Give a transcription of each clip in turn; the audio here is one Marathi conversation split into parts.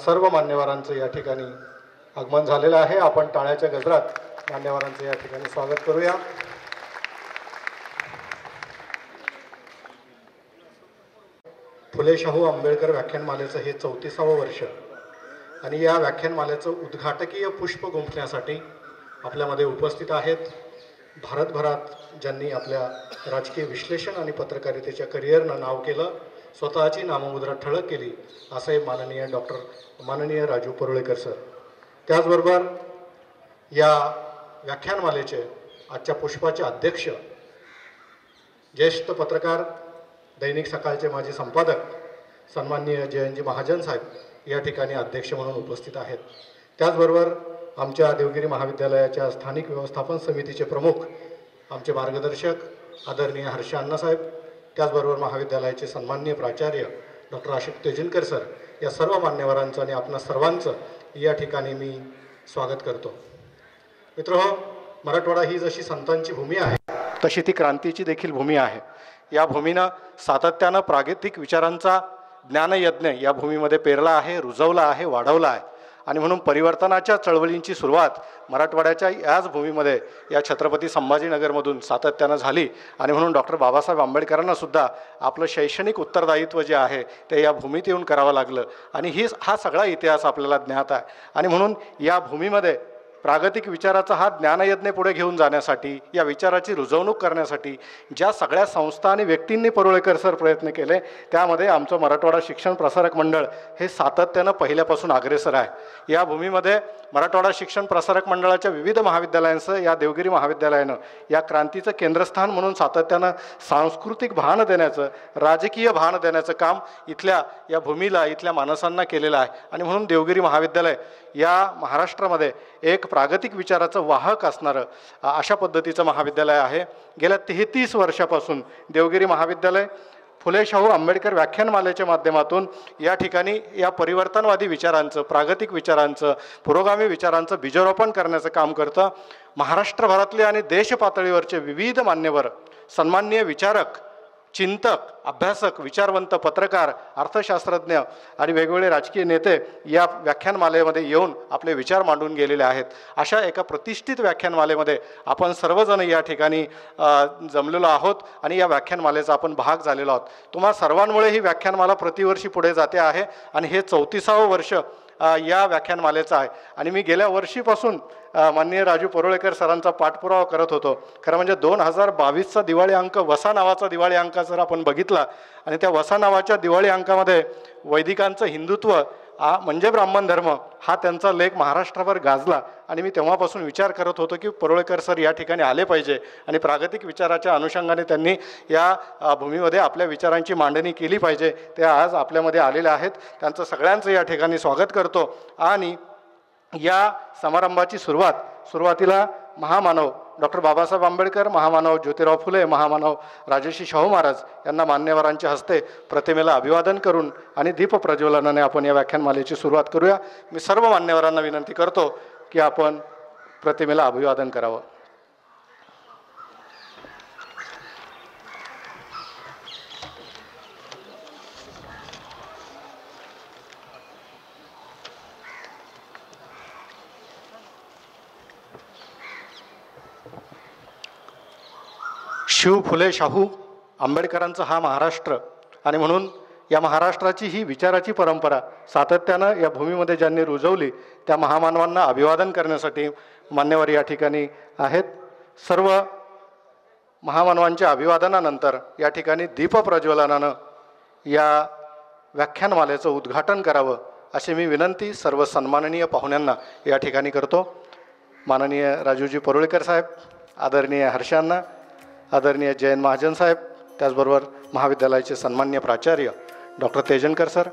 सर्व मान्यवरांचं या ठिकाणी आगमन झालेलं आहे। आपण टाळ्याच्या गजरात मान्यवरांचं या ठिकाणी स्वागत करूया। फुले शाहू आंबेडकर व्याख्यानमालेचं हे 34वे वर्ष आणि या व्याख्यानमालेचं उद्घाटकीय पुष्प गुंफण्यासाठी आपल्यामध्ये उपस्थित आहेत। भारतभरात ज्यांनी आपल्या राजकीय विश्लेषण आणि पत्रकारितेच्या करिअरनं नाव केलं, स्वतःची नाममुद्रा ठळक केली, असे माननीय राजू परुळेकर सर। त्याचबरोबर या व्याख्यानमालेचे आजच्या पुष्पाचे अध्यक्ष, ज्येष्ठ पत्रकार, दैनिक सकाळचे माजी संपादक सन्माननीय जयंतजी महाजन साहेब या ठिकाणी अध्यक्ष म्हणून उपस्थित आहेत। त्याचबरोबर आमच्या देवगिरी महाविद्यालयाच्या स्थानिक व्यवस्थापन समितीचे प्रमुख, आमचे मार्गदर्शक आदरणीय हर्ष अण्णासाहेब, त्याचबरोबर महाविद्यालयाचे सन्माननीय प्राचार्य डॉक्टर अशोक तेजनकर सर, या सर्व मान्यवरांचं आणि आपणा सर्वांचं या ठिकाणी मी स्वागत करतो। मित्रहो, मराठवाडा ही जशी संतांची भूमी आहे तशी ती क्रांतीची देखील भूमी आहे। या भूमीनं सातत्यानं प्रागैतिक विचारांचा ज्ञानयज्ञ या भूमीमध्ये पेरला आहे, रुजवला आहे, वाढवला आहे आणि म्हणून परिवर्तनाच्या चळवळींची सुरुवात मराठवाड्याच्या याच भूमीमध्ये या छत्रपती संभाजीनगरमधून सातत्यानं झाली आणि म्हणून डॉक्टर बाबासाहेब आंबेडकरांना सुद्धा आपलं शैक्षणिक उत्तरदायित्व जे आहे ते या भूमीत येऊन करावं लागलं आणि हा सगळा इतिहास आपल्याला ज्ञात आहे आणि म्हणून या भूमीमध्ये प्रागतिक विचाराचा हा ज्ञानयज्ञ पुढे घेऊन जाण्यासाठी, या विचाराची रुजवणूक करण्यासाठी ज्या सगळ्या संस्था आणि व्यक्तींनी परुळेकर सर प्रयत्न केले, त्यामध्ये आमचं मराठवाडा शिक्षण प्रसारक मंडळ हे सातत्यानं पहिल्यापासून अग्रेसर आहे। या भूमीमध्ये मराठवाडा शिक्षण प्रसारक मंडळाच्या विविध महाविद्यालयांसह या देवगिरी महाविद्यालयानं या क्रांतीचं केंद्रस्थान म्हणून सातत्यानं सांस्कृतिक भान देण्याचं, राजकीय भान देण्याचं काम इथल्या या भूमीला, इथल्या माणसांना केलेलं आहे आणि म्हणून देवगिरी महाविद्यालय या महाराष्ट्रामध्ये एक प्रागतिक विचाराचं वाहक असणारं अशा पद्धतीचं महाविद्यालय आहे। गेल्या 33 वर्षापासून देवगिरी महाविद्यालय फुले शाहू आंबेडकर व्याख्यानमालेच्या माध्यमातून या ठिकाणी या परिवर्तनवादी विचारांचं, प्रागतिक विचारांचं, पुरोगामी विचारांचं बीजारोपण करण्याचं काम करतं। महाराष्ट्रभरातले आणि देश पातळीवरचे विविध मान्यवर, सन्माननीय विचारक चिंतक, अभ्यासक, विचारवंत, पत्रकार, अर्थशास्त्रज्ञ आणि वेगवेगळे राजकीय नेते या व्याख्यानमालेमध्ये येऊन आपले विचार मांडून गेलेले आहेत. अशा एका प्रतिष्ठित व्याख्यानमालेमध्ये आपण सर्वजण या ठिकाणी जमलेलो आहोत आणि या व्याख्यानमालेचा आपण भाग झालेलो आहोत. तुम्हा सर्वांमुळे ही व्याख्यानमाला प्रतिवर्षी पुढे जाते आहे आणि हे 34वे वर्ष या व्याख्यानमालेचं आहे. आणि मी गेल्या वर्षीपासून माननीय राजू परुळेकर सरांचा पाठपुरावा करत होतो. खरं म्हणजे 2022चा दिवाळी अंक वसा नावाचा दिवाळी अंक जर आपण बघितला आणि त्या वसा नावाच्या दिवाळी अंकामध्ये वैदिकांचं हिंदुत्व म्हणजे ब्राह्मण धर्म हा त्यांचा लेख महाराष्ट्रावर गाजला. आणि मी तेव्हापासून विचार करत होतो की परुळेकर सर या ठिकाणी आले पाहिजे आणि प्रागतिक विचाराच्या अनुषंगाने त्यांनी या भूमीमध्ये आपल्या विचारांची मांडणी केली पाहिजे. ते आज आपल्यामध्ये आलेले आहेत. त्यांचं सगळ्यांचं या ठिकाणी स्वागत करतो. आणि या समारंभाची सुरुवातीला महामानव डॉक्टर बाबासाहेब आंबेडकर, महामानव ज्योतिराव फुले, महामानव राजर्षी शाहू महाराज यांना मान्यवरांच्या हस्ते प्रतिमेला अभिवादन करून आणि दीपप्रज्वलनाने आपण या व्याख्यानमालेची सुरुवात करूया. मी सर्व मान्यवरांना विनंती करतो की आपण प्रतिमेला अभिवादन करावं. शिव फुले शाहू आंबेडकरांचा हा महाराष्ट्र आणि म्हणून या महाराष्ट्राची ही विचाराची परंपरा सातत्यानं या भूमीमध्ये ज्यांनी रुजवली त्या महामानवांना अभिवादन करण्यासाठी मान्यवर या ठिकाणी आहेत. सर्व महामानवांच्या अभिवादनानंतर या ठिकाणी दीपप्रज्वलनानं या व्याख्यानमालेचं उद्घाटन करावं अशी मी विनंती सर्व सन्माननीय पाहुण्यांना या ठिकाणी करतो. माननीय राजूजी परुळेकर साहेब, आदरणीय हर्षांना, आदरणीय जयंत महाजन साहेब, त्याचबरोबर महाविद्यालयाचे सन्मान्य प्राचार्य डॉक्टर तेजनकर सर,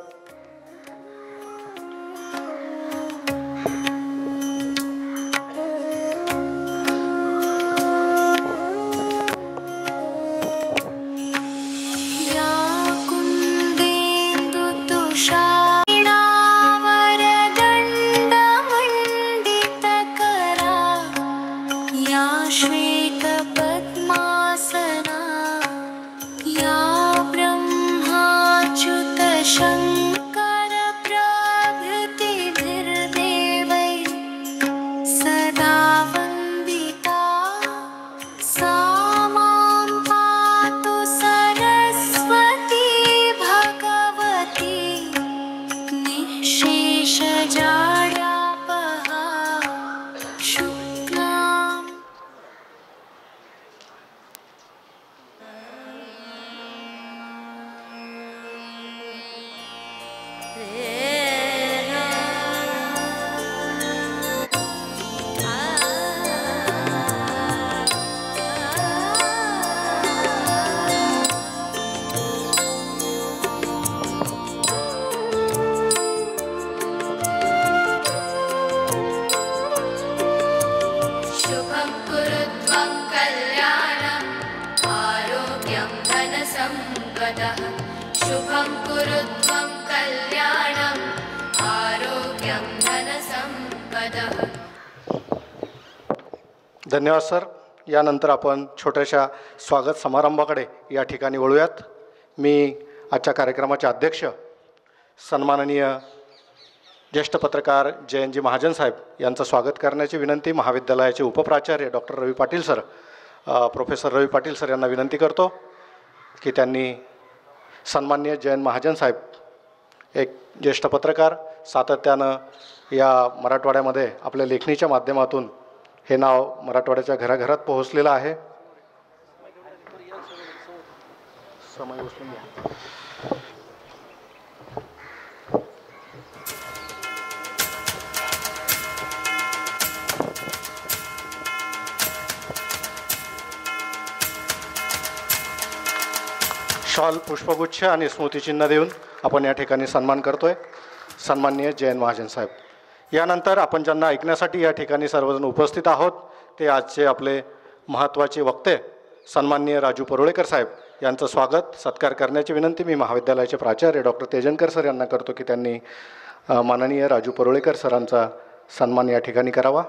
शुभं कुरु त्वं कल्याणम् आरोग्यं धनसम्पदः. धन्यवाद सर. यानंतर आपण छोट्याशा स्वागत समारंभाकडे या ठिकाणी वळूयात. मी आजच्या कार्यक्रमाचे अध्यक्ष सन्माननीय ज्येष्ठ पत्रकार जयंतजी महाजन साहेब यांचं स्वागत करण्याची विनंती महाविद्यालयाचे उपप्राचार्य डॉक्टर रवी पाटील सर, प्रोफेसर रवी पाटील सर यांना विनंती करतो की त्यांनी सन्माननीय जयंत महाजन साहेब, एक ज्येष्ठ पत्रकार, सातत्यानं या मराठवाड्यामध्ये आपल्या लेखणीच्या माध्यमातून हे नाव मराठवाड्याच्या घराघरात पोहोचलेलं आहे. शॉल, पुष्पगुच्छ आणि स्मृतिचिन्ह देऊन आपण या ठिकाणी सन्मान करतोय सन्माननीय जयंत महाजन साहेब. यानंतर आपण ज्यांना ऐकण्यासाठी या ठिकाणी सर्वजण उपस्थित आहोत ते आजचे आपले महत्त्वाचे वक्ते सन्माननीय राजू परुळेकर साहेब यांचं स्वागत सत्कार करण्याची विनंती मी महाविद्यालयाचे प्राचार्य डॉक्टर तेजनकर सर यांना करतो की त्यांनी माननीय राजू परुळेकर सरांचा सन्मान या ठिकाणी करावा.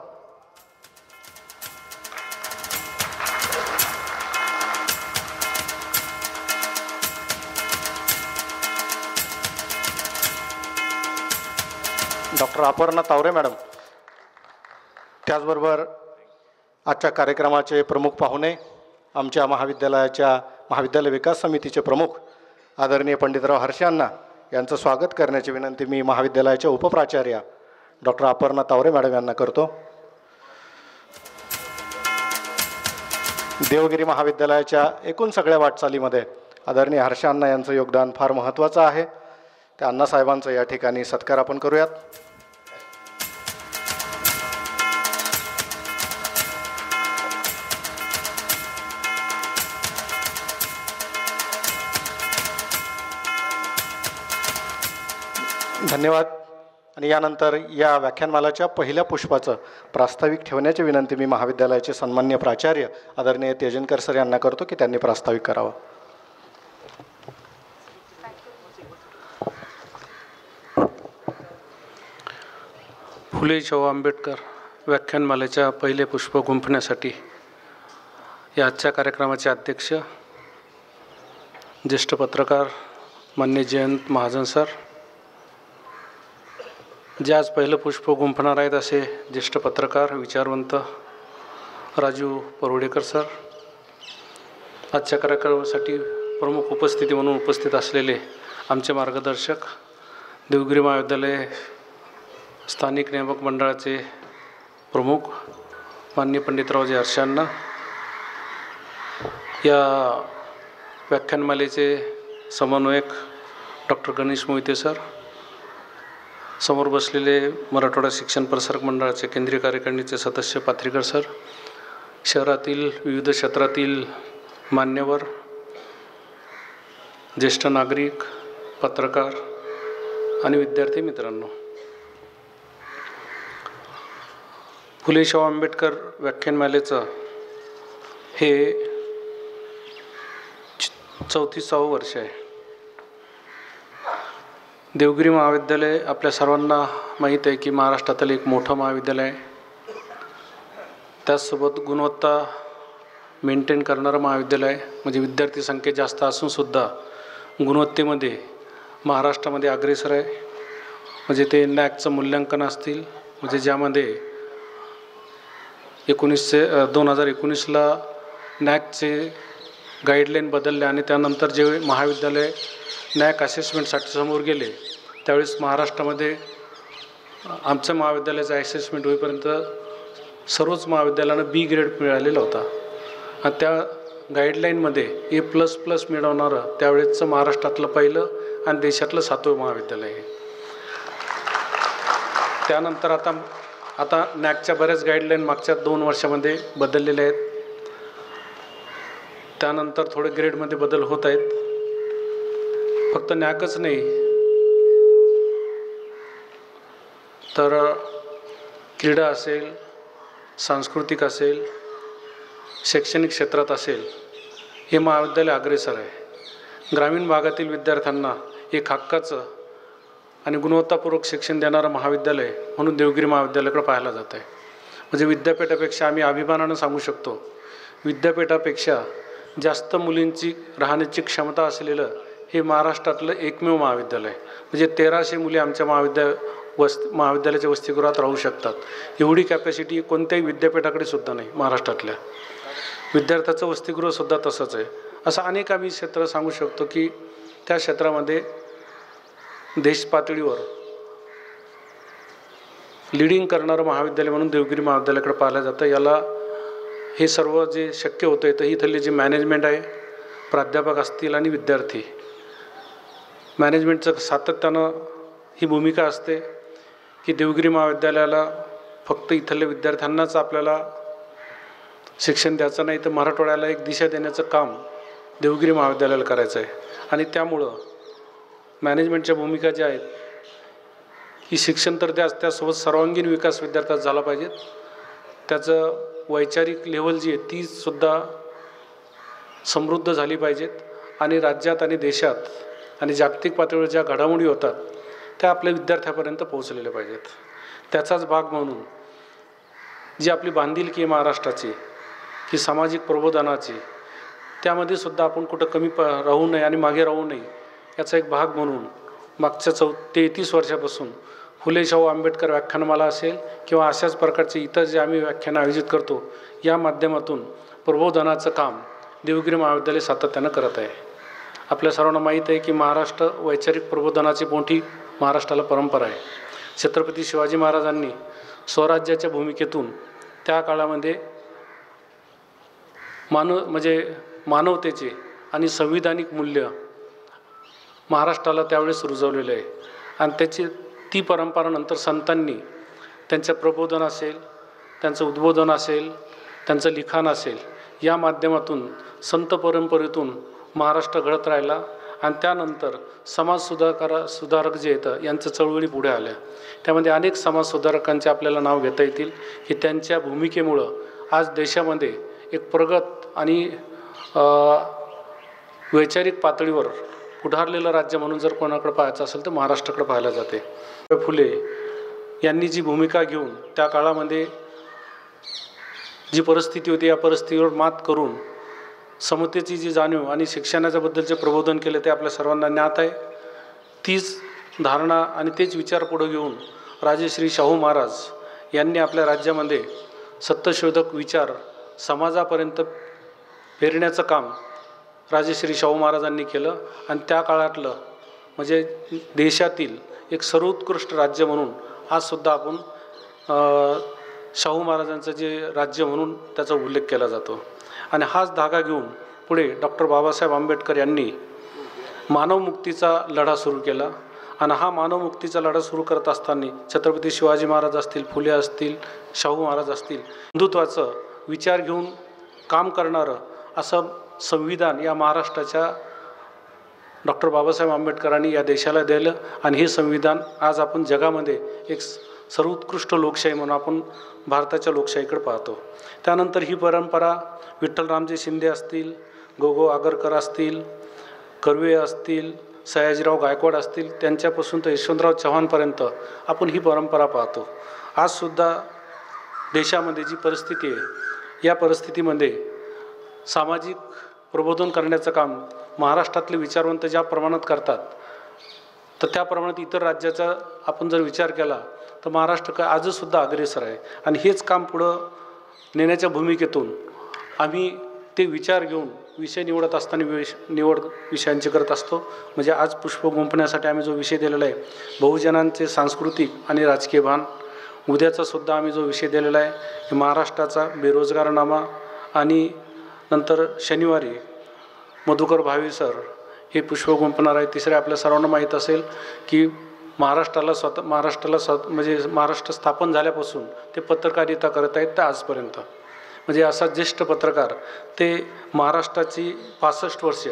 डॉक्टर अपर्णा तावरे मॅडम, त्याचबरोबर आजच्या कार्यक्रमाचे प्रमुख पाहुणे, आमच्या महाविद्यालय विकास समितीचे प्रमुख आदरणीय पंडितराव हर्षांना यांचं स्वागत करण्याची विनंती मी महाविद्यालयाच्या उपप्राचार्या डॉक्टर अपर्णा तावरे मॅडम यांना करतो. देवगिरी महाविद्यालयाच्या एकूण सगळ्या वाटचालीमध्ये आदरणीय हर्षांना यांचं योगदान फार महत्त्वाचं आहे. त्या अण्णासाहेबांचं या ठिकाणी सत्कार आपण करूयात. धन्यवाद. आणि यानंतर या व्याख्यानमालाच्या पहिल्या पुष्पाचं प्रास्ताविक ठेवण्याची विनंती मी महाविद्यालयाचे सन्माननीय प्राचार्य आदरणीय तेजनकर सर यांना करतो की त्यांनी प्रास्ताविक करावं. फुले शाहू आंबेडकर व्याख्यानमालेच्या पहिले पुष्प गुंफण्यासाठी या आजच्या कार्यक्रमाचे अध्यक्ष ज्येष्ठ पत्रकार मान्य जयंत महाजन सर, जे आज पहिलं पुष्प गुंफणार आहेत असे ज्येष्ठ पत्रकार विचारवंत राजू परवडेकर सर, आजच्या कार्यक्रमासाठी प्रमुख उपस्थिती म्हणून उपस्थित असलेले आमचे मार्गदर्शक देवगिरी महाविद्यालय स्थानिक नियामक मंडळाचे प्रमुख माननीय पंडितरावजी हर्षांना, या व्याख्यानमालेचे समन्वयक डॉक्टर गणेश मोहिते सर, समोर बसलेले मराठवाडा शिक्षण प्रसारक मंडळाचे केंद्रीय कार्यकारिणीचे सदस्य पाथरीकर सर, शहरातील विविध क्षेत्रातील मान्यवर, ज्येष्ठ नागरिक, पत्रकार आणि विद्यार्थी मित्रांनो, फुले शाहू आंबेडकर व्याख्यानमालेचं हे 34वे वर्ष आहे. देवगिरी महाविद्यालय आपल्या सर्वांना माहीत आहे की महाराष्ट्रातील एक मोठं महाविद्यालय आहे. त्याचसोबत गुणवत्ता मेंटेन करणारं महाविद्यालय आहे. म्हणजे विद्यार्थी संख्या जास्त असूनसुद्धा गुणवत्तेमध्ये महाराष्ट्रामध्ये अग्रेसर आहे. म्हणजे ते नॅकचं मूल्यांकन असतील, म्हणजे ज्यामध्ये 2019ला नॅकचे गाईडलाईन बदलले आणि त्यानंतर जे महाविद्यालय नॅक असेसमेंटसाठी समोर गेले त्यावेळेस महाराष्ट्रामध्ये आमचं महाविद्यालयाचं ॲसेसमेंट होईपर्यंत सर्वच महाविद्यालयांना B ग्रेड मिळालेला होता. आणि त्या गाईडलाईनमध्ये A++ मिळवणारं त्यावेळेसचं महाराष्ट्रातलं पहिलं आणि देशातलं 7वं महाविद्यालय आहे. त्यानंतर आता नॅकच्या बऱ्याच गाईडलाईन मागच्या 2 वर्षामध्ये बदललेल्या आहेत. त्यानंतर थोडे ग्रेडमध्ये बदल होत आहेत. फक्त नॅकच नाही तर क्रीडा असेल, सांस्कृतिक असेल, शैक्षणिक क्षेत्रात असेल, हे महाविद्यालय अग्रेसर आहे. ग्रामीण भागातील विद्यार्थ्यांना एक हक्काचं आणि गुणवत्तापूर्वक शिक्षण देणारं महाविद्यालय म्हणून देवगिरी महाविद्यालयाकडे पाहायला जात आहे. म्हणजे विद्यापीठापेक्षा आम्ही अभिमानानं सांगू शकतो, विद्यापीठापेक्षा जास्त मुलींची राहण्याची क्षमता असलेलं हे महाराष्ट्रातलं एकमेव महाविद्यालय. म्हणजे 1300 मुली आमच्या महाविद्यालयाच्या वसतिगृहात राहू शकतात. एवढी कॅपॅसिटी कोणत्याही विद्यापीठाकडे सुद्धा नाही. महाराष्ट्रातल्या विद्यार्थ्याचं वसतिगृहसुद्धा तसंच आहे. असं अनेक आम्ही क्षेत्र सांगू शकतो की त्या क्षेत्रामध्ये देश पातळीवर लीडिंग करणारं महाविद्यालय म्हणून देवगिरी महाविद्यालयाकडे पाहिलं जातं. याला हे सर्व जे शक्य होतं आहे तर इथले जे मॅनेजमेंट आहे, प्राध्यापक असतील आणि विद्यार्थी, मॅनेजमेंटचं सातत्यानं ही भूमिका असते की देवगिरी महाविद्यालयाला फक्त इथल्या विद्यार्थ्यांनाच आपल्याला शिक्षण द्यायचं नाही तर मराठवाड्याला एक दिशा देण्याचं काम देवगिरी महाविद्यालयाला करायचं आहे. आणि त्यामुळं मॅनेजमेंटच्या भूमिका ज्या आहेत की शिक्षण तर द्याच, त्यासोबत सर्वांगीण विकास विद्यार्थ्यात झाला पाहिजेत. त्याचं वैचारिक लेवल जी आहे तीसुद्धा समृद्ध झाली पाहिजेत. आणि राज्यात आणि देशात आणि जागतिक पातळीवर ज्या घडामोडी होतात त्या आपल्या विद्यार्थ्यापर्यंत पोहोचलेल्या पाहिजेत. त्याचाच भाग म्हणून जी आपली बांधिलकी आहे महाराष्ट्राची, की सामाजिक प्रबोधनाची, त्यामध्ये सुद्धा आपण कुठं कमी राहू नये आणि मागे राहू नये याचा एक भाग म्हणून मागच्या 33 वर्षापासून फुले शाहू आंबेडकर व्याख्यानमाला असेल किंवा अशाच प्रकारचे इतर जे आम्ही व्याख्यानं आयोजित करतो, या माध्यमातून प्रबोधनाचं काम देवगिरी महाविद्यालय सातत्यानं करत आहे. आपल्या सर्वांना माहीत आहे की महाराष्ट्र वैचारिक प्रबोधनाची मोठी महाराष्ट्राला परंपरा आहे. छत्रपती शिवाजी महाराजांनी स्वराज्याच्या भूमिकेतून त्या काळामध्ये मानवतेचे आणि संविधानिक मूल्य महाराष्ट्राला त्यावेळेस रुजवलेलं आहे. आणि ती परंपरा नंतर संतांनी त्यांचं प्रबोधन असेल, त्यांचं उद्बोधन असेल, त्यांचं लिखाण असेल, या माध्यमातून संत परंपरेतून महाराष्ट्र घडत राहिला. आणि त्यानंतर सुधारक जे येतं यांचं चळवळी पुढे आल्या. त्यामध्ये अनेक समाजसुधारकांचे आपल्याला नाव घेता येतील की त्यांच्या भूमिकेमुळं आज देशामध्ये एक प्रगत आणि वैचारिक पातळीवर पुढारलेलं राज्य म्हणून जर कोणाकडे पाहायचं असेल तर महाराष्ट्राकडे पाहायला जाते. फुले यांनी जी भूमिका घेऊन त्या काळामध्ये जी परिस्थिती होती, या परिस्थितीवर मात करून समतेची जी जाणीव आणि शिक्षणाच्याबद्दलचे प्रबोधन केले ते आपल्या सर्वांना ज्ञात आहे. तीच धारणा आणि तेच विचार पुढे घेऊन राजेश्री शाहू महाराज यांनी आपल्या राज्यामध्ये सत्यशोधक विचार समाजापर्यंत पेरण्याचं काम राजेश्री शाहू महाराजांनी केलं. आणि त्या काळातलं म्हणजे देशातील एक सर्वोत्कृष्ट राज्य म्हणून आजसुद्धा आपण शाहू महाराजांचं जे राज्य म्हणून त्याचा उल्लेख केला जातो. आणि हाच धागा घेऊन पुढे डॉक्टर बाबासाहेब आंबेडकर यांनी मानवमुक्तीचा लढा सुरू केला. आणि हा मानवमुक्तीचा लढा सुरू करत असताना छत्रपती शिवाजी महाराज असतील, फुले असतील, शाहू महाराज असतील, हिंदुत्वाचं विचार घेऊन काम करणारं असं संविधान या महाराष्ट्राच्या डॉक्टर बाबासाहेब आंबेडकरांनी या देशाला दिलं. आणि हे संविधान आज आपण जगामध्ये एक सर्वोत्कृष्ट लोकशाही म्हणून आपण भारताच्या लोकशाहीकडे पाहतो. त्यानंतर ही परंपरा विठ्ठलरामजी शिंदे असतील, गो आगरकर असतील, कर्वे असतील, सयाजीराव गायकवाड असतील, त्यांच्यापासून तर यशवंतराव चव्हाणपर्यंत आपण ही परंपरा पाहतो. आजसुद्धा देशामध्ये जी परिस्थिती आहे, या परिस्थितीमध्ये सामाजिक प्रबोधन करण्याचं काम महाराष्ट्रातले विचारवंत ज्या प्रमाणात करतात, तर त्या प्रमाणात इतर राज्याचा आपण जर विचार केला तर महाराष्ट्र आजसुद्धा अग्रेसर आहे. आणि हेच काम पुढं नेण्याच्या भूमिकेतून आम्ही ते विचार घेऊन विषय निवडत असताना निवड विषयांची करत असतो. म्हणजे आज पुष्प गुंफण्यासाठी आम्ही जो विषय दिलेला आहे, बहुजनांचे सांस्कृतिक आणि राजकीय भान. उद्याचा सुद्धा आम्ही जो विषय दिलेला आहे की महाराष्ट्राचा बेरोजगारनामा. आणि नंतर शनिवारी मधुकर भावी सर हे पुष्प गुंफणार आहे. तिसरे आपल्या सर्वांना माहीत असेल की महाराष्ट्र स्थापन झाल्यापासून ते पत्रकारिता करत आहेत तर आजपर्यंत. म्हणजे असा ज्येष्ठ पत्रकार ते महाराष्ट्राची 65 वर्ष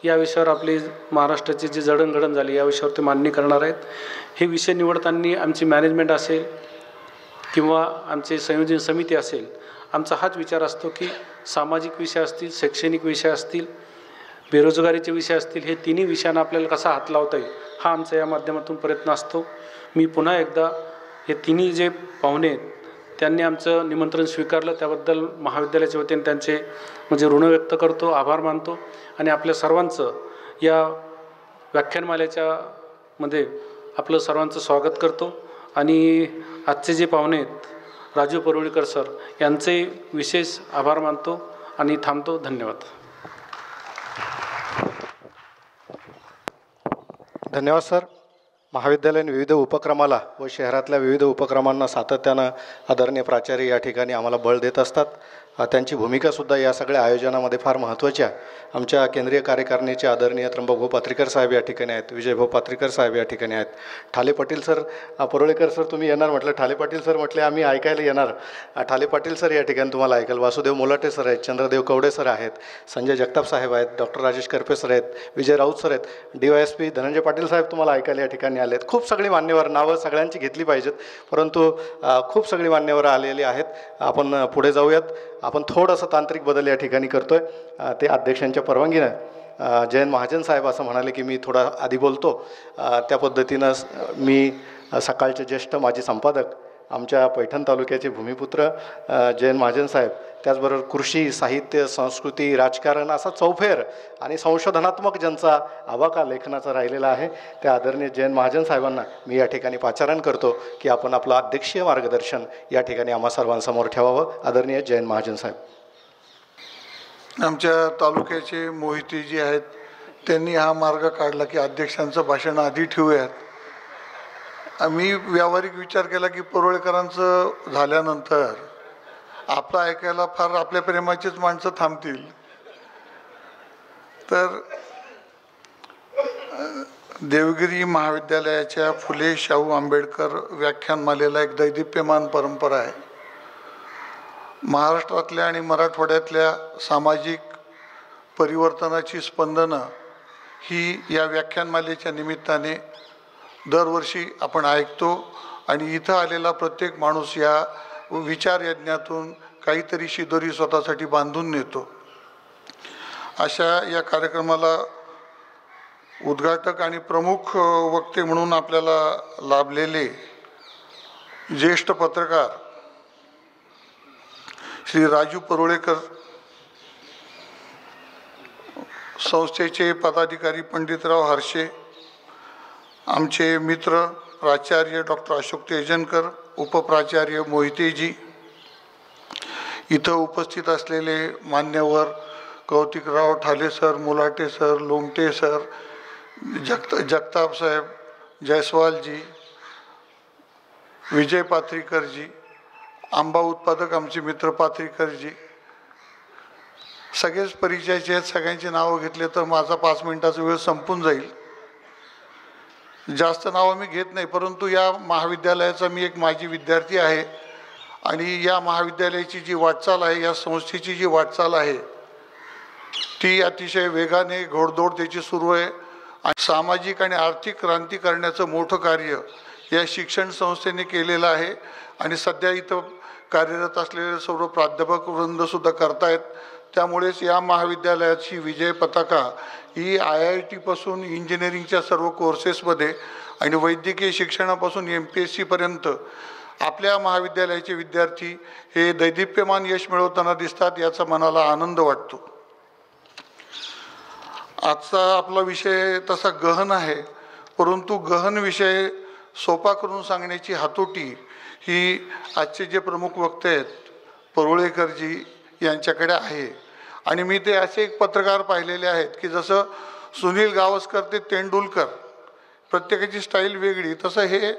या विषयावर आपली महाराष्ट्राची जी जडणघडण झाली या विषयावर ते मांडणी करणार आहेत. हे विषय निवडताना आमची मॅनेजमेंट असेल किंवा आमचे संयोजन समिती असेल, आमचा हाच विचार असतो की सामाजिक विषय असतील, शैक्षणिक विषय असतील, बेरोजगारीचे विषय असतील, हे तिन्ही विषयांना आपल्याला कसा हात लावता येईल हा आमचा या माध्यमातून प्रयत्न असतो. मी पुन्हा एकदा हे तिन्ही जे पाहुणे आहेत त्यांनी आमचं निमंत्रण स्वीकारलं त्याबद्दल महाविद्यालयाच्या वतीने त्यांचे ऋण व्यक्त करतो, आभार मानतो. आणि आपल्या सर्वांचं या व्याख्यानमालेच्यामध्ये आपलं सर्वांचं स्वागत करतो. आणि आजचे जे पाहुणे आहेत राजू परवळीकर सर यांचे विशेष आभार मानतो आणि थांबतो. धन्यवाद. धन्यवाद सर. महाविद्यालयीन विविध उपक्रमाला व शहरातल्या विविध उपक्रमांना सातत्यानं आदरणीय प्राचार्य या ठिकाणी आम्हाला बळ देत असतात. त्यांची भूमिकासुद्धा या सगळ्या आयोजनामध्ये फार महत्त्वाची आहे. आमच्या केंद्रीय कार्यकारिणीचे आदरणीय त्र्यंबकभाऊ पात्रीकर साहेब या ठिकाणी आहेत, विजयभाऊ पात्रीकर साहेब या ठिकाणी आहेत, ठाले पाटील सर, परोळेकर सर तुम्ही येणार म्हटलं, ठाले पाटील सर म्हटले आम्ही ऐकायला येणार. ठाले पाटील सर या ठिकाणी तुम्हाला ऐकाल. वासुदेव मोलाटे सर आहेत, चंद्रदेव कवडे सर आहेत, संजय जगताप साहेब आहेत, डॉक्टर राजेश करपे सर आहेत, विजय राऊत सर आहेत, DYSP धनंजय पाटील साहेब तुम्हाला ऐकायला या ठिकाणी आले आहेत. खूप सगळी मान्यवर, नावं सगळ्यांची घेतली पाहिजेत परंतु खूप सगळी मान्यवर आलेली आहेत. आपण पुढे जाऊयात. आपण थोडंसं तांत्रिक बदल या ठिकाणी करतो आहे ते अध्यक्षांच्या परवानगीनं. जयंत महाजन साहेब असं म्हणाले की मी थोडा आधी बोलतो, त्या पद्धतीनं मी सकाळचे ज्येष्ठ माजी संपादक आमच्या पैठण तालुक्याचे भूमिपुत्र जयंत महाजन साहेब त्याचबरोबर कृषी, साहित्य, संस्कृती, राजकारण असा चौफेर आणि संशोधनात्मक ज्यांचा आवाका लेखनाचा राहिलेला आहे त्या आदरणीय जयंत महाजन साहेबांना मी या ठिकाणी पाचारण करतो की आपण आपलं अध्यक्षीय मार्गदर्शन या ठिकाणी आम्हा सर्वांसमोर ठेवावं. आदरणीय जयंत महाजन साहेब. आमच्या तालुक्याचे मोहिते जी आहेत त्यांनी हा मार्ग काढला की अध्यक्षांचं भाषण आधी ठेवूयात. आम्ही व्यावहारिक विचार केला की परुळेकरांचं झाल्यानंतर आपलं ऐकायला फार आपल्या प्रेमाचीच माणसं थांबतील, तर देवगिरी महाविद्यालयाच्या फुले शाहू आंबेडकर व्याख्यानमालेला एक दैदिप्यमान परंपरा आहे. महाराष्ट्रातल्या आणि मराठवाड्यातल्या सामाजिक परिवर्तनाची स्पंदनं ही या व्याख्यानमालेच्या निमित्ताने दरवर्षी आपण ऐकतो आणि इथं आलेला प्रत्येक माणूस या विचार यज्ञातून काहीतरी शिदोरी स्वतःसाठी बांधून नेतो. अशा या कार्यक्रमाला उद्घाटक आणि प्रमुख वक्ते म्हणून आपल्याला लाभलेले ज्येष्ठ पत्रकार श्री राजू परुळेकर, संस्थेचे पदाधिकारी पंडितराव हर्षे, आमचे मित्र प्राचार्य डॉक्टर अशोक तेजनकर, उपप्राचार्य मोहितेजी, इथं उपस्थित असलेले मान्यवर Kautikrao Thale sir, Mulate sir, Lomte sir, Jagtap साहेब, जयस्वालजी, विजय पाथरीकरजी, आंबा उत्पादक आमचे मित्र पाथरीकरजी, सगळेच परिचयाचे आहेत. सगळ्यांची नावं घेतले तर माझा 5 मिनिटाचा वेळ संपून जाईल. जास्त नावं मी घेत नाही, परंतु या महाविद्यालयाचा मी एक माजी विद्यार्थी आहे आणि या महाविद्यालयाची जी वाटचाल आहे, या संस्थेची जी वाटचाल आहे ती अतिशय वेगाने घोडदौड त्याची सुरू आहे आणि सामाजिक आणि आर्थिक क्रांती करण्याचं मोठं कार्य या शिक्षण संस्थेने केलेलं आहे आणि सध्या इथं कार्यरत असलेले सर्व प्राध्यापक वृंदसुद्धा करतायत. त्यामुळेच या महाविद्यालयाची विजय पताका ही IIT-पासून इंजिनिअरिंगच्या सर्व कोर्सेसमध्ये आणि वैद्यकीय शिक्षणापासून MPSC-पर्यंत आपल्या महाविद्यालयाचे विद्यार्थी हे दैदिप्यमान यश मिळवताना दिसतात, याचा मनाला आनंद वाटतो. आजचा आपला विषय तसा गहन आहे, परंतु गहन विषय सोपा करून सांगण्याची हातोटी ही आजचे जे प्रमुख वक्ते आहेत परुळेकरजी यांच्याकडे आहे. आणि मी ते असे एक पत्रकार पाहिलेले आहेत की जसं सुनील गावस्कर ते तेंडुलकर, प्रत्येकाची स्टाईल वेगळी, तसं हे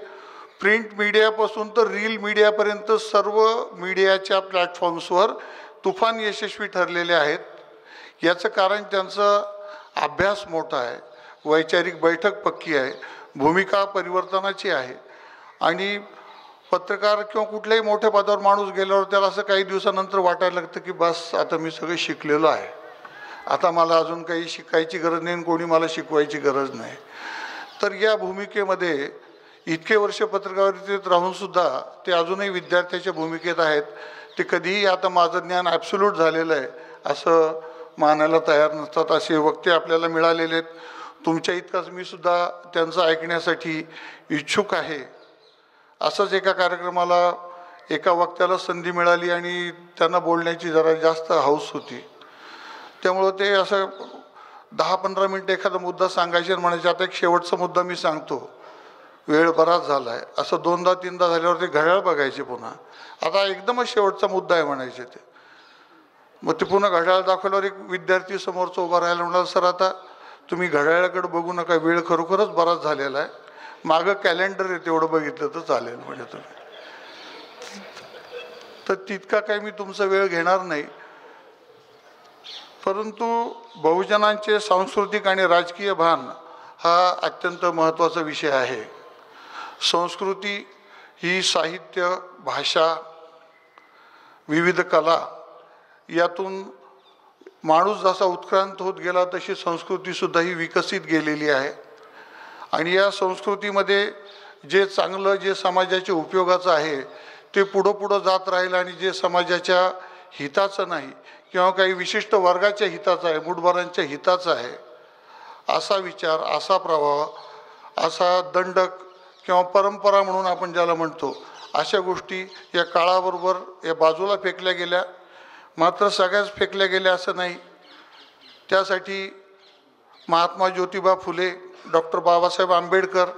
प्रिंट मीडियापासून तर रील मीडियापर्यंत सर्व मीडियाच्या प्लॅटफॉर्म्सवर तुफान यशस्वी ठरलेले आहेत. याचं कारण त्यांचा अभ्यास मोठा आहे, वैचारिक बैठक पक्की आहे, भूमिका परिवर्तनाची आहे आणि पत्रकार किंवा कुठल्याही मोठ्या पदावर माणूस गेल्यावर त्याला असं काही दिवसानंतर वाटायला लागतं की बस आता मी सगळं शिकलेलो आहे, आता मला अजून काही शिकायची गरज नाही आणि कोणी मला शिकवायची गरज नाही. तर या भूमिकेमध्ये इतके वर्ष पत्रकारितेत राहूनसुद्धा ते अजूनही विद्यार्थ्याच्या भूमिकेत आहेत. ते कधीही आता माझं ज्ञान ॲब्सोल्यूट झालेलं आहे असं मानायला तयार नसतात. असे वक्ते आपल्याला मिळालेले आहेत. तुमच्या इतकाच मी सुद्धा त्यांचं ऐकण्यासाठी इच्छुक आहे. असंच एका कार्यक्रमाला एका वक्त्याला संधी मिळाली आणि त्यांना बोलण्याची जरा जास्त हौस होती, त्यामुळं ते असं 10-15 मिनटं एखादा मुद्दा सांगायचे आणि म्हणायचे आता एक शेवटचा मुद्दा मी सांगतो, वेळ बराच झाला आहे. असं 2दा-3दा झाल्यावर ते घड्याळ बघायचे पुन्हा, आता एकदमच शेवटचा मुद्दा आहे म्हणायचे ते. मग ते पुन्हा घड्याळ दाखवल्यावर एक विद्यार्थी समोरचा उभा राहायला म्हणाला, सर आता तुम्ही घड्याळाकडे बघू नका, वेळ खरोखरच बराच झालेला आहे, मागं कॅलेंडर आहे तेवढं बघितलं तर चालेल म्हणजे तुम्ही. तर तितका काही मी तुमचा वेळ घेणार नाही, परंतु बहुजनांचे सांस्कृतिक आणि राजकीय भान हा अत्यंत महत्त्वाचा विषय आहे. संस्कृती ही साहित्य, भाषा, विविध कला यातून माणूस जसा उत्क्रांत होत गेला तशी संस्कृतीसुद्धा ही विकसित गेलेली आहे. आणि या संस्कृतीमध्ये जे चांगलं, जे समाजाच्या उपयोगाचं आहे ते पुढं जात राहील आणि जे समाजाच्या हिताचं नाही किंवा काही विशिष्ट वर्गाच्या हिताचं आहे, मुठभरांच्या हिताचं आहे, असा विचार, असा प्रभाव, असा दंडक किंवा परंपरा म्हणून आपण ज्याला म्हणतो, अशा गोष्टी या काळाबरोबर या बाजूला फेकल्या गेल्या. मात्र सगळ्याच फेकल्या गेल्या असं नाही. त्यासाठी महात्मा ज्योतिबा फुले, डॉक्टर बाबासाहेब आंबेडकर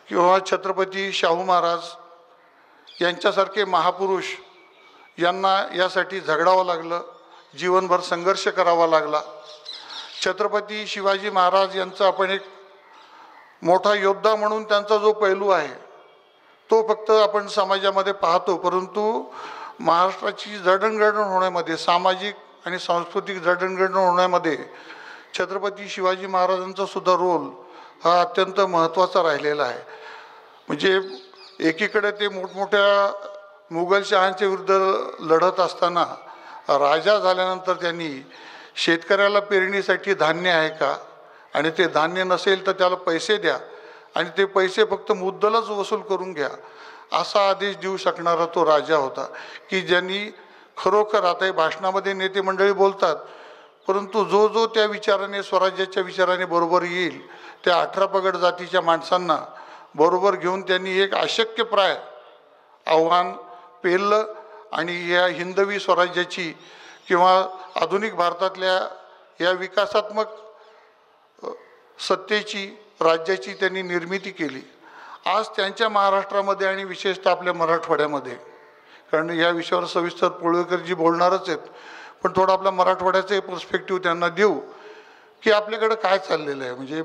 किंवा छत्रपती शाहू महाराज यांच्यासारखे महापुरुष यांना यासाठी झगडावं लागलं, जीवनभर संघर्ष करावा लागला. छत्रपती शिवाजी महाराज यांचा आपण एक मोठा योद्धा म्हणून त्यांचा जो पैलू आहे तो फक्त आपण समाजामध्ये पाहतो, परंतु महाराष्ट्राची जडणघडण होण्यामध्ये, सामाजिक आणि सांस्कृतिक जडणघडण होण्यामध्ये छत्रपती शिवाजी महाराजांचा सुद्धा रोल हा अत्यंत महत्त्वाचा राहिलेला आहे. म्हणजे एकीकडे ते मोठमोठ्या मुघल शहांच्या विरुद्ध लढत असताना राजा झाल्यानंतर त्यांनी शेतकऱ्याला पेरणीसाठी धान्य आहे का, आणि ते धान्य नसेल तर त्याला पैसे द्या, आणि ते पैसे फक्त मुद्दलच वसूल करून घ्या, असा आदेश देऊ शकणारा तो राजा होता की ज्यांनी खरोखर, आता हे भाषणामध्ये नेते मंडळी बोलतात, परंतु जो जो त्या विचाराने, स्वराज्याच्या विचाराने बरोबर येईल त्या 18 पगड जातीच्या माणसांना बरोबर घेऊन त्यांनी एक अशक्यप्राय आव्हान पेललं आणि या हिंदवी स्वराज्याची किंवा आधुनिक भारतातल्या या विकासात्मक सत्तेची, राज्याची त्यांनी निर्मिती केली. आज त्यांच्या महाराष्ट्रामध्ये आणि विशेषतः आपल्या मराठवाड्यामध्ये, कारण या विषयावर सविस्तर पोळवेकरजी बोलणारच आहेत, पण थोडं आपल्या मराठवाड्याचे पर्स्पेक्टिव्ह त्यांना देऊ की आपल्याकडं काय चाललेलं आहे. म्हणजे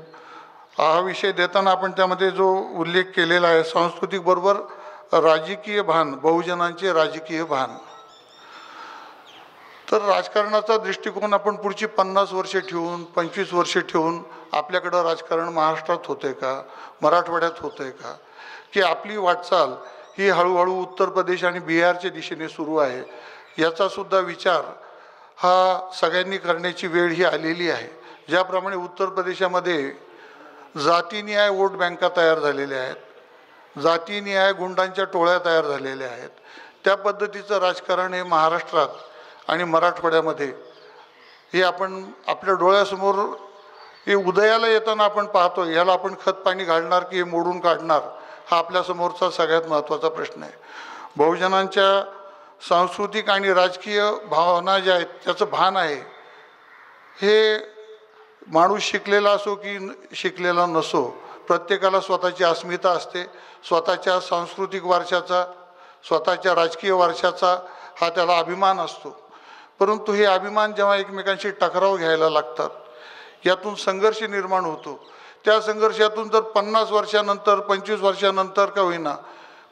हा विषय देताना आपण त्यामध्ये जो उल्लेख केलेला आहे, सांस्कृतिक बरोबर राजकीय भान, बहुजनांचे राजकीय भान. तर राजकारणाचा दृष्टिकोन आपण पुढची 50 वर्षे ठेवून, 25 वर्षे ठेवून आपल्याकडं राजकारण महाराष्ट्रात होतंय का, मराठवाड्यात होतंय का, की आपली वाटचाल ही हळूहळू उत्तर प्रदेश आणि बिहारच्या दिशेने सुरू आहे, याचासुद्धा विचार हा सगळ्यांनी करण्याची वेळ ही आलेली आहे. ज्याप्रमाणे उत्तर प्रदेशामध्ये जातीनिहाय वोट बँका तयार झालेल्या आहेत, जातीनिहाय गुंडांच्या टोळ्या तयार झालेल्या आहेत, त्या पद्धतीचं राजकारण हे महाराष्ट्रात आणि मराठवाड्यामध्ये हे आपण आपल्या डोळ्यासमोर हे उदयाला येताना आपण पाहतो. याला आपण खतपाणी घालणार की हे मोडून काढणार, हा आपल्यासमोरचा सगळ्यात महत्त्वाचा प्रश्न आहे. बहुजनांच्या सांस्कृतिक आणि राजकीय भावना ज्या आहेत त्याचं भान आहे. हे माणूस शिकलेला असो की शिकलेला नसो, प्रत्येकाला स्वतःची अस्मिता असते, स्वतःच्या सांस्कृतिक वारशाचा, स्वतःच्या राजकीय वारशाचा हा त्याला अभिमान असतो. परंतु हे अभिमान जेव्हा एकमेकांशी टकराव घ्यायला लागतात, यातून संघर्ष निर्माण होतो. त्या संघर्षातून जर 50 वर्षानंतर, 25 वर्षानंतर का होईना,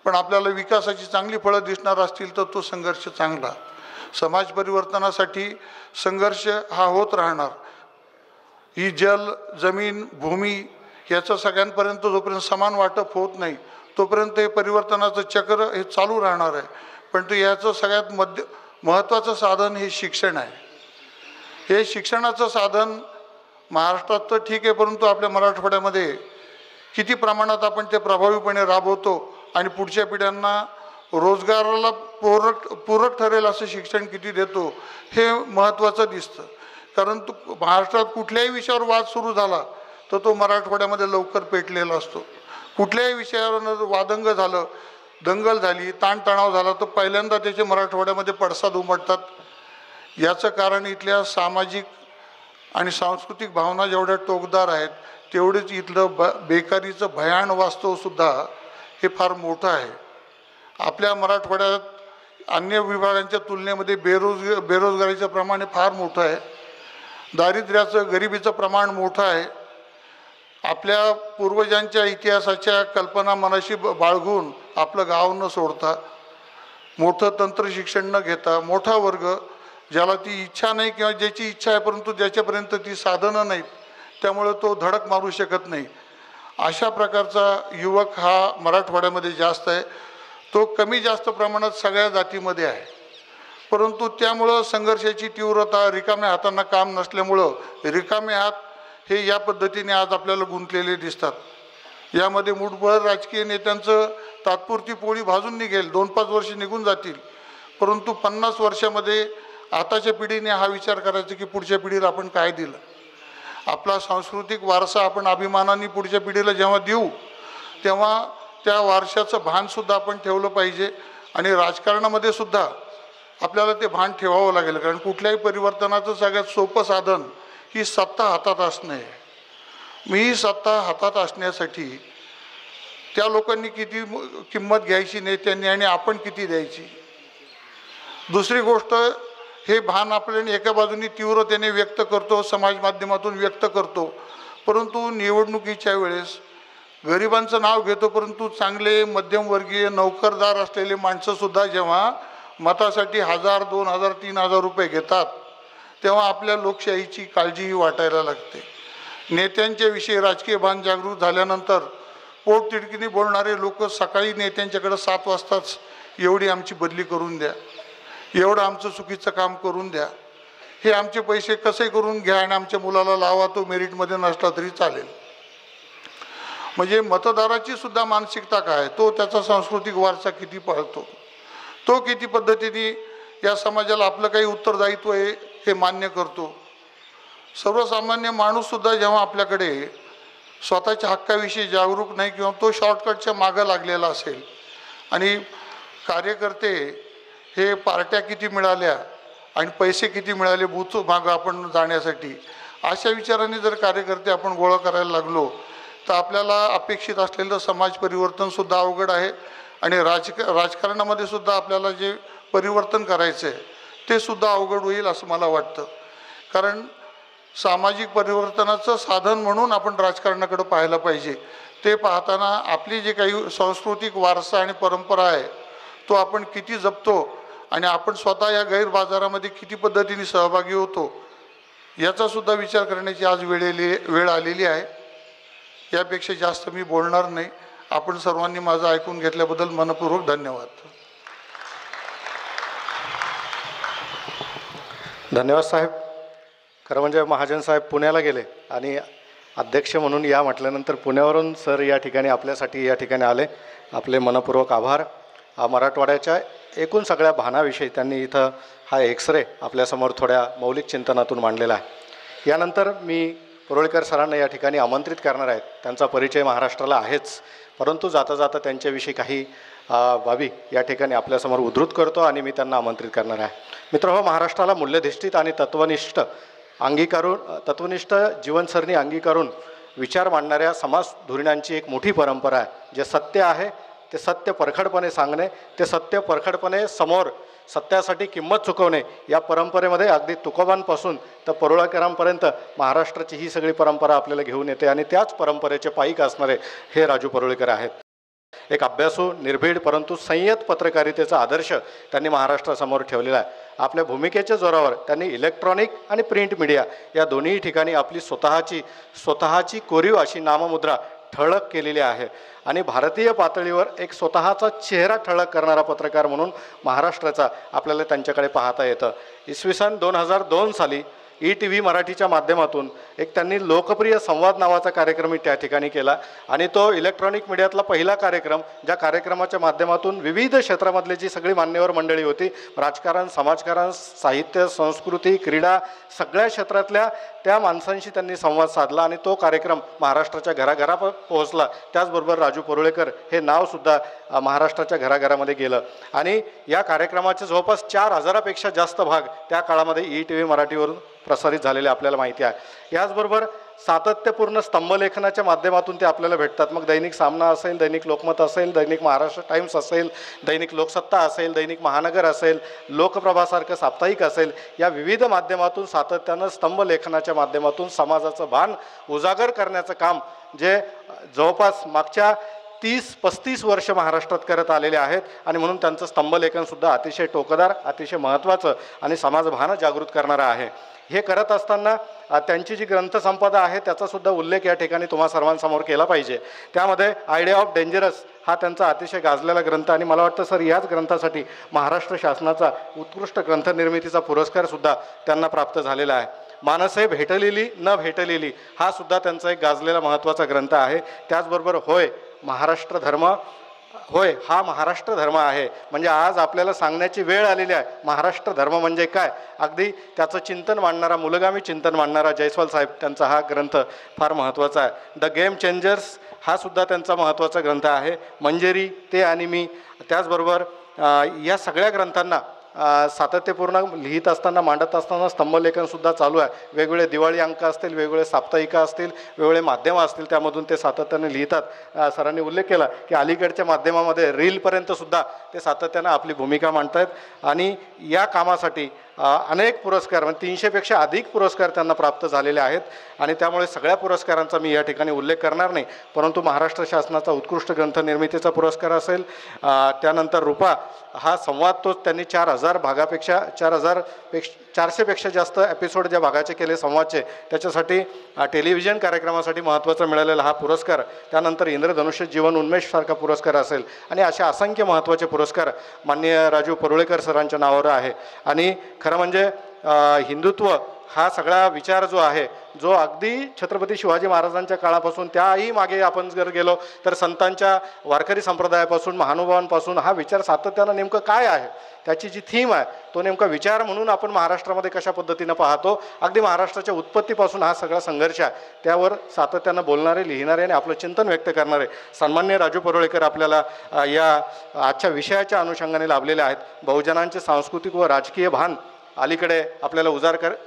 पण आपल्याला विकासाची चांगली फळं दिसणार असतील तर तो संघर्ष चांगला. समाज परिवर्तनासाठी संघर्ष हा होत राहणार. ही जल, जमीन, भूमी याचं सगळ्यांपर्यंत जोपर्यंत समान वाटप होत नाही तोपर्यंत हे परिवर्तनाचं चक्र हे चालू राहणार आहे. पण तो याचं सगळ्यात महत्त्वाचं साधन हे शिक्षण आहे. हे शिक्षणाचं साधन महाराष्ट्रात तर ठीक आहे, परंतु आपल्या मराठवाड्यामध्ये किती प्रमाणात आपण ते प्रभावीपणे राबवतो आणि पुढच्या पिढ्यांना रोजगाराला पूरक ठरेल असं शिक्षण किती देतो हे महत्त्वाचं दिसतं. कारण महाराष्ट्रात कुठल्याही विषयावर वाद सुरू झाला तर तो मराठवाड्यामध्ये लवकर पेटलेला असतो. कुठल्याही विषयावर वादंग झालं, दंगल झाली, ताणतणाव झाला तर पहिल्यांदा त्याचे मराठवाड्यामध्ये पडसाद उमटतात. याचं कारण इथल्या सामाजिक आणि सांस्कृतिक भावना जेवढ्या टोकदार आहेत तेवढेच इथलं बेकारीचं भयान वास्तवसुद्धा हे फार मोठं आहे. आपल्या मराठवाड्यात अन्य विभागांच्या तुलनेमध्ये बेरोजगारीचं प्रमाण हे फार मोठं आहे. दारिद्र्याचं, गरिबीचं प्रमाण मोठं आहे. आपल्या पूर्वजांच्या इतिहासाच्या कल्पना मनाशी बाळगून आपलं गाव न सोडता, मोठं तंत्रशिक्षण न घेता, मोठा वर्ग ज्याला ती इच्छा नाही किंवा ज्याची इच्छा आहे परंतु ज्याच्यापर्यंत ती साधनं नाहीत त्यामुळे तो धडक मारू शकत नाही, अशा प्रकारचा युवक हा मराठवाड्यामध्ये जास्त आहे. तो कमी जास्त प्रमाणात सगळ्या जातीमध्ये आहे. परंतु त्यामुळं संघर्षाची तीव्रता, रिकाम्या हातांना काम नसल्यामुळं रिकामे हात हे या पद्धतीने आज आपल्याला गुंतलेले दिसतात. यामध्ये मुठभर राजकीय नेत्यांचं तात्पुरती पोळी भाजून निघेल, 2-5 वर्ष निघून जातील, परंतु 50 वर्षामध्ये आताच्या पिढीने हा विचार करायचा की पुढच्या पिढीला आपण काय दिलं. आपला सांस्कृतिक वारसा आपण अभिमानाने पुढच्या पिढीला जेव्हा देऊ तेव्हा त्या वारशाचं भानसुद्धा आपण ठेवलं पाहिजे. आणि राजकारणामध्ये सुद्धा आपल्याला ते भान ठेवावं लागेल. कारण कुठल्याही परिवर्तनाचं सगळ्यात सोपं साधन ही सत्ता हातात असणे. मी सत्ता हातात असण्यासाठी त्या लोकांनी किती किंमत घ्यायची नेत्यांनी आणि आपण किती द्यायची. दुसरी गोष्ट, हे भान आपल्याला एका बाजूनी तीव्रतेने व्यक्त करतो, समाज माध्यमातून व्यक्त करतो, परंतु निवडणुकीच्या वेळेस गरिबांचं नाव घेतो, परंतु चांगले मध्यमवर्गीय नोकरदार असलेले माणसंसुद्धा जेव्हा मतासाठी 1000, 2000, 3000 रुपये घेतात तेव्हा आपल्या लोकशाहीची काळजीही वाटायला लागते. नेत्यांच्या विषयी राजकीय भान जागृत झाल्यानंतर पोटतिडकीने बोलणारे लोक सकाळी नेत्यांच्याकडे 7 वाजताच एवढी आमची बदली करून द्या, एवढं आमचं चुकीचं काम करून द्या, हे आमचे पैसे कसे करून घ्या आणि आमच्या मुलाला लावा, तो मेरिटमध्ये नसला तरी चालेल. म्हणजे मतदाराची सुद्धा मानसिकता काय, तो त्याचा सांस्कृतिक वारसा किती पाळतो, तो किती पद्धतीने या समाजाला आपलं काही उत्तरदायित्व आहे हे मान्य करतो. सर्वसामान्य माणूससुद्धा जेव्हा आपल्याकडे स्वतःच्या हक्काविषयी जागरूक नाही किंवा तो शॉर्टकटच्या मागं लागलेला असेल आणि कार्यकर्ते हे पार्ट्या किती मिळाल्या आणि पैसे किती मिळाले बूथ मागं आपण जाण्यासाठी, अशा विचाराने जर कार्यकर्ते आपण गोळा करायला लागलो तर आपल्याला अपेक्षित असलेलं समाज परिवर्तनसुद्धा अवघड आहे आणि राजकारणामध्ये सुद्धा आपल्याला जे परिवर्तन करायचं आहे ते सुद्धा अवघड होईल असं मला वाटतं. कारण सामाजिक परिवर्तनाचं साधन म्हणून आपण राजकारणाकडे पाहायला पाहिजे. ते पाहताना आपली जे काही सांस्कृतिक वारसा आणि परंपरा आहे तो आपण किती जपतो आणि आपण स्वतः या गैरबाजारामध्ये किती पद्धतीने सहभागी होतो याचासुद्धा विचार करण्याची आज वेळ आलेली आहे. यापेक्षा जास्त मी बोलणार नाही. आपण सर्वांनी माझं ऐकून घेतल्याबद्दल मनपूर्वक धन्यवाद. धन्यवाद साहेब. खरं म्हणजे महाजन साहेब पुण्याला गेले आणि अध्यक्ष म्हणून या म्हटल्यानंतर पुण्यावरून सर या ठिकाणी आपल्यासाठी या ठिकाणी आले. आपले मनपूर्वक आभार. मराठवाड्याच्या एकूण सगळ्या भानाविषयी त्यांनी इथं हा एक्सरे आपल्यासमोर थोड्या मौलिक चिंतनातून मांडलेला आहे. यानंतर मी परुळेकर सरांना या ठिकाणी आमंत्रित करणार आहेत. त्यांचा परिचय महाराष्ट्राला आहेच, परंतु जाता जाता त्यांच्याविषयी काही बाबी या ठिकाणी आपल्यासमोर उद्धृत करतो आणि मी त्यांना आमंत्रित करणार आहे. मित्रहो, महाराष्ट्राला मूल्यधिष्ठित आणि तत्वनिष्ठ जीवनसरणी अंगीकारून विचार मांडणाऱ्या समाज धोरणांची एक मोठी परंपरा आहे. जे सत्य आहे ते सत्य परखडपणे सांगणे, ते सत्य परखडपणे समोर सत्यासाठी किंमत चुकवणे, या परंपरेमध्ये अगदी तुकोबांपासून तर परुळेकरांपर्यंत महाराष्ट्राची ही सगळी परंपरा आपल्याला घेऊन येते आणि त्याच परंपरेचे पाईक असणारे हे राजू परुळेकर आहेत. एक अभ्यासू, निर्भीड परंतु संयत पत्रकारितेचा आदर्श त्यांनी महाराष्ट्रासमोर ठेवलेला आहे. आपल्या भूमिकेच्या जोरावर त्यांनी इलेक्ट्रॉनिक आणि प्रिंट मीडिया या दोन्ही ठिकाणी आपली स्वतःची कोरीव अशी नाममुद्रा ठळक केलेली आहे आणि भारतीय पातळीवर एक स्वतःचा चेहरा ठळक करणारा पत्रकार म्हणून महाराष्ट्राचा आपल्याला त्यांच्याकडे पाहता येतं. इसवी सन 2002 साली ETV मराठीच्या माध्यमातून एक त्यांनी लोकप्रिय संवाद नावाचा कार्यक्रम त्या ठिकाणी केला आणि तो इलेक्ट्रॉनिक मीडियातला पहिला कार्यक्रम, ज्या कार्यक्रमाच्या माध्यमातून विविध क्षेत्रामधली जी सगळी मान्यवर मंडळी होती, राजकारण, समाजकारण, साहित्य, संस्कृती, क्रीडा, सगळ्या क्षेत्रातल्या त्या माणसांशी त्यांनी संवाद साधला आणि तो कार्यक्रम महाराष्ट्राच्या घराघरात पोहोचला. त्याचबरोबर राजू परुळेकर हे नावसुद्धा महाराष्ट्राच्या घराघरामध्ये गेलं आणि या कार्यक्रमाचे जवळपास 4000पेक्षा जास्त भाग त्या काळामध्ये ETV मराठीवरून प्रसारित झालेले आपल्याला माहिती आहे. याचबरोबर सातत्यपूर्ण स्तंभलेखनाच्या माध्यमातून ते आपल्याला भेटतात. मग दैनिक सामना असेल, दैनिक लोकमत असेल, दैनिक महाराष्ट्र टाइम्स असेल, दैनिक लोकसत्ता असेल, दैनिक महानगर असेल, लोकप्रभासारखं साप्ताहिक असेल, या विविध माध्यमातून सातत्यानं स्तंभलेखनाच्या माध्यमातून समाजाचं भान उजागर करण्याचं काम जे जवळपास मागच्या 30-35 वर्ष महाराष्ट्रात करत आलेले आहेत आणि म्हणून त्यांचं स्तंभलेखनसुद्धा अतिशय टोकदार, अतिशय महत्त्वाचं आणि समाजभान जागृत करणारं आहे. हे करत असताना त्यांची जी ग्रंथसंपदा आहे त्याचासुद्धा उल्लेख या ठिकाणी तुम्हा सर्वांसमोर केला पाहिजे. त्यामध्ये आयडिया ऑफ डेंजरस हा त्यांचा अतिशय गाजलेला ग्रंथ आणि मला वाटतं सर याच ग्रंथासाठी महाराष्ट्र शासनाचा उत्कृष्ट ग्रंथनिर्मितीचा पुरस्कारसुद्धा त्यांना प्राप्त झालेला आहे. मानसे भेटलेली न भेटलेली हा सुद्धा त्यांचा एक गाजलेला महत्त्वाचा ग्रंथ आहे. त्याचबरोबर होय हा महाराष्ट्र धर्म आहे, म्हणजे आज आपल्याला सांगण्याची वेळ आलेली आहे महाराष्ट्र धर्म म्हणजे काय. अगदी त्याचं चिंतन मांडणारा, मूलगामी चिंतन मांडणारा जयस्वाल साहेब त्यांचा हा ग्रंथ फार महत्त्वाचा आहे. द गेम चेंजर्स हा सुद्धा त्यांचा महत्त्वाचा ग्रंथ आहे. मंजेरी, ते आणि मी, त्याचबरोबर या सगळ्या ग्रंथांना सातत्यपूर्ण लिहित असताना मांडत असताना स्तंभलेखनसुद्धा चालू आहे. वेगवेगळे दिवाळी अंक असतील, वेगवेगळे साप्ताहिका असतील, वेगवेगळे माध्यमं असतील, त्यामधून ते सातत्याने लिहितात. सरांनी उल्लेख केला की अलीकडच्या माध्यमामध्ये रीलपर्यंतसुद्धा ते सातत्यानं आपली भूमिका मांडत आहेत आणि या कामासाठी अनेक पुरस्कार म्हणजे 300पेक्षा अधिक पुरस्कार त्यांना प्राप्त झालेले आहेत. आणि त्यामुळे सगळ्या पुरस्कारांचा मी या ठिकाणी उल्लेख करणार नाही, परंतु महाराष्ट्र शासनाचा उत्कृष्ट ग्रंथ निर्मितीचा पुरस्कार असेल, त्यानंतर रूपा हा संवाद तो त्यांनी 4000 भागापेक्षा 400पेक्षा जास्त एपिसोड ज्या भागाचे केले संवादचे, त्याच्यासाठी टेलिव्हिजन कार्यक्रमासाठी महत्त्वाचा मिळालेला हा पुरस्कार, त्यानंतर इंद्रधनुष्य जीवन उन्मेषसारखा पुरस्कार असेल आणि असे असंख्य महत्त्वाचे पुरस्कार माननीय राजू परुळेकर सरांच्या नावावर आहे. आणि खरं म्हणजे हिंदुत्व हा सगळा विचार जो आहे, जो अगदी छत्रपती शिवाजी महाराजांच्या काळापासून त्याही मागे आपण जर गेलो तर संतांच्या वारकरी संप्रदायापासून महानुभावांपासून हा विचार सातत्यानं नेमकं काय आहे, त्याची जी थीम आहे तो नेमका विचार म्हणून आपण महाराष्ट्रामध्ये कशा पद्धतीनं पाहतो, अगदी महाराष्ट्राच्या उत्पत्तीपासून हा सगळा संघर्ष आहे, त्यावर सातत्यानं बोलणारे, लिहिणारे आणि आपलं चिंतन व्यक्त करणारे सन्माननीय राजू परुळेकर आपल्याला या आजच्या विषयाच्या अनुषंगाने लाभलेले आहेत. बहुजनांचे सांस्कृतिक व राजकीय भान अलीकडे आपल्याला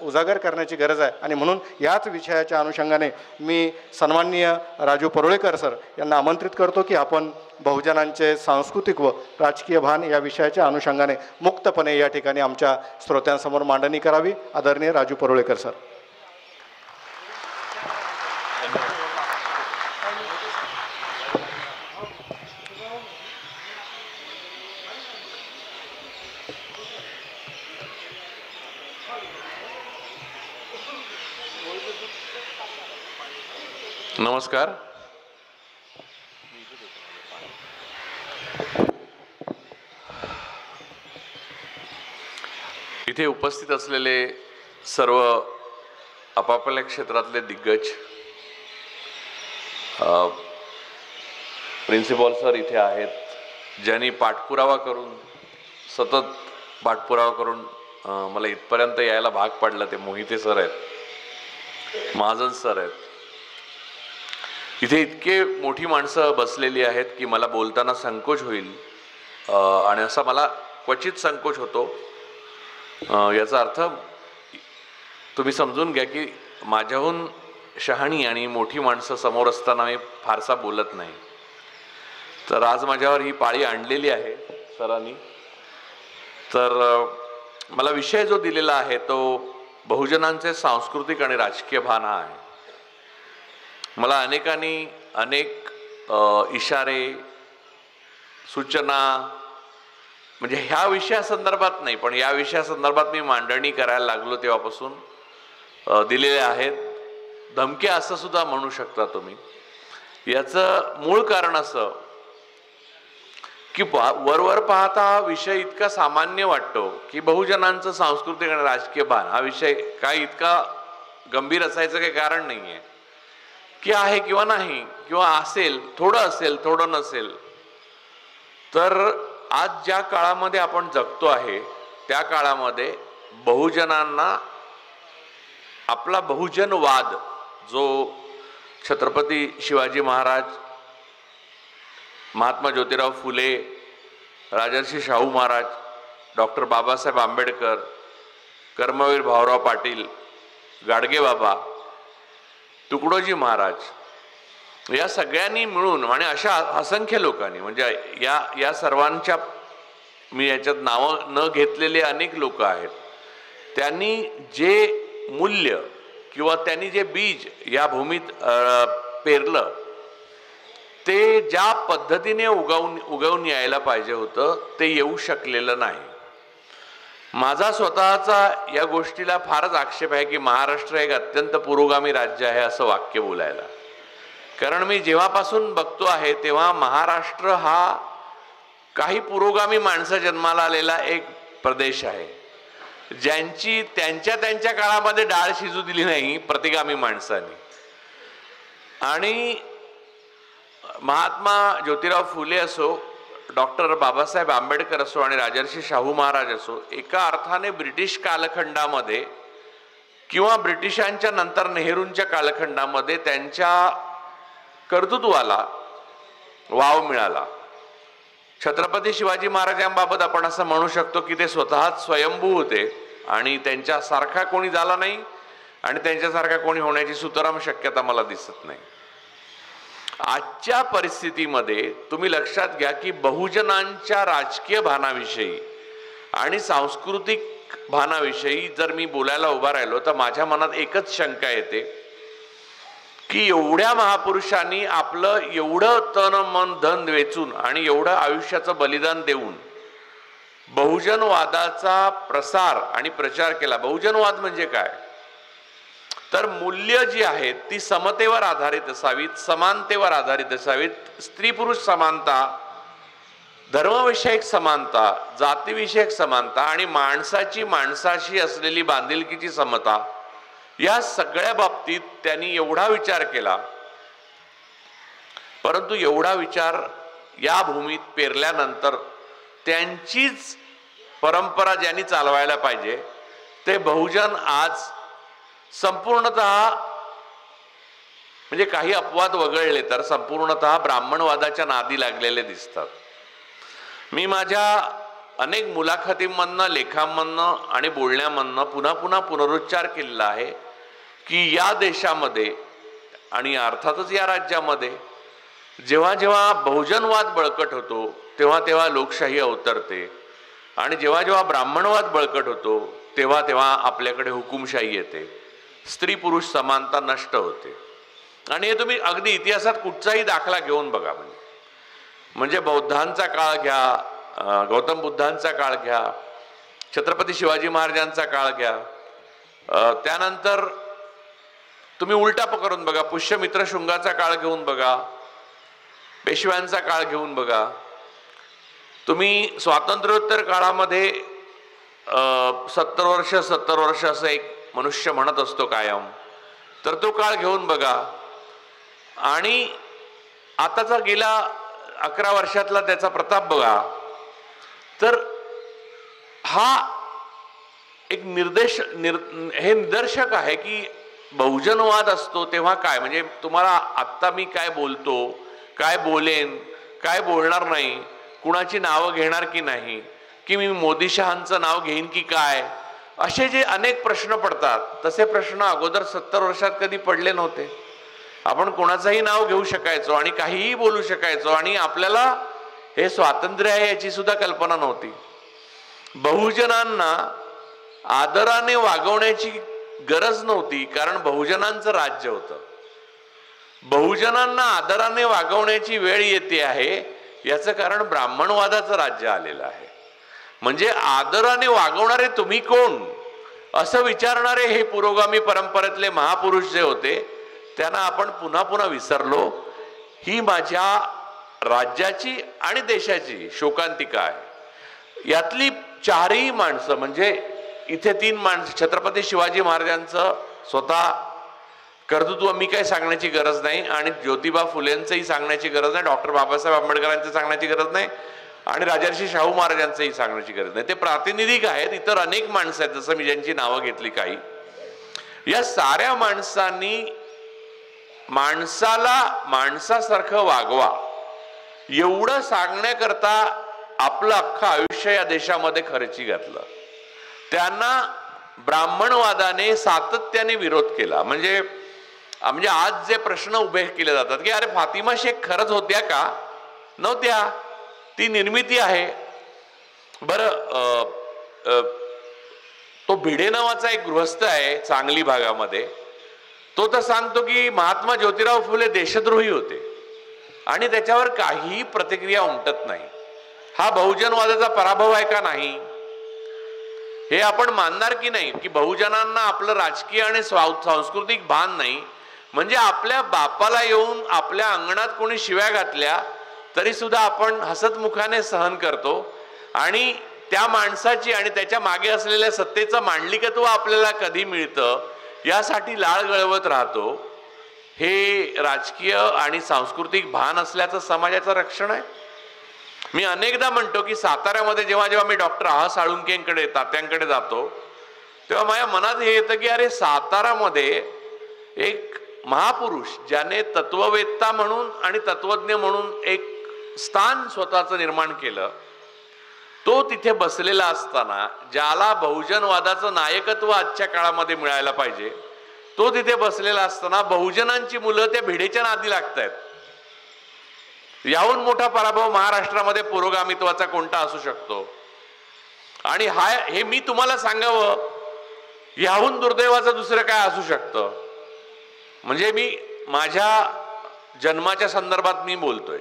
उजागर करण्याची गरज आहे आणि म्हणून याच विषयाच्या अनुषंगाने मी सन्माननीय राजू परुळेकर सर यांना आमंत्रित करतो की आपण बहुजनांचे सांस्कृतिक व राजकीय भान या विषयाच्या अनुषंगाने मुक्तपणे या ठिकाणी आमच्या श्रोत्यांसमोर मांडणी करावी. आदरणीय राजू परुळेकर सर. नमस्कार. इथे उपस्थित असलेले सर्व आपापल्या क्षेत्रातले दिग्गज, प्रिन्सिपॉल सर इथे आहेत, ज्यांनी सतत पाठपुरावा करून मला इथपर्यंत यायला भाग पाडलं. ते मोहिते सर आहेत, महाजन सर आहेत. इथे इतके मोठी माणसं बसलेली आहेत की मला बोलताना संकोच होईल आणि असा मला क्वचित संकोच होतो. याचा अर्थ तुम्ही समजून घ्या की माझ्याहून शहाणी आणि मोठी माणसं समोर असताना मी फारसा बोलत नाही. तर आज माझ्यावर ही पाळी आणलेली आहे सरांनी. तर मला विषय जो दिलेला आहे तो बहुजनांचे सांस्कृतिक आणि राजकीय भान हा आहे. मला अनेकांनी अनेक इशारे, सूचना, म्हणजे ह्या विषयासंदर्भात नाही पण या विषयासंदर्भात मी मांडणी करायला लागलो तेव्हापासून दिलेले आहेत. धमक्या असं सुद्धा म्हणू शकता तुम्ही. याचं मूळ कारण असं की वरवर पाहता हा विषय इतका सामान्य वाटतो की बहुजनांचं सांस्कृतिक आणि राजकीय भान हा विषय काय इतका गंभीर असायचं काही कारण नाही आहे की आहे किंवा नाही किंवा असेल, थोडं नसेल. तर आज ज्या काळामध्ये आपण जगतो आहे त्या काळामध्ये बहुजनांना आपला बहुजनवाद जो छत्रपती शिवाजी महाराज, महात्मा ज्योतिराव फुले, राजर्षी शाहू महाराज, डॉक्टर बाबासाहेब आंबेडकर, कर्मवीर भाऊराव पाटील, गाडगेबाबा, तुकडोजी महाराज या सगळ्यांनी मिळून आणि अशा असंख्य लोकांनी म्हणजे या सर्वांच्या मी याच्यात नावं न घेतलेले अनेक लोक आहेत. त्यांनी जे मूल्य किंवा त्यांनी जे बीज या भूमीत पेरलं ते ज्या पद्धतीने उगवून यायला पाहिजे होतं ते येऊ शकलेलं नाही. माझा स्वतःचा या गोष्टीला फारच आक्षेप आहे की महाराष्ट्र एक अत्यंत पुरोगामी राज्य आहे असं वाक्य बोलायला. कारण मी जेव्हापासून बघतो आहे तेव्हा महाराष्ट्र हा काही पुरोगामी माणसं जन्माला आलेला एक प्रदेश आहे ज्यांची त्यांच्या काळामध्ये डाळ शिजू दिली नाही प्रतिगामी माणसांनी. आणि महात्मा ज्योतिराव फुले असो, डॉक्टर बाबासाहेब आंबेडकर असो आणि राजर्षी शाहू महाराज असो, एका अर्थाने ब्रिटिश कालखंडामध्ये किंवा ब्रिटिशांच्या नंतर नेहरूंच्या कालखंडामध्ये त्यांच्या कर्तृत्वाला वाव मिळाला. छत्रपती शिवाजी महाराजांबाबत आपण असं म्हणू शकतो की ते स्वतःच स्वयंभू होते आणि त्यांच्यासारखा कोणी झाला नाही आणि त्यांच्यासारखा कोणी होण्याची सुतराम शक्यता मला दिसत नाही. आजच्या परिस्थितीमध्ये तुम्ही लक्षात घ्या की बहुजनांच्या राजकीय भानाविषयी आणि सांस्कृतिक भानाविषयी जर मी बोलायला उभा राहिलो तर माझ्या मनात एकच शंका येते की एवढ्या महापुरुषांनी आपलं एवढं तन मन धन वेचून आणि एवढं आयुष्याचं बलिदान देऊन बहुजनवादाचा प्रसार आणि प्रचार केला. बहुजनवाद म्हणजे काय तर मूल्य जी आहेत ती समतेवर आधारित असावीत, समानतेवर आधारित असावीत, स्त्री पुरुष समानता, धर्मविषयक समानता, जातीविषयक समानता आणि माणसाची माणसाशी असलेली बांधिलकीची समता, या सगळ्या बाबतीत त्यांनी एवढा विचार केला. परंतु एवढा विचार या भूमीत पेरल्यानंतर त्यांचीच परंपरा ज्यांनी चालवायला पाहिजे ते बहुजन आज संपूर्णतः म्हणजे काही अपवाद वगळले तर संपूर्णतः ब्राह्मणवादाच्या नादी लागलेले दिसतात. मी माझ्या अनेक मुलाखतींमधनं, लेखांमधनं आणि बोलण्यामधनं पुन्हा पुन्हा पुनरुच्चार केलेला आहे की या देशामध्ये आणि अर्थातच या राज्यामध्ये जेव्हा जेव्हा बहुजनवाद बळकट होतो तेव्हा तेव्हा लोकशाही अवतरते आणि जेव्हा जेव्हा ब्राह्मणवाद बळकट होतो तेव्हा तेव्हा आपल्याकडे हुकुमशाही येते, स्त्री पुरुष समानता नष्ट होते. आणि हे तुम्ही अगदी इतिहासात कुठचाही दाखला घेऊन बघा, म्हणजे बौद्धांचा काळ घ्या, गौतम बुद्धांचा काळ घ्या, छत्रपती शिवाजी महाराजांचा काळ घ्या, त्यानंतर तुम्ही उलटा पकडून बघा, पुष्यमित्र शुंगाचा काळ घेऊन बघा, पेशव्यांचा काळ घेऊन बघा, तुम्ही स्वातंत्र्योत्तर काळामध्ये 70 वर्ष असं एक मनुष्य म्हणत असतो कायम, तर तो काळ घेऊन बघा. आणि आताचा गेला 11 वर्षातला त्याचा प्रताप बघा. तर हा एक हे निदर्शक आहे की बहुजनवाद असतो तेव्हा काय, म्हणजे तुम्हाला आत्ता मी काय बोलतो, काय बोलेन, काय बोलणार नाही, कुणाची नावं घेणार की नाही, की मी मोदी शहांचं नाव घेईन की काय, असे जे अनेक प्रश्न पडतात तसे प्रश्न अगोदर 70 वर्षात कधी पडले नव्हते. आपण कोणाचंही नाव घेऊ शकायचो आणि काहीही बोलू शकायचो आणि आपल्याला हे स्वातंत्र्य आहे याची सुद्धा कल्पना नव्हती. बहुजनांना आदराने वागवण्याची गरज नव्हती कारण बहुजनांचं राज्य होतं. बहुजनांना आदराने वागवण्याची वेळ येते आहे याचं कारण ब्राह्मणवादाचं राज्य आलेलं आहे. म्हणजे आदराने वागवणारे तुम्ही कोण असं विचारणारे हे पुरोगामी परंपरेतले महापुरुष जे होते त्यांना आपण पुन्हा पुन्हा विसरलो. ही माझ्या राज्याची आणि देशाची शोकांतिका आहे. यातली 4ही माणसं, म्हणजे इथे 3 माणसं, छत्रपती शिवाजी महाराजांचं स्वतः कर्तृत्व मी काही सांगण्याची गरज नाही आणि ज्योतिबा फुलेंचंही सांगण्याची गरज नाही, डॉक्टर बाबासाहेब आंबेडकरांचं सांगण्याची गरज नाही आणि राजर्षी शाहू महाराजांचंही सांगण्याची गरज नाही. ते प्रातिनिधिक आहेत, इतर अनेक माणसं आहेत जसं मी ज्यांची नावं घेतली काही. या साऱ्या माणसांनी माणसाला माणसासारखं वागवा एवढं सांगण्याकरता आपलं अख्खं आयुष्य या देशामध्ये खर्ची घातलं. त्यांना ब्राह्मणवादाने सातत्याने विरोध केला. म्हणजे आज जे प्रश्न उभे केले जातात की अरे फातिमा शेख खरंच होत्या का, नव्हत्या, ती निर्मिती आहे. बरं, तो भिडे नावाचा एक गृहस्थ आहे सांगली भागामध्ये, तो तर सांगतो की महात्मा ज्योतिराव फुले देशद्रोही होते आणि त्याच्यावर काहीही प्रतिक्रिया उमटत नाही. हा बहुजनवादाचा पराभव आहे का नाही हे आपण मानणार की नाही की बहुजनांना आपलं राजकीय आणि सांस्कृतिक भान नाही. म्हणजे आपल्या बापाला येऊन आपल्या अंगणात कोणी शिव्या घातल्या तरी सुद्धा आपण हसतमुखाने सहन करतो आणि त्या माणसाची आणि त्याच्या मागे असलेल्या सत्तेचं मांडलिकत्व आपल्याला कधी मिळतं यासाठी लाळ गळवत राहतो. हे राजकीय आणि सांस्कृतिक भान असल्याचं समाजाचं रक्षण आहे. मी अनेकदा म्हणतो की साताऱ्यामध्ये जेव्हा जेव्हा मी डॉक्टर आह साळुंकेंकडे तात्यांकडे जातो तेव्हा माझ्या मनात हे येतं की अरे सातारामध्ये एक महापुरुष ज्याने तत्ववेत्ता म्हणून आणि तत्वज्ञ म्हणून एक स्थान स्वतःचं निर्माण केलं, तो तिथे बसलेला असताना ज्याला बहुजनवादाचं नायकत्व आजच्या काळामध्ये मिळायला पाहिजे, तो तिथे बसलेला असताना बहुजनांची मुलं त्या भिडेच्या नादी लागतायत. याहून मोठा पराभव महाराष्ट्रामध्ये पुरोगामित्वाचा कोणता असू शकतो? आणि हे मी तुम्हाला सांगावं, याहून दुर्दैवाचं दुसरं काय असू शकतं? म्हणजे मी माझ्या जन्माच्या संदर्भात मी बोलतोय.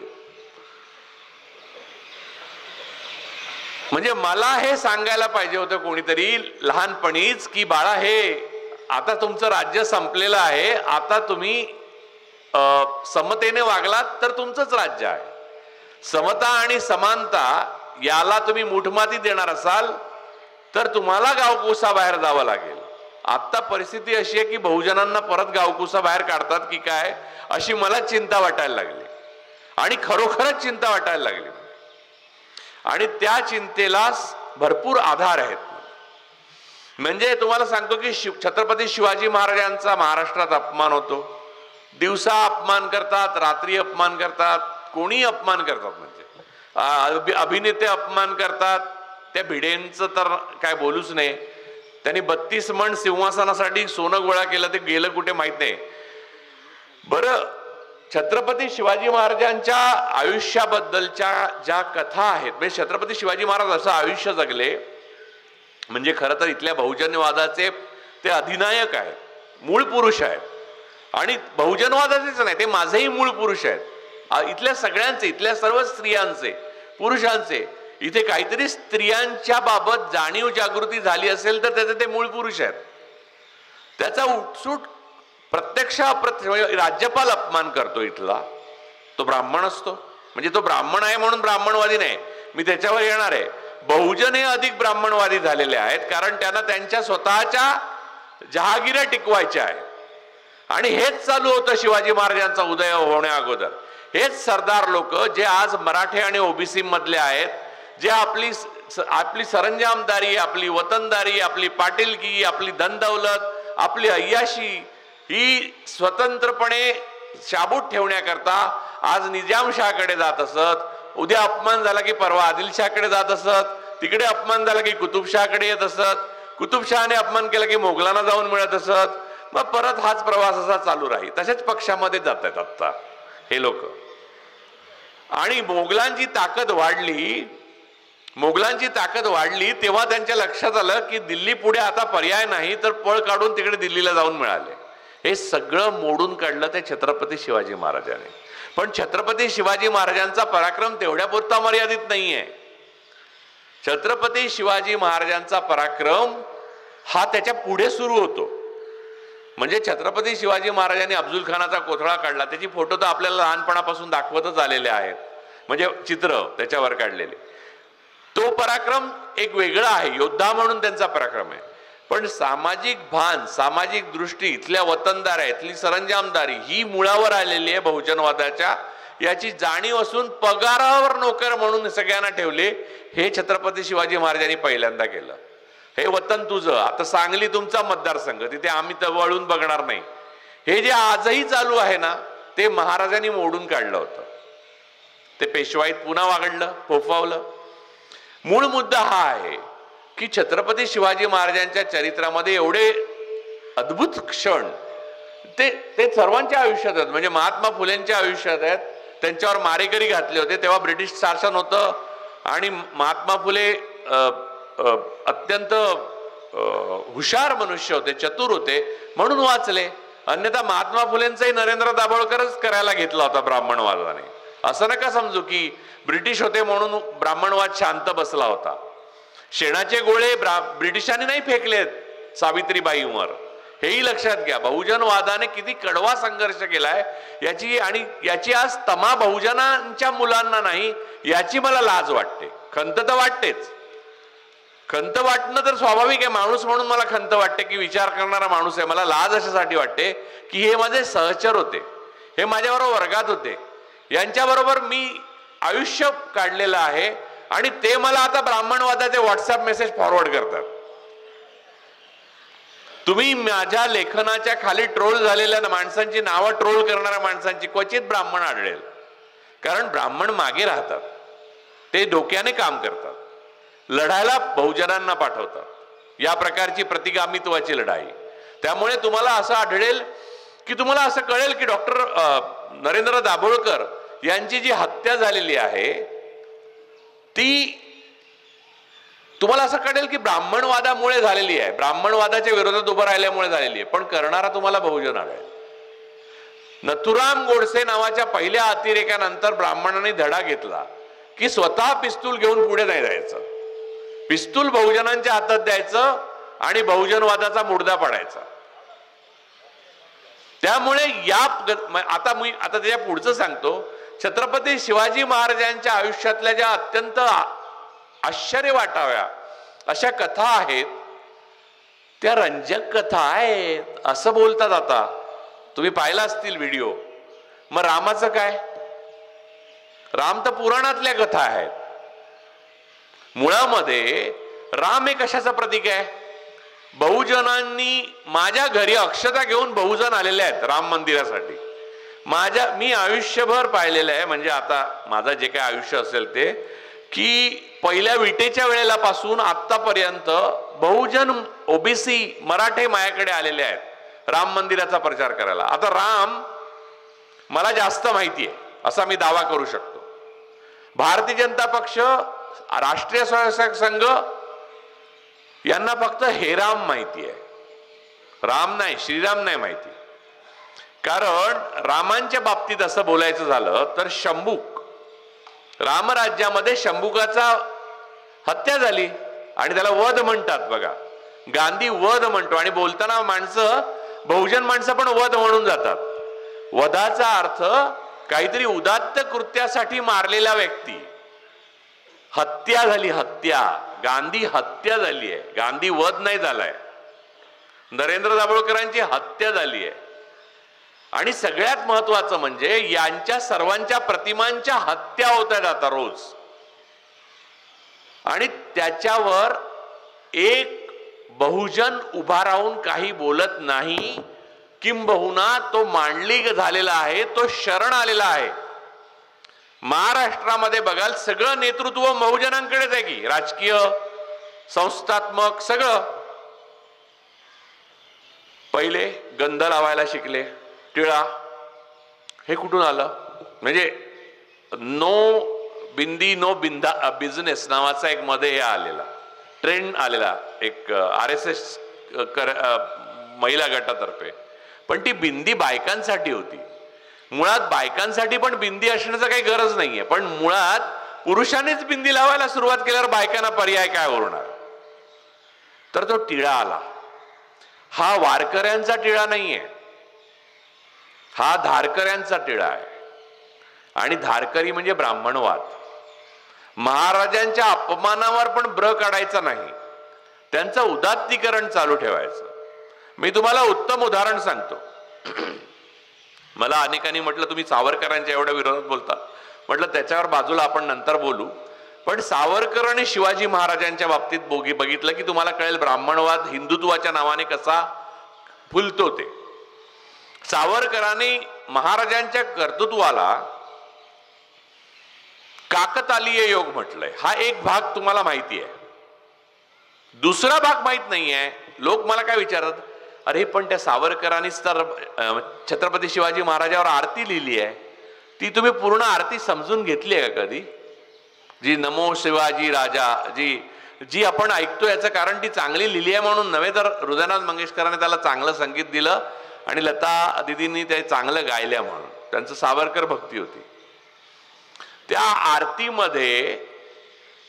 म्हणजे मला हे सांगायला पाहिजे होतं कोणीतरी लहानपणीच, की बाळा, हे आता तुमचं राज्य संपलेलं आहे, आता तुम्ही समतेने वागलात तर तुमचंच राज्य आहे. समता आणि समानता याला तुम्ही मुठमाती देणार असाल तर तुम्हाला गावकुसा बाहेर जावं लागेल. आता परिस्थिती अशी आहे की बहुजनांना परत गावकुसा बाहेर काढतात की काय, अशी मला चिंता वाटायला लागली. आणि खरोखरच चिंता वाटायला लागली. आणि त्या चिंतेला भरपूर आधार आहेत. म्हणजे तुम्हाला सांगतो की छत्रपती शिवाजी महाराजांचा महाराष्ट्रात अपमान होतो. दिवसा अपमान करतात, रात्री अपमान करतात, कोणी अपमान करतात. म्हणजे अभिनेते अपमान करतात. त्या भिडेंचं तर काय बोलूच नाही. त्यांनी 32 मण सिंहासनासाठी सोनं गोळा केलं, ते गेलं कुठे माहित नाही. बरं, छत्रपती शिवाजी महाराजांच्या आयुष्याबद्दलच्या ज्या कथा आहेत, म्हणजे छत्रपती शिवाजी महाराज असं आयुष्य जगले म्हणजे खरं तर इथल्या बहुजनवादाचे ते अधिनायक आहेत, मूळ पुरुष आहेत. आणि बहुजनवादाचेच नाही, ते माझेही मूळ पुरुष आहेत. इथल्या सगळ्यांचे, इथल्या सर्व स्त्रियांचे, पुरुषांचे. इथे काहीतरी स्त्रियांच्या बाबत जाणीव जागृती झाली असेल तर त्याचे ते मूळ पुरुष आहेत. त्याचा उठसूट प्रत्यक्ष राज्यपाल अपमान करतो इथला, तो ब्राह्मण असतो. म्हणजे तो ब्राह्मण आहे म्हणून ब्राह्मणवादी नाही, मी त्याच्यावर येणार आहे. बहुजन हे अधिक ब्राह्मणवादी झालेले आहेत, कारण त्यांना त्यांच्या स्वतःच्या जहागिऱ्या टिकवायच्या आहेत. आणि हेच चालू होतं शिवाजी महाराजांचा उदय होण्या अगोदर. हेच सरदार लोक जे आज मराठे आणि ओबीसी मधले आहेत, जे आपली सरंजामदारी, आपली वतनदारी, आपली पाटीलकी, आपली धनदौलत, आपली अय्याशी ही स्वतंत्रपणे शाबूत ठेवण्याकरता आज निजामशाहकडे जात असत. उद्या अपमान झाला की परवा आदिलशाहकडे जात असत. तिकडे अपमान झाला की कुतुबशाहकडे येत असत. कुतुबशहाने अपमान केला की मोगलांना जाऊन मिळत असत. मग परत हाच प्रवास असा चालू राहील. तशाच पक्षामध्ये जात आहेत आता हे लोक. आणि मोगलांची ताकद वाढली तेव्हा त्यांच्या लक्षात आलं की दिल्ली पुढे आता पर्याय नाही, तर पळ काढून तिकडे दिल्लीला जाऊन मिळाले. हे सगळं मोडून काढलं ते छत्रपती शिवाजी महाराजांनी. पण छत्रपती शिवाजी महाराजांचा पराक्रम तेवढ्यापुरता मर्यादित नाहीये. छत्रपती शिवाजी महाराजांचा पराक्रम हा त्याच्या पुढे सुरू होतो. म्हणजे छत्रपती शिवाजी महाराजांनी अफजल खानाचा कोथळा काढला, त्याची फोटो तर आपल्याला लहानपणापासून दाखवतच आलेले आहेत, म्हणजे चित्र त्याच्यावर काढलेले. तो पराक्रम एक वेगळा आहे, योद्धा म्हणून त्यांचा पराक्रम आहे. पण सामाजिक भान, सामाजिक दृष्टी, इथल्या वतनदार आहे, इथली सरंजामदारी ही मुळावर आलेली आहे बहुजनवादाच्या. याची जाणीव असून पगारावर नोकर म्हणून सगळ्यांना ठेवले. हे छत्रपती शिवाजी महाराजांनी पहिल्यांदा केलं. हे वतन तुझं, आता सांगली तुमचा मतदारसंघ, तिथे आम्ही वळून बघणार नाही. हे जे आजही चालू आहे ना, ते महाराजांनी मोडून काढलं होतं. ते पेशवाईत पुन्हा वागडलं, फोफावलं. मूळ मुद्दा हा आहे की छत्रपती शिवाजी महाराजांच्या चरित्रामध्ये एवढे अद्भुत क्षण ते सर्वांच्या आयुष्यात आहेत. म्हणजे महात्मा फुलेंच्या आयुष्यात आहेत. त्यांच्यावर मारेकरी घातले होते तेव्हा ब्रिटिश शासन होतं आणि महात्मा फुले अत्यंत हुशार मनुष्य होते, चतुर होते, म्हणून वाचले. अन्यथा महात्मा फुलेंचाही नरेंद्र दाभोळकरच करायला घेतला होता ब्राह्मणवादाने. असं नका समजू की ब्रिटिश होते म्हणून ब्राह्मणवाद शांत बसला होता. शेणाचे गोळे ब्रिटिशांनी नाही फेकलेत सावित्रीबाईंवर, हेही लक्षात घ्या. बहुजनवादाने किती कडवा संघर्ष केलाय याची आज तमा बहुजनांच्या मुलांना नाही, याची मला लाज वाटते. खंत तर वाटतेच. खंत वाटणं तर स्वाभाविक आहे. माणूस म्हणून मला खंत वाटते की विचार करणारा माणूस आहे. मला लाज अशासाठी वाटते की हे माझे सहचर होते, हे माझ्याबरोबर वर्गात होते, यांच्याबरोबर मी आयुष्य काढलेलं आहे आणि ते मला आता ब्राह्मणवादाचे व्हॉट्सअप मेसेज फॉरवर्ड करतात. तुम्ही माझ्या लेखनाच्या खाली ट्रोल झालेल्या माणसांची नावं, ट्रोल करणाऱ्या माणसांची क्वचित ब्राह्मण आढळेल. कारण ब्राह्मण मागे राहतात, ते डोक्याने काम करतात, लढायला बहुजनांना पाठवतात, या प्रकारची प्रतिगामित्वाची लढाई. त्यामुळे तुम्हाला असं आढळेल की तुम्हाला असं कळेल की डॉक्टर नरेंद्र दाभोळकर यांची जी हत्या झालेली आहे ती तुम्हाला असं कळेल की ब्राह्मणवादामुळे झालेली आहे, ब्राह्मणवादाच्या विरोधात उभं राहिल्यामुळे झालेली आहे, पण करणारा तुम्हाला बहुजन आढळेल. नथुराम गोडसे नावाच्या पहिल्या अतिरेकानंतर ब्राह्मणांनी धडा घेतला की स्वतः पिस्तूल घेऊन पुढे नाही जायचं, पिस्तूल बहुजनांच्या हातात द्यायचं आणि बहुजनवादाचा मुडदा पाडायचा. त्यामुळे आता त्याच्या पुढचं सांगतो. छत्रपती शिवाजी महाराजांच्या आयुष्यातल्या ज्या अत्यंत आश्चर्य वाटाव्या अशा कथा आहेत त्या रंजक कथा आहेत असं बोलतात. आता तुम्ही पाहिला असतील व्हिडिओ. मग रामाचं काय? राम तर पुराणातल्या कथा आहेत. मुळामध्ये राम हे कशाचं प्रतीक आहे? बहुजनांनी माझ्या घरी अक्षता घेऊन बहुजन आलेले आहेत राम मंदिरासाठी. मी आयुष्यभर पाहिलेलं आहे, म्हणजे आता माझं जे काय आयुष्य असेल ते, की पहिल्या विटेच्या वेळेला पासून आतापर्यंत बहुजन ओबीसी मराठे माझ्याकडे आलेले आहेत राम मंदिराचा प्रचार करायला. आता राम मला जास्त माहिती आहे असा मी दावा करू शकतो. भारतीय जनता पक्ष, राष्ट्रीय स्वयंसेवक संघ यांना फक्त हे राम माहिती आहे, राम नाही, श्रीराम नाही माहिती. कारण रामांच्या बाबतीत असं बोलायचं झालं तर शंभूक, रामराज्यामध्ये शंभुकाचा हत्या झाली आणि त्याला वध म्हणतात. बघा, गांधी वध म्हणतो आणि बोलताना बहुजन माणसं पण वध म्हणून जातात. वधाचा अर्थ काहीतरी उदात्त कृत्यासाठी मारलेला व्यक्ती. हत्या झाली, हत्या. गांधी हत्या झाली आहे, गांधी वध नाही झालाय. नरेंद्र दाभोळकरांची हत्या झाली आहे. आणि सगळ्यात महत्वाचं म्हणजे यांच्या सर्वांच्या प्रतिमांच्या हत्या होत आहेत आता रोज. आणि त्याच्यावर एक बहुजन उभा राहून काही बोलत नाही, किंबहुना तो मांडलिक झालेला आहे, तो शरण आलेला आहे. महाराष्ट्रामध्ये बघाल सगळं नेतृत्व बहुजनांकडेच आहे की, राजकीय, संस्थात्मक सगळं. पहिले गंध लावायला शिकले, टिळा. हे कुठून आलं? म्हणजे नो बिंदी नो बिझनेस नावाचा एक मध्ये हे आलेला ट्रेंड आलेला, एक RSS महिला गटातर्फे. पण ती बिंदी बायकांसाठी होती. मुळात बायकांसाठी पण बिंदी असण्याचं काही गरज नाहीये, पण मुळात पुरुषांनीच बिंदी लावायला सुरुवात केल्यावर बायकांना पर्याय काय उरणार? तर तो टिळा आला. हा वारकऱ्यांचा टिळा नाहीये, हा धारकऱ्यांचा टिळा आहे. आणि धारकरी म्हणजे ब्राह्मणवाद. महाराजांच्या अपमानावर पण ब्र काढायचा नाही, त्यांचं उदात्तीकरण चालू ठेवायचं. मी तुम्हाला उत्तम उदाहरण सांगतो. मला अनेकांनी म्हटलं तुम्ही सावरकरांच्या एवढ्या विरोधात बोलता. म्हटलं त्याच्यावर बाजूला आपण नंतर बोलू. पण सावरकर आणि शिवाजी महाराजांच्या बाबतीत बघितलं की तुम्हाला कळेल ब्राह्मणवाद हिंदुत्वाच्या नावाने कसा फुलतो ते. सावरकरांनी महाराजांच्या कर्तृत्वाला काकतालीय योग म्हटलंय. हा एक भाग तुम्हाला माहिती आहे, दुसरा भाग माहित नाहीये. लोक मला काय विचारतात, अरे पण त्या सावरकरांनीच तर छत्रपती शिवाजी महाराजांवर आरती लिहिली आहे, ती तुम्ही पूर्ण आरती समजून घेतली आहे का कधी? जी नमो शिवाजी राजा जी आपण ऐकतो याचं कारण ती चांगली लिहिली आहे म्हणून नव्हे, तर हृदयनाथ मंगेशकरांनी त्याला चांगलं संगीत दिलं आणि लता दिदींनी ते चांगलं गायल्या म्हणून त्यांचं सावरकर भक्ती होती. त्या आरतीमध्ये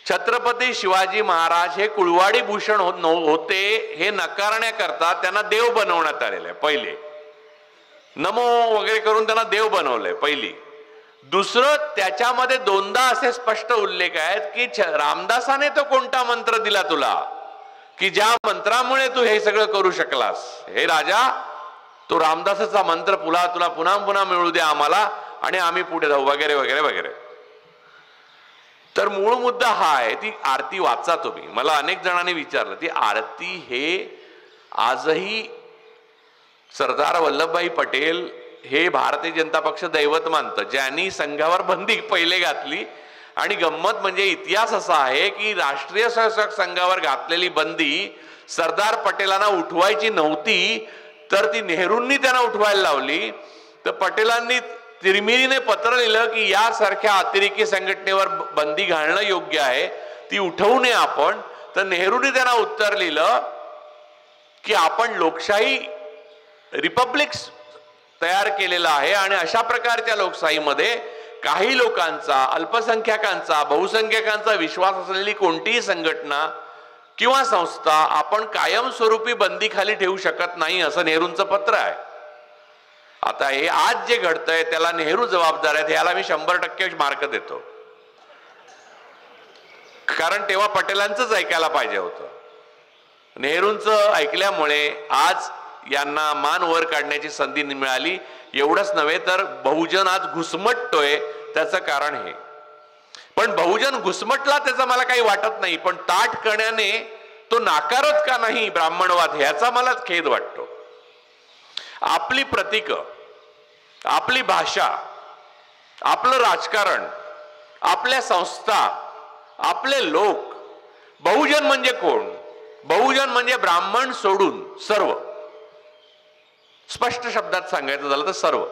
छत्रपती शिवाजी महाराज हे कुळवाडी भूषण होते हे नकारण्याकरता त्यांना देव बनवण्यात आलेलं आहे. पहिले नमो वगैरे करून त्यांना देव बनवलंय पहिली. दुसरं, त्याच्यामध्ये दोनदा असे स्पष्ट उल्लेख आहेत की रामदासाने तो कोणता मंत्र दिला तुला की ज्या मंत्रामुळे तू हे सगळं करू शकलास? हे राजा, तो रामदासाचा मंत्र तुला पुन्हा पुन्हा मिळू दे आम्हाला आणि आम्ही पुढे जाऊ वगैरे वगैरे वगैरे. तर मूळ मुद्दा हा आहे, ती आरती वाचा तुम्ही. मला अनेक जणांनी विचारलं, ती आरती हे आजही सरदार वल्लभभाई पटेल हे भारतीय जनता पक्ष दैवत मानतं, ज्यांनी संघावर बंदी पहिले घातली. आणि गंमत म्हणजे इतिहास असा आहे की राष्ट्रीय स्वयंसेवक संघावर घातलेली बंदी सरदार पटेलांना उठवायची नव्हती, तर ती नेहरूंनी त्यांना उठवायला लावली. तर पटेलांनी तिरमिरीने पत्र लिहिलं की यासारख्या अतिरेकी संघटनेवर बंदी घालणं योग्य आहे, ती उठवू नये आपण. तर नेहरूंनी त्यांना उत्तर लिहिलं की आपण लोकशाही रिपब्लिक तयार केलेला आहे आणि अशा प्रकारच्या लोकशाहीमध्ये काही लोकांचा, अल्पसंख्याकांचा, बहुसंख्याकांचा विश्वास असलेली कोणतीही संघटना किंवा संस्था आपण कायमस्वरूपी बंदीखाली ठेवू शकत नाही, असं नेहरूंचं पत्र आहे. आता हे आज जे घडतंय त्याला नेहरू जबाबदार आहेत, ह्याला मी 100% मार्क देतो. कारण तेव्हा पटेलांचंच ऐकायला पाहिजे होतं. नेहरूंचं ऐकल्यामुळे आज यांना मान वर काढण्याची संधी मिळाली. एवढंच नव्हे तर बहुजन आज घुसमटतोय, त्याचं कारण हे. पण बहुजन घुसमटला त्याचा मला काही वाटत नाही, पण ताठपणाने तो नाकारत का नाही ब्राह्मणवाद, ह्याचा मला खेद वाटतो. आपली प्रतीक, आपली भाषा, आपलं राजकारण, आपल्या संस्था, आपले लोक, बहुजन म्हणजे कोण? बहुजन म्हणजे ब्राह्मण सोडून सर्व. स्पष्ट शब्दात सांगायचं झालं तर सर्व.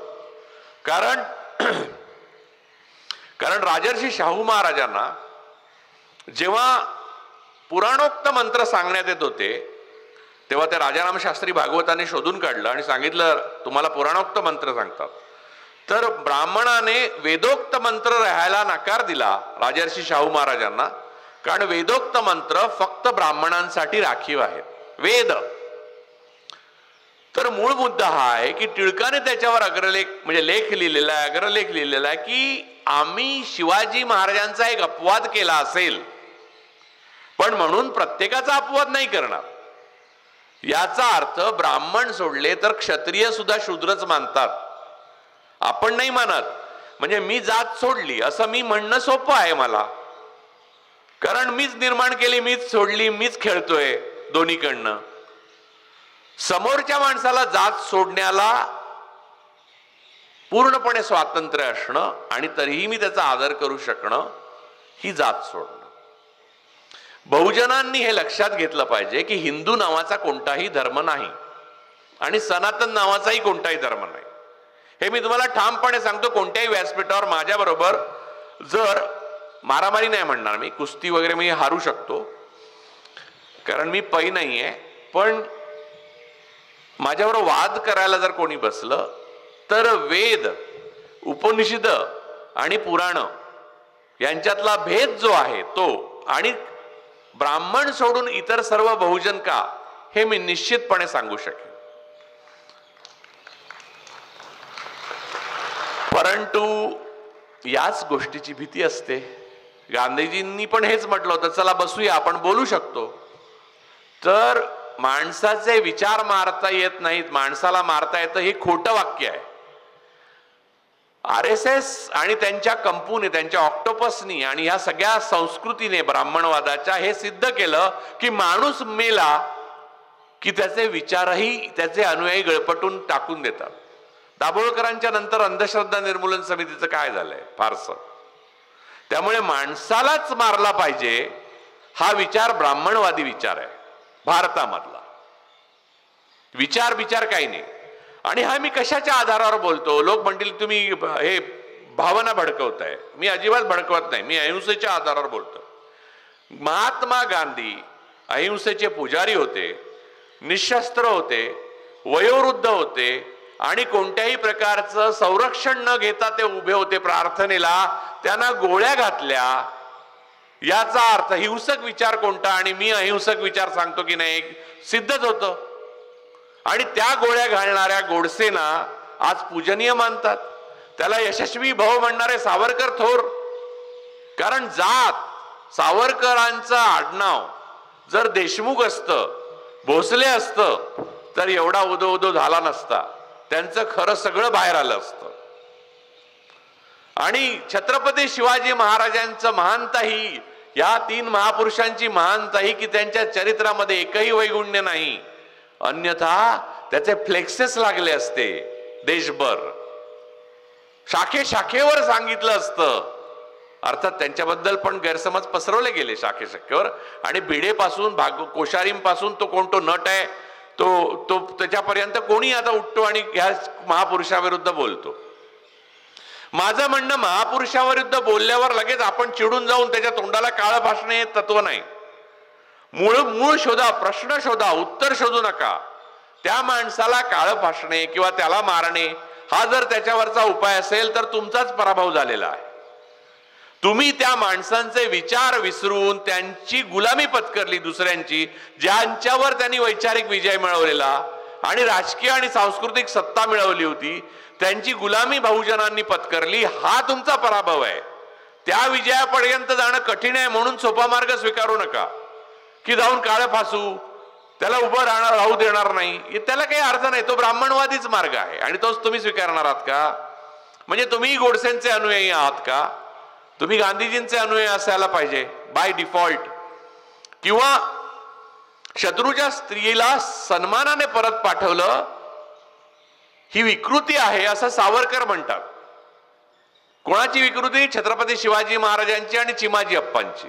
कारण राजर्षी शाहू महाराजांना जेव्हा पुराणोक्त मंत्र सांगण्यात येत होते तेव्हा ते राजाराम शास्त्री भागवताने शोधून काढलं आणि सांगितलं तुम्हाला पुराणोक्त मंत्र सांगतात. तर ब्राह्मणाने वेदोक्त मंत्र राहायला नकार दिला राजर्षी शाहू महाराजांना, कारण वेदोक्त मंत्र फक्त ब्राह्मणांसाठी राखीव आहेत. वेद. तर मूळ मुद्दा हा आहे की टिळकाने त्याच्यावर अग्रलेख म्हणजे लेख लिहिलेला आहे, अग्रलेख लिहिलेला आहे की आम्ही शिवाजी महाराजांचा एक अपवाद केला असेल, पण म्हणून प्रत्येकाचा अपवाद नाही करणार. याचा अर्थ ब्राह्मण सोडले तर क्षत्रिय सुद्धा शूद्रच मानतात, आपण नाही मानत. म्हणजे मी जात सोडली असं मी म्हणणं सोपं आहे मला, कारण मीच निर्माण केली, मीच सोडली, मीच खेळतोय दोन्हीकडनं. समोरच्या माणसाला जात सोडण्याला पूर्णपणे स्वातंत्र्य असणं आणि तरीही मी त्याचा आदर करू शकणं ही जात सोडणं. बहुजनांनी हे लक्षात घेतलं पाहिजे की हिंदू नावाचा कोणताही धर्म नाही आणि सनातन नावाचाही कोणताही धर्म नाही. हे मी तुम्हाला ठामपणे सांगतो. कोणत्याही व्यासपीठावर माझ्याबरोबर जर मारामारी नाही म्हणणार मी, कुस्ती वगैरे मी हारू शकतो कारण मी पै नाहीये, पण माझ्याबरोबर वाद करायला जर कोणी बसलं तर वेद, उपनिषद आणि पुराण यांच्यातला भेद जो आहे तो आणि ब्राह्मण सोडून इतर सर्व बहुजन का, हे मी निश्चितपणे सांगू शकेन. परंतु याच गोष्टीची भीती असते. गांधीजींनी पण हेच म्हटलं होतं, चला बसूया आपण बोलू शकतो. तर माणसाचे विचार मारता येत नाहीत, माणसाला मारता येतं, हे खोटं वाक्य आहे. RSS आणि त्यांच्या कंपूने, त्यांच्या ऑक्टोपसनी आणि ह्या सगळ्या संस्कृतीने ब्राह्मणवादाच्या हे सिद्ध केलं की माणूस मेला की त्याचे विचारही त्याचे अनुयायी गळपटून टाकून देतात. दाभोळकरांच्या नंतर अंधश्रद्धा निर्मूलन समितीचं काय झालंय फारसं. त्यामुळे माणसालाच मारला पाहिजे हा विचार ब्राह्मणवादी विचार आहे भारतामधला. विचार काही नाही. आणि हा मी कशाच्या आधारावर बोलतो? लोक म्हणतील तुम्ही हे भावना भडकवताय. मी अजिबात भडकवत नाही, मी अहिंसेच्या आधारावर बोलतो. महात्मा गांधी अहिंसेचे पुजारी होते, निशस्त्र होते, वयोवृद्ध होते आणि कोणत्याही प्रकारचं संरक्षण न घेता ते उभे होते प्रार्थनेला. त्यांना गोळ्या घातल्या. याचा अर्थ हिंसक विचार कोणता आणि मी अहिंसक विचार सांगतो की नाही सिद्धच होतं. आणि त्या गोळ्या घालणाऱ्या गोडसेना आज पूजनीय मानतात. त्याला यशस्वी भाऊ म्हणणारे सावरकर थोर. कारण जात सावरकरांचं आडनाव जर देशमुख असतं, भोसले असतं तर एवढा उदो उदो झाला नसता. त्यांचं खरं सगळं बाहेर आलं असतं. आणि छत्रपती शिवाजी महाराजांचं महानता ही, या 3 महापुरुषांची महानता ही की त्यांच्या चरित्रामध्ये एकही वैगुण्य नाही, अन्यथा त्याचे फ्लेक्सेस लागले असते देशभर. शाखेवर सांगितलं असतं. अर्थात त्यांच्याबद्दल पण गैरसमज पसरवले गेले शाखेवर. आणि भिडेपासून कोश्यारींपासून तो कोण तो नट आहे तो त्याच्यापर्यंत कोणी आता उठतो आणि ह्या महापुरुषाविरुद्ध बोलतो. माझं म्हणणं, महापुरुषाविरुद्ध बोलल्यावर लगेच आपण चिडून जाऊन त्याच्या तोंडाला काळं फासणे हे तत्व नाही. मूळ शोधा, प्रश्न शोधा, उत्तर शोधू नका. त्या माणसाला काळं फासणे किंवा त्याला मारणे हा जर त्याच्यावरचा उपाय असेल तर तुमचाच पराभव झालेला आहे. तुम्ही त्या माणसांचे विचार विसरून त्यांची गुलामी पत्करली, दुसऱ्यांची, ज्यांच्यावर त्यांनी वैचारिक विजय मिळवलेला आणि राजकीय आणि सांस्कृतिक सत्ता मिळवली होती, त्यांची गुलामी बहुजनांनी पत्करली. हा तुमचा पराभव आहे. त्या विजयापर्यंत जाणं कठीण आहे म्हणून सोपा मार्ग स्वीकारू नका की जाऊन काळं फासू, त्याला उभं राहू देणार नाही. त्याला काही अर्थ नाही. तो ब्राह्मणवादीच मार्ग आहे आणि तोच तुम्ही स्वीकारणार आहात का? म्हणजे तुम्ही गोडसेंचे अनुयायी आहात का? तुम्ही गांधीजींचे अनुयायी असायला पाहिजे बाय डिफॉल्ट. किंवा शत्रूच्या स्त्रीला सन्मानाने परत पाठवलं ही विकृती आहे असं सावरकर म्हणतात. कोणाची विकृती? छत्रपती शिवाजी महाराजांची आणि चिमाजी अप्पांची.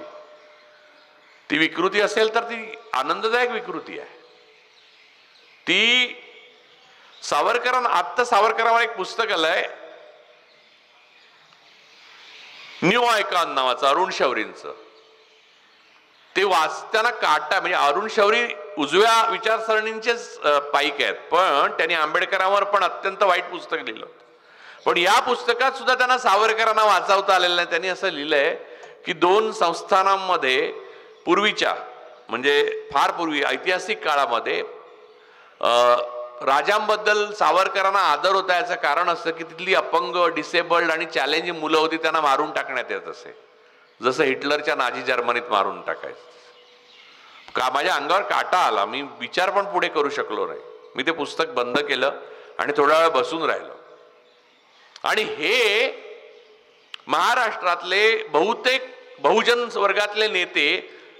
ती विकृती असेल तर ती आनंददायक विकृती आहे. ती आत्ता सावरकरांवर एक पुस्तक आलंय न्यू आयकॉन नावाचं, अरुण शौरींचं. ते वाचताना काटा, म्हणजे अरुण शौरी उजव्या विचारसरणींचेच पाईक आहेत, पण त्यांनी आंबेडकरांवर पण अत्यंत वाईट पुस्तक लिहिलं. पण या पुस्तकात सुद्धा त्यांना सावरकरांना वाचवता आलेलं नाही. त्यांनी असं लिहिलंय की 2 संस्थानांमध्ये पूर्वीच्या, म्हणजे फार पूर्वी ऐतिहासिक काळामध्ये राजांबद्दल सावरकरांना आदर होता. याचं कारण असं की तिथली अपंग, डिसेबल्ड आणि चॅलेंजिंग मुलं होती, त्यांना मारून टाकण्यात येत असे, जसं हिटलरच्या नाझी जर्मनीत मारून टाकायचं. माझ्या अंगावर काटा आला. मी विचार पण पुढे करू शकलो नाही. मी ते पुस्तक बंद केलं आणि थोडा वेळ बसून राहिलो. आणि हे महाराष्ट्रातले बहुतेक बहुजन वर्गातले नेते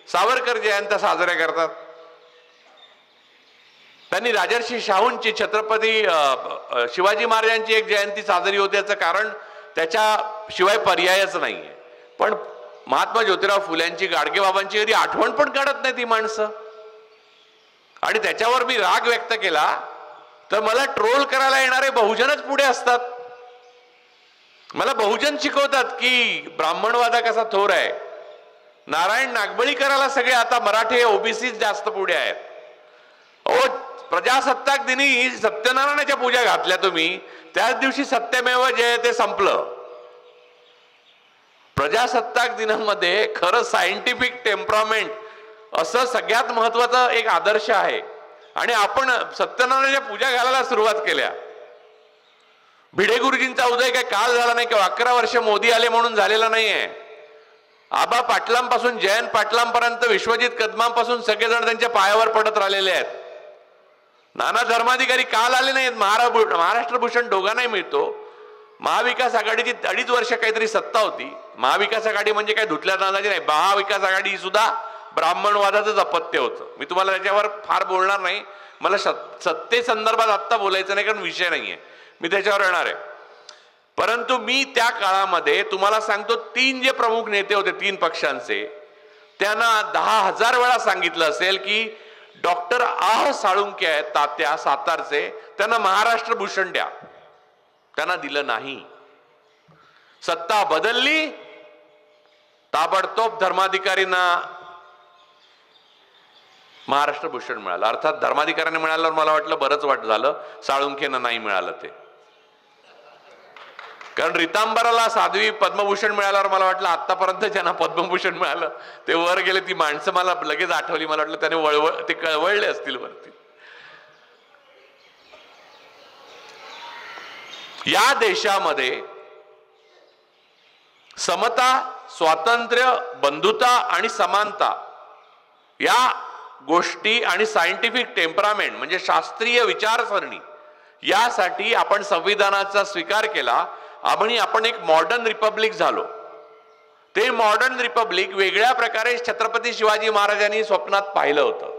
सावरकर जयंत्या साजऱ्या करतात. त्यांनी राजर्षी शाहूंची, छत्रपती शिवाजी महाराजांची एक जयंती साजरी होते. याचं कारण त्याच्याशिवाय पर्यायच नाहीये. पण महात्मा ज्योतिराव फुल्यांची, गाडगेबाबांची कधी आठवण पण काढत नाही ती माणसं. आणि त्याच्यावर मी राग व्यक्त केला तर मला ट्रोल करायला येणारे बहुजनच पुढे असतात. मला बहुजन शिकवतात की ब्राह्मणवादा कसा थोर आहे. नारायण नागबळीकराला सगळे आता मराठी ओबीसी जास्त पुढे आहेत. अहो, प्रजासत्ताक दिनी सत्यनारायणाच्या पूजा घातल्या तुम्ही, त्याच दिवशी सत्यमेव जयते संपलं. प्रजासत्ताक दिनामध्ये खरं सायंटिफिक टेम्परामेंट असं सगळ्यात महत्वाचं एक आदर्श आहे. आणि आपण सत्यनारायणाच्या पूजा घालायला सुरुवात केल्या. भिडे गुरुजींचा उदय काय काल झाला नाही किंवा 11 वर्ष मोदी आले म्हणून झालेला नाहीये. आबा पाटलांपासून जयंत पाटलांपर्यंत, विश्वजित कदमांपासून सगळेजण त्यांच्या पायावर पडत राहिलेले आहेत. नाना धर्माधिकारी काल आले नाहीत. महाराष्ट्र भूषण दोघांनाही मिळतो. महाविकास आघाडीची 2.5 वर्ष काहीतरी सत्ता होती. महाविकास आघाडी म्हणजे काय धुतल्या नावाची नाही. महाविकास आघाडी सुद्धा ब्राह्मणवादाचंच अपत्य होतं. मी तुम्हाला त्याच्यावर फार बोलणार नाही. मला सत्तेसंदर्भात आत्ता बोलायचं नाही कारण विषय नाहीये. मी त्याच्यावर येणार आहे. परंतु मी त्या काळामध्ये तुम्हाला सांगतो, 3 जे प्रमुख नेते होते 3 पक्षांचे, त्यांना 10,000 वेळा सांगितलं असेल की डॉक्टर आह साळुंके आहेत तात्या सातारचे, त्यांना महाराष्ट्र भूषण द्या. त्यांना दिलं नाही. सत्ता बदलली, ताबडतोब धर्माधिकारींना महाराष्ट्र भूषण मिळालं. अर्थात धर्माधिकाऱ्यांना मिळाल्यावर मला वाटलं बरंच झालं, साळुंखेंना नाही मिळालं ते. कारण रितांबराला साध्वी पद्मभूषण मिळाल्यावर मला वाटलं आतापर्यंत ज्यांना पद्मभूषण मिळालं ते वर गेले. ती माणसं मला लगेच आठवली. मला वाटलं त्याने ते कळवळले असतील वरती. या देशामध्ये समता, स्वातंत्र्य, बंधुता आणि समानता या गोष्टी आणि सायंटिफिक टेम्परामेंट म्हणजे शास्त्रीय विचारसरणी यासाठी आपण संविधानाचा स्वीकार केला आणि आपण एक मॉडर्न रिपब्लिक झालो. ते मॉडर्न रिपब्लिक वेगळ्या प्रकारे छत्रपती शिवाजी महाराजांनी स्वप्नात पाहिलं होतं.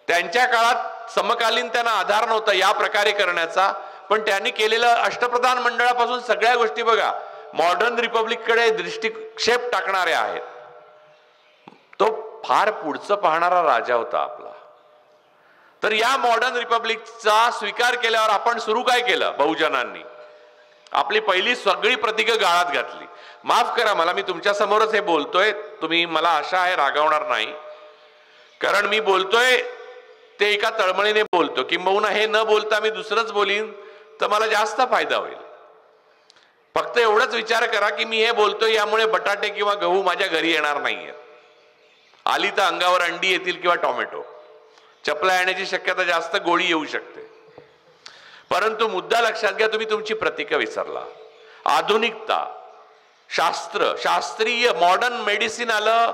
त्यांच्या काळात समकालीन त्यांना आधार नव्हता या प्रकारे करण्याचा. पण त्यांनी केलेलं अष्टप्रधान मंडळापासून सगळ्या गोष्टी बघा, मॉडर्न रिपब्लिककडे दृष्टिक्षेप टाकणाऱ्या आहेत. तो फार पुढचं पाहणारा राजा होता आपला. तर या मॉडर्न रिपब्लिकचा स्वीकार केल्यावर आपण सुरू काय केलं? बहुजनांनी आपली पहिली सगळी प्रतीकं गाळात घातली. माफ करा मला, मी तुमच्या समोरच हे बोलतोय, तुम्ही मला आशा आहे रागवणार नाही, कारण मी बोलतोय ते एका तळमळीने बोलतो. किंबहुना हे न बोलता मी दुसरंच बोलीन तर मला जास्त फायदा होईल. फक्त एवढंच विचार करा की मी हे बोलतोय यामुळे बटाटे किंवा गहू माझ्या घरी येणार नाहीये. आली तर अंगावर अंडी येतील किंवा टोमॅटो. चपला येण्याची शक्यता जास्त, गोळी येऊ शकते. परंतु मुद्दा लक्षात घ्या, तुम्ही तुमची प्रतीक विसरला. आधुनिकता, शास्त्र, शास्त्रीय मॉडर्न मेडिसिन आलं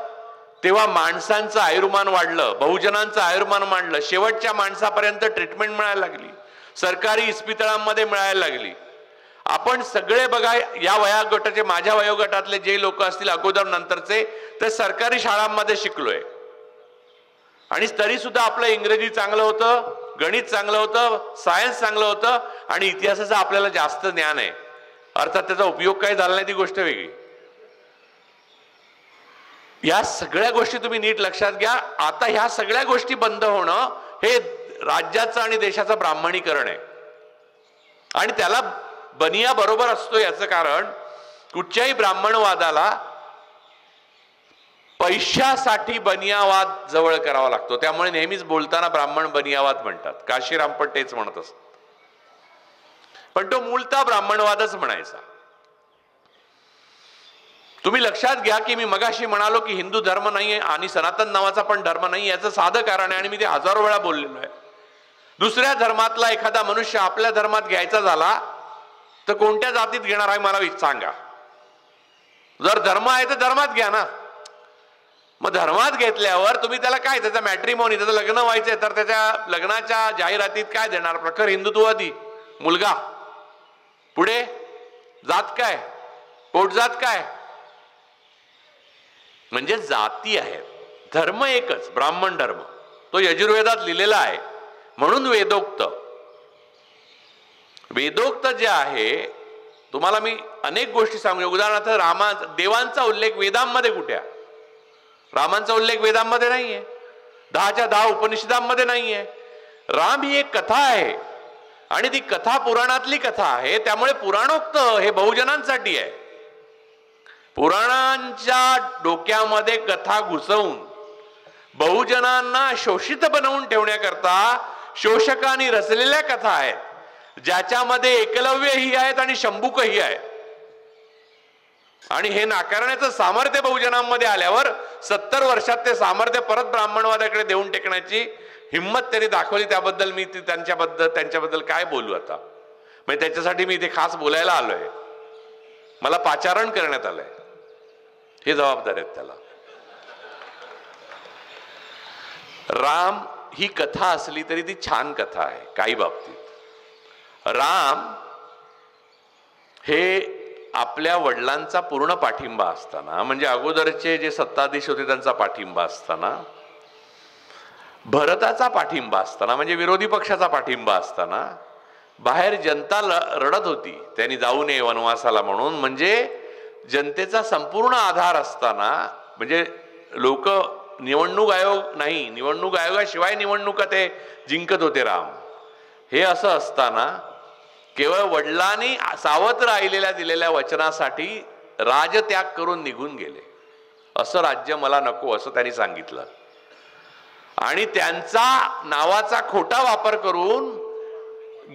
तेव्हा माणसांचं आयुर्मान वाढलं, बहुजनांचं आयुर्मान वाढलं. शेवटच्या माणसापर्यंत ट्रीटमेंट मिळायला लागली, सरकारी इस्पितळांमध्ये मिळायला लागली. आपण सगळे बघा, या वयोगटाचे, माझ्या वयोगटातले जे लोक असतील अगोदर नंतरचे, ते सरकारी शाळांमध्ये शिकलोय. आणि तरी सुद्धा आपलं इंग्रजी चांगलं होतं, गणित चांगलं होतं, सायन्स चांगलं होतं आणि इतिहासाचं आपल्याला जास्त ज्ञान आहे. अर्थात त्याचा उपयोग काही झाला नाही ती गोष्ट वेगळी. या सगळ्या गोष्टी तुम्ही नीट लक्षात घ्या. आता ह्या सगळ्या गोष्टी बंद होणं हे राज्याचं आणि देशाचं ब्राह्मणीकरण आहे. आणि त्याला बनिया बरोबर असतो. याचं कारण, कुठच्याही ब्राह्मणवादाला पैशासाठी बनियावाद जवळ करावा लागतो. त्यामुळे नेहमीच बोलताना ब्राह्मण बनियावाद म्हणतात. काशीराम पण तेच म्हणत असतात. पण तो मूलतः ब्राह्मणवादच म्हणायचा. तुम्ही लक्षात घ्या की मी मगाशी म्हणालो की हिंदू धर्म नाहीये आणि सनातन नावाचा पण धर्म नाही. याचं साधं कारण आहे आणि मी ते हजारो वेळा बोललेलो आहे. दुसऱ्या धर्मातला एखादा मनुष्य आपल्या धर्मात घ्यायचा झाला तर कोणत्या जातीत घेणार आहे मला सांगा. जर धर्म आहे तर धर्मात घ्या ना. मग धर्मात घेतल्यावर तुम्ही त्याला काय, त्याचा मॅट्रिमोनी, त्याचं लग्न व्हायचंय तर त्याच्या लग्नाच्या जाहिरातीत काय देणार? प्रखर हिंदुत्ववादी मुलगा. पुढे जात काय, पोटजात काय, म्हणजे जाती आहेत. धर्म एकच, ब्राह्मण धर्म. तो यजुर्वेदात लिहिलेला आहे. म्हणून वेदोक्त, वेदोक्त जे आहे, तुम्हाला मी अनेक गोष्टी सांगू. उदाहरणार्थ देवांचा उल्लेख वेदांमध्ये कुठे आहे? रामांचा उल्लेख वेदांमध्ये नाहीये. 10च्या 10 उपनिषदांमध्ये नाहीये. राम ही एक कथा आहे आणि ती कथा पुराणातली कथा आहे. त्यामुळे पुराणोक्त हे बहुजनांसाठी आहे. पुराणांच्या डोक्यामध्ये कथा घुसवून बहुजनांना शोषित बनवून ठेवण्याकरता शोषकांनी रचलेल्या कथा आहेत, ज्याच्यामध्ये एकलव्यही आहेत आणि शंभुकही आहेत. आणि हे नाकारण्याचं सामर्थ्य बहुजनांमध्ये आल्यावर 70 वर्षात ते सामर्थ्य परत ब्राह्मणवादाकडे देऊन टेकण्याची हिंमत त्यांनी दाखवली. त्याबद्दल मी त्यांच्याबद्दल काय बोलू आता. म्हणजे त्याच्यासाठी मी इथे खास बोलायला आलोय. मला पाचारण करण्यात आलंय, हे जबाबदार आहेत त्याला. राम ही कथा असली तरी ती छान कथा आहे काही बाबतीत. राम हे आपल्या वडिलांचा पूर्ण पाठिंबा असताना, म्हणजे अगोदरचे जे सत्ताधीश होते त्यांचा पाठिंबा असताना, भरताचा पाठिंबा असताना, म्हणजे विरोधी पक्षाचा पाठिंबा असताना, बाहेर जनता रडत होती त्यांनी जाऊ नये वनवासाला म्हणून, म्हणजे जनतेचा संपूर्ण आधार असताना, म्हणजे लोक निवडणूक आयोग नाही, निवडणूक आयोगाशिवाय निवडणुका ते जिंकत होते राम. हे असं असताना केवळ वडिलांनी सावध राहिलेल्या दिलेल्या वचनासाठी राजत्याग करून निघून गेले. असं राज्य मला नको असं त्यांनी सांगितलं. आणि त्यांचा नावाचा खोटा वापर करून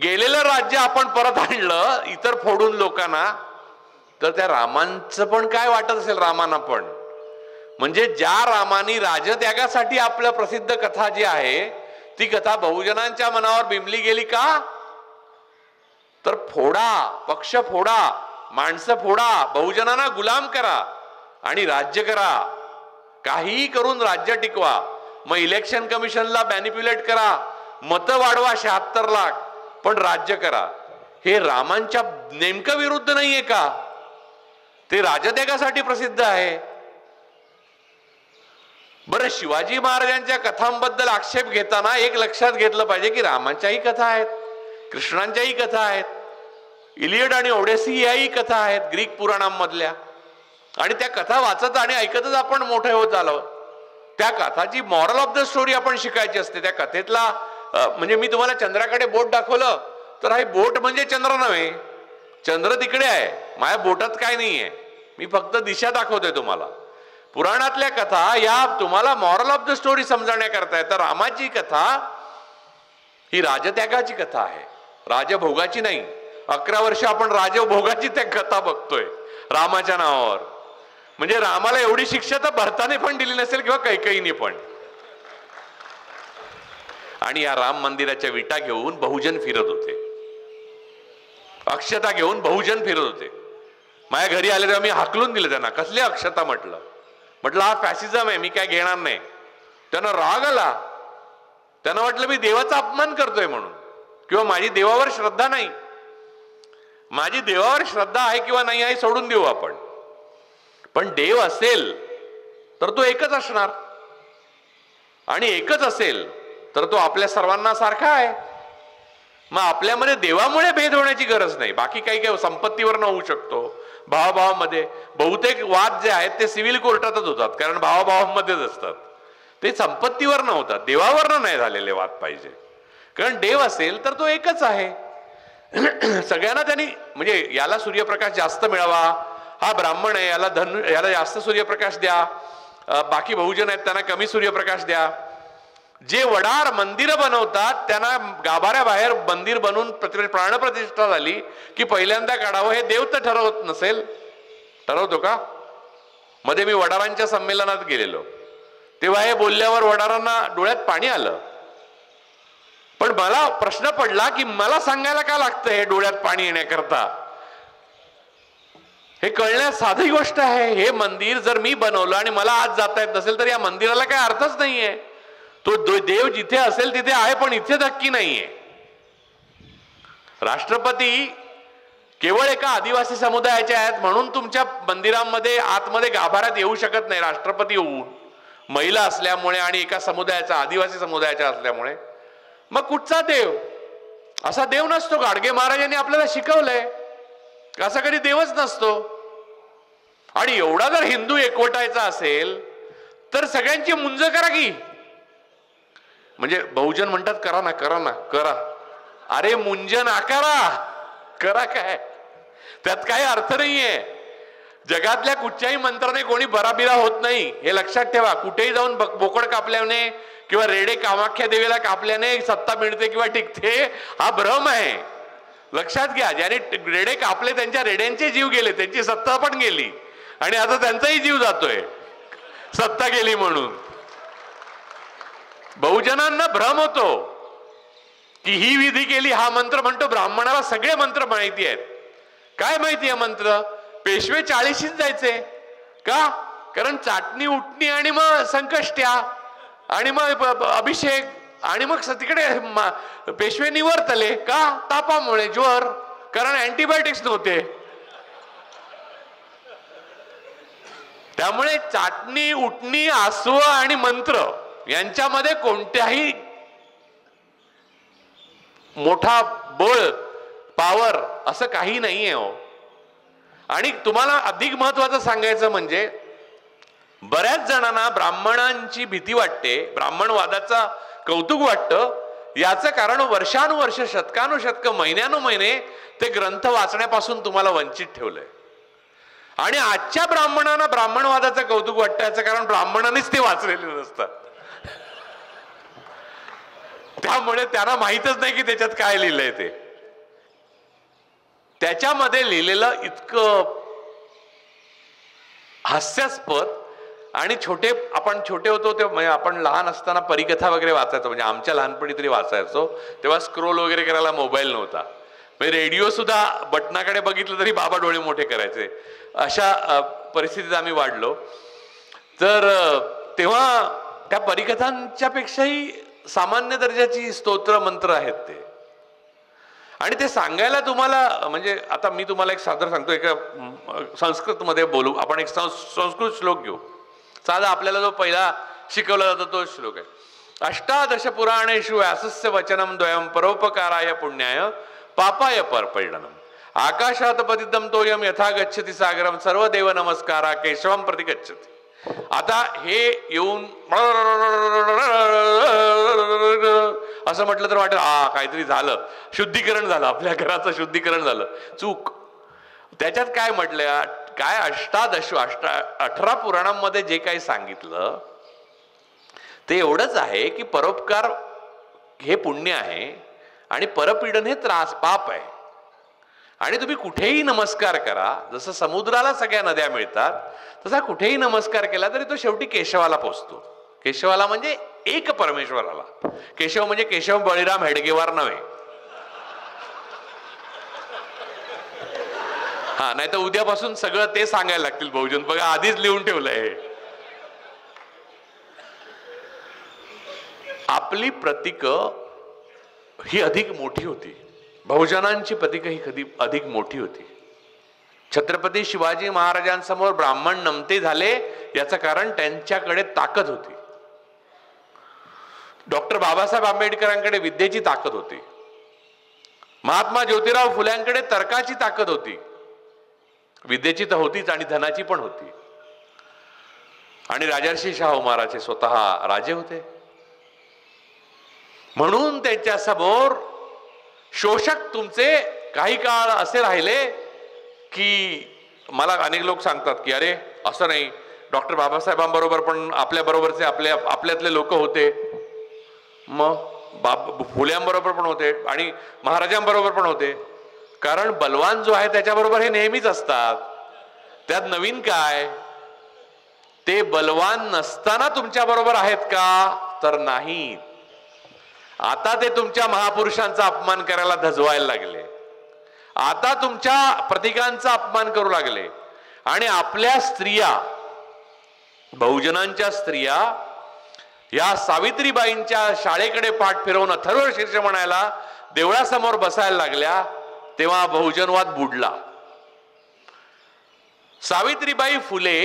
गेलेलं राज्य आपण परत आणलं इतर फोडून लोकांना. तर त्या रामांचं पण काय वाटत असेल रामांना पण. म्हणजे ज्या रामानी राजत्यागासाठी आपलं प्रसिद्ध कथा जी आहे ती कथा बहुजनांच्या मनावर बिंबली गेली का? तर फोडा, पक्ष फोडा, माणसं फोडा, बहुजनांना गुलाम करा आणि राज्य करा. काहीही करून राज्य टिकवा. मग इलेक्शन कमिशनला मॅनिप्युलेट करा, मतं वाढवा 76 लाख, पण राज्य करा. हे रामांच्या नेमकं विरुद्ध नाहीये का? ते राजत्यागासाठी प्रसिद्ध आहे. बरं, शिवाजी महाराजांच्या कथांबद्दल आक्षेप घेताना एक लक्षात घेतलं पाहिजे की रामांच्याही कथा आहेत. कृष्णांच्याही कथा आहेत, इलियड आणि ओडेसी याही कथा आहेत ग्रीक पुराणांमधल्या, आणि त्या कथा वाचत आणि ऐकतच आपण मोठे होत आलो. त्या कथाची मॉरल ऑफ द स्टोरी आपण शिकायची असते. त्या कथेतला म्हणजे मी तुम्हाला चंद्राकडे बोट दाखवलं तर हे बोट म्हणजे चंद्र नव्हे, चंद्र तिकडे आहे, माझ्या बोटात काय नाहीये, मी फक्त दिशा दाखवतोय तुम्हाला. पुराणातल्या कथा या तुम्हाला मॉरल ऑफ द स्टोरी समजण्याकरता आहे. तर रामाची कथा ही राजत्यागाची कथा आहे, राजभोगाची नाही. 11 वर्ष आपण राजभोगाची त्या कथा बघतोय रामाच्या नावावर. म्हणजे रामाला एवढी शिक्षा तर भरताने पण दिली नसेल किंवा कैकेयीने पण. आणि या राम मंदिराच्या विटा घेऊन बहुजन फिरत होते, अक्षता घेऊन बहुजन फिरत होते. माझ्या घरी आले तेव्हा मी हाकलून दिलं त्यांना, कसले अक्षता म्हटलं हा फॅसिझम आहे, मी काय घेणार नाही. त्यांना राग आला, त्यांना वाटलं मी देवाचा अपमान करतोय म्हणून, किंवा माझी देवावर श्रद्धा नाही. माझी देवावर श्रद्धा आहे किंवा नाही आहे सोडून देऊ आपण, पण देव असेल तर तो एकच असणार, आणि एकच असेल तर तो आपल्या सर्वांना सारखा आहे. मग आपल्यामध्ये देवामुळे भेद होण्याची गरज नाही. बाकी काही काही संपत्तीवर न होऊ शकतो, भावाभावामध्ये. बहुतेक वाद जे आहेत ते सिव्हिल कोर्टातच होतात, कारण भावाभावांमध्येच असतात. ते संपत्तीवर न होतात, देवावर नाही झालेले वाद पाहिजे. कारण देव असेल तर तो एकच आहे. सगळ्यांना त्यांनी म्हणजे याला सूर्यप्रकाश जास्त मिळावा, हा ब्राह्मण आहे याला जास्त सूर्यप्रकाश द्या, बाकी बहुजन आहेत त्यांना कमी सूर्यप्रकाश द्या. जे वडार मंदिर बनवतात त्यांना गाभाऱ्याबाहेर मंदिर बनवून प्राणप्रतिष्ठा झाली की पहिल्यांदा काढावं, हे देव तर ठरवत नसेल, ठरवतो का? मध्ये मी वडारांच्या संमेलनात गेलेलो तेव्हा हे बोलल्यावर वडारांना डोळ्यात पाणी आलं. पण मला प्रश्न पडला की मला सांगायला का लागतं हे डोळ्यात पाणी येण्याकरता? हे कळण्यास साधी गोष्ट आहे. हे मंदिर जर मी बनवलं आणि मला आज जाता येत नसेल तर या मंदिराला काय अर्थच नाहीये. तो देव जिथे असेल तिथे आहे, पण इथे नक्की नाहीये. राष्ट्रपती केवळ एका आदिवासी समुदायाचे आहेत म्हणून तुमच्या मंदिरांमध्ये आतमध्ये गाभाऱ्यात येऊ शकत नाही. राष्ट्रपती होऊन महिला असल्यामुळे आणि एका समुदायाचा आदिवासी समुदायाचा असल्यामुळे. मग कुठचा देव? असा देव नसतो. गाडगे महाराजांनी आपल्याला शिकवलंय असा कधी देवच नसतो. आणि एवढा जर हिंदू एकवटायचा असेल तर सगळ्यांची मुंज करा की. म्हणजे बहुजन म्हणतात करा ना करा ना करा, अरे मुंज नाकारा, करा काय? त्यात काही अर्थ नाहीये. जगातल्या कुठच्याही मंत्राने कोणी बराबिरा होत नाही, हे लक्षात ठेवा. कुठेही जाऊन बोकड कापल्याने किंवा रेडे कामाख्या देवीला कापल्याने सत्ता मिळते किंवा टिकते, हा भ्रम आहे. लक्षात घ्या, ज्याने रेडे कापले त्यांच्या रेड्यांचे जीव गेले, त्यांची सत्ता पण गेली, आणि आता त्यांचाही जीव जातोय सत्ता गेली म्हणून. बहुजनांना भ्रम होतो की ही विधी केली, हा मंत्र म्हणतो. ब्राह्मणाला सगळे मंत्र माहिती आहेत. काय माहिती आहे मंत्र? पेशवे 40शीच जायचे का? कारण चाटणी उठणी आणि मग संकष्ट्या आणि मग अभिषेक आणि मग तिकडे पेशवे निवर्तले का? तापामुळे, ज्वर, कारण अँटीबायोटिक्स नव्हते. त्यामुळे चाटणी उठणी आसव आणि मंत्र यांच्यामध्ये कोणत्याही मोठा बळ पॉवर असं काही नाहीये हो. आणि तुम्हाला अधिक महत्वाचं सांगायचं म्हणजे बऱ्याच जणांना ब्राह्मणांची भीती वाटते, ब्राह्मणवादाचा कौतुक वाटतं. याचं कारण वर्षानुवर्ष, शतकानुशतक, महिन्यानुमहिने ते ग्रंथ वाचण्यापासून तुम्हाला वंचित ठेवलंय. आणि आजच्या ब्राह्मणांना ब्राह्मणवादाचं कौतुक वाटतं याचं कारण ब्राह्मणांनीच ते वाचलेले नसतात. त्यामुळे त्यांना माहीतच नाही की त्याच्यात काय लिहिलंय ते. त्याच्यामध्ये लिहिलेलं इतकं हास्यास्पद आणि आपण छोटे होतो ते, म्हणजे आपण लहान असताना परिकथा वगैरे वाचायचो, म्हणजे आमच्या लहानपणी तरी वाचायचो. तेव्हा स्क्रोल वगैरे करायला मोबाईल नव्हता. म्हणजे रेडिओ सुद्धा बटनाकडे बघितलं तरी बाबा डोळे मोठे करायचे. अशा परिस्थितीत आम्ही वाढलो. तर तेव्हा त्या परिकथांच्या पेक्षाही सामान्य दर्जाची स्तोत्र मंत्र आहेत ते. आणि ते सांगायला तुम्हाला, म्हणजे आता मी तुम्हाला एक सादर सांगतो, एका संस्कृत मध्ये बोलू आपण. एक संस्कृत श्लोक घेऊ. साधा आपल्याला जो पहिला शिकवला जातो तो श्लोक आहे. अष्टादश पुराणेषु व्यासस्य वचनं द्वयं परोपकाराय पुण्याय पापाय परपीडनम आकाशात पतितं तोयम यथा गच्छति सागरम सर्व देव नमस्कारा केशवम प्रति गच्छति. आता हे येऊन असं म्हटलं तर वाटेल काहीतरी झालं, शुद्धीकरण झालं, आपल्या घराचं शुद्धीकरण झालं. चूक. त्याच्यात काय म्हटलं, काय 18 पुराणांमध्ये जे काही सांगितलं ते एवढंच आहे की परोपकार हे पुण्य आहे आणि परपीडन हे त्रास पाप आहे. आणि तुम्ही कुठेही नमस्कार करा, जसं समुद्राला सगळ्या नद्या मिळतात तसा कुठेही नमस्कार केला तरी तो शेवटी केशवाला पोचतो. केशवाला म्हणजे एक परमेश्वराला. केशव म्हणजे केशव बळीराम हेडगेवार नव्हे. हा, नाही तर उद्यापासून सगळं ते सांगायला लागतील बहुजन. बघा आधीच लिहून ठेवलंय. आपली प्रतीक ही अधिक मोठी होती, बहुजनांची प्रतीक ही कधी अधिक मोठी होती. छत्रपती शिवाजी महाराजांसमोर ब्राह्मण नमते झाले याचं कारण त्यांच्याकडे ताकद होती. डॉक्टर बाबासाहेब आंबेडकरांकडे विद्येची ताकद होती. महात्मा ज्योतिराव फुल्यांकडे तर्काची ताकद होती. विद्येची तर होतीच आणि धनाची पण होती. आणि राजर्षी शाहू महाराज स्वतः राजे होते. म्हणून त्यांच्या समोर शोषक तुमचे काही काळ असे राहिले की मला अनेक लोक सांगतात की अरे असं नाही, डॉक्टर बाबासाहेबांबरोबर पण आपल्या बरोबरचे आपल्यातले लोक होते, मग फुल्यांबरोबर पण होते आणि महाराजांबरोबर पण होते. कारण बलवान जो आहे त्याच्याबरोबर हे नेहमीच असतात. त्यात नवीन काय? ते बलवान नसताना तुमच्या बरोबर आहेत का? तर नाही. आता ते तुमच्या महापुरुषांचा अपमान करायला धजवायला लागले. आता तुमच्या प्रतीकांचा अपमान करू लागले. आणि आपल्या स्त्रिया, बहुजनांच्या स्त्रिया या सावित्रीबाईंच्या शाळेकडे पाठ फिरवून अथर्व शीर्ष म्हणायला देवळासमोर बसायला लागल्या, तेव्हा बहुजनवाद बुडला. सावित्रीबाई फुले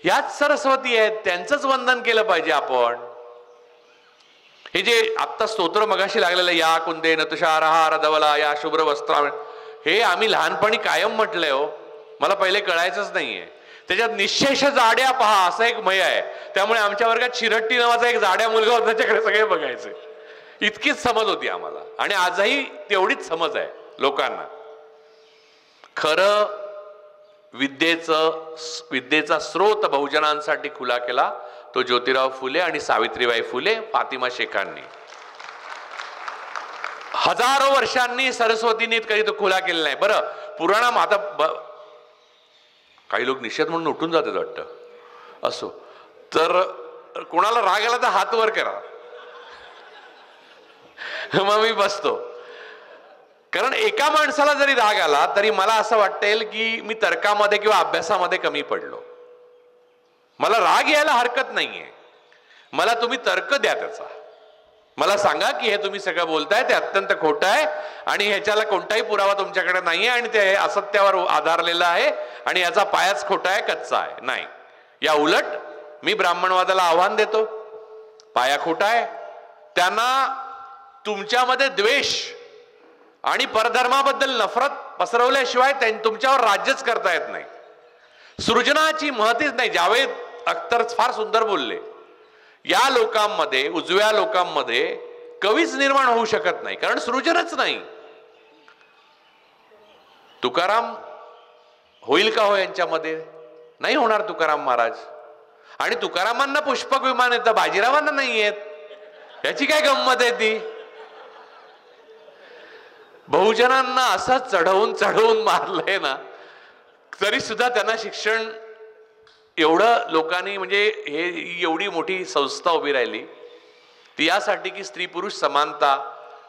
याच सरस्वती आहेत, त्यांचंच वंदन केलं पाहिजे आपण. हे जे आत्ता स्तोत्र मगाशी लागलेलं या कुंदेन तुषारहार धवला या शुभ्र वस्त्रा, हे आम्ही लहानपणी कायम म्हटलंय हो. मला पहिले कळायचंच नाहीये. त्याच्यात निशेष जाड्या पहा असं एक मय आहे. त्यामुळे आमच्या वर्गात शिरट्टी नावाचा एक जाड्या मुलगा होता, त्याच्याकडे सगळे बघायचे. इतकीच समज होती आम्हाला आणि आजही तेवढीच समज आहे लोकांना. खरं विद्येचा स्रोत बहुजनांसाठी खुला केला तो ज्योतिराव फुले आणि सावित्रीबाई फुले, फातिमा शेखांनी. हजारो वर्षांनी सरस्वतीने कधी तो खुला केलेला नाही. बरं, पुराणा आता काही लोक निषेध म्हणून उठून जातात वाटतं. असो, तर कोणाला राग आला तर हात वर करा, मग मी बसतो. कारण एका माणसाला जरी राग आला तरी मला असं वाटेल की मी तर्कामध्ये किंवा अभ्यासामध्ये कमी पडलो. मला राग यायला हरकत नाहीये. मला तुम्ही तर्क द्या त्याचा. मला सांगा की हे तुम्ही सगळं बोलताय ते अत्यंत खोटं आहे आणि ह्याच्याला कोणताही पुरावा तुमच्याकडे नाहीये आणि ते असत्यावर आधारलेलं आहे आणि याचा पायाच खोटा आहे, कच्चा आहे. नाही, या उलट मी ब्राह्मणवादाला आव्हान देतो. पाया खोटा आहे. त्यांना तुमच्यामध्ये द्वेष आणि परधर्माबद्दल नफरत पसरवल्याशिवाय तुमच्यावर राज्यच करता येत नाही. सृजनाची महतीच नाही. जावेद अख्तर फार सुंदर बोलले, या लोकांमध्ये, उजव्या लोकांमध्ये कवीच निर्माण होऊ शकत नाही कारण सृजनच नाही. तुकाराम होईल का हो यांच्यामध्ये? नाही होणार तुकाराम महाराज. आणि तुकारामांना पुष्पक विमान येतं, बाजीरावांना नाही येत. याची काय गंमत आहे ती? बहुजनांना असं चढवून मारलंय ना, तरी सुद्धा त्यांना शिक्षण एवढं लोकांनी, म्हणजे हे एवढी मोठी संस्था उभी राहिली ती यासाठी की स्त्री पुरुष समानता,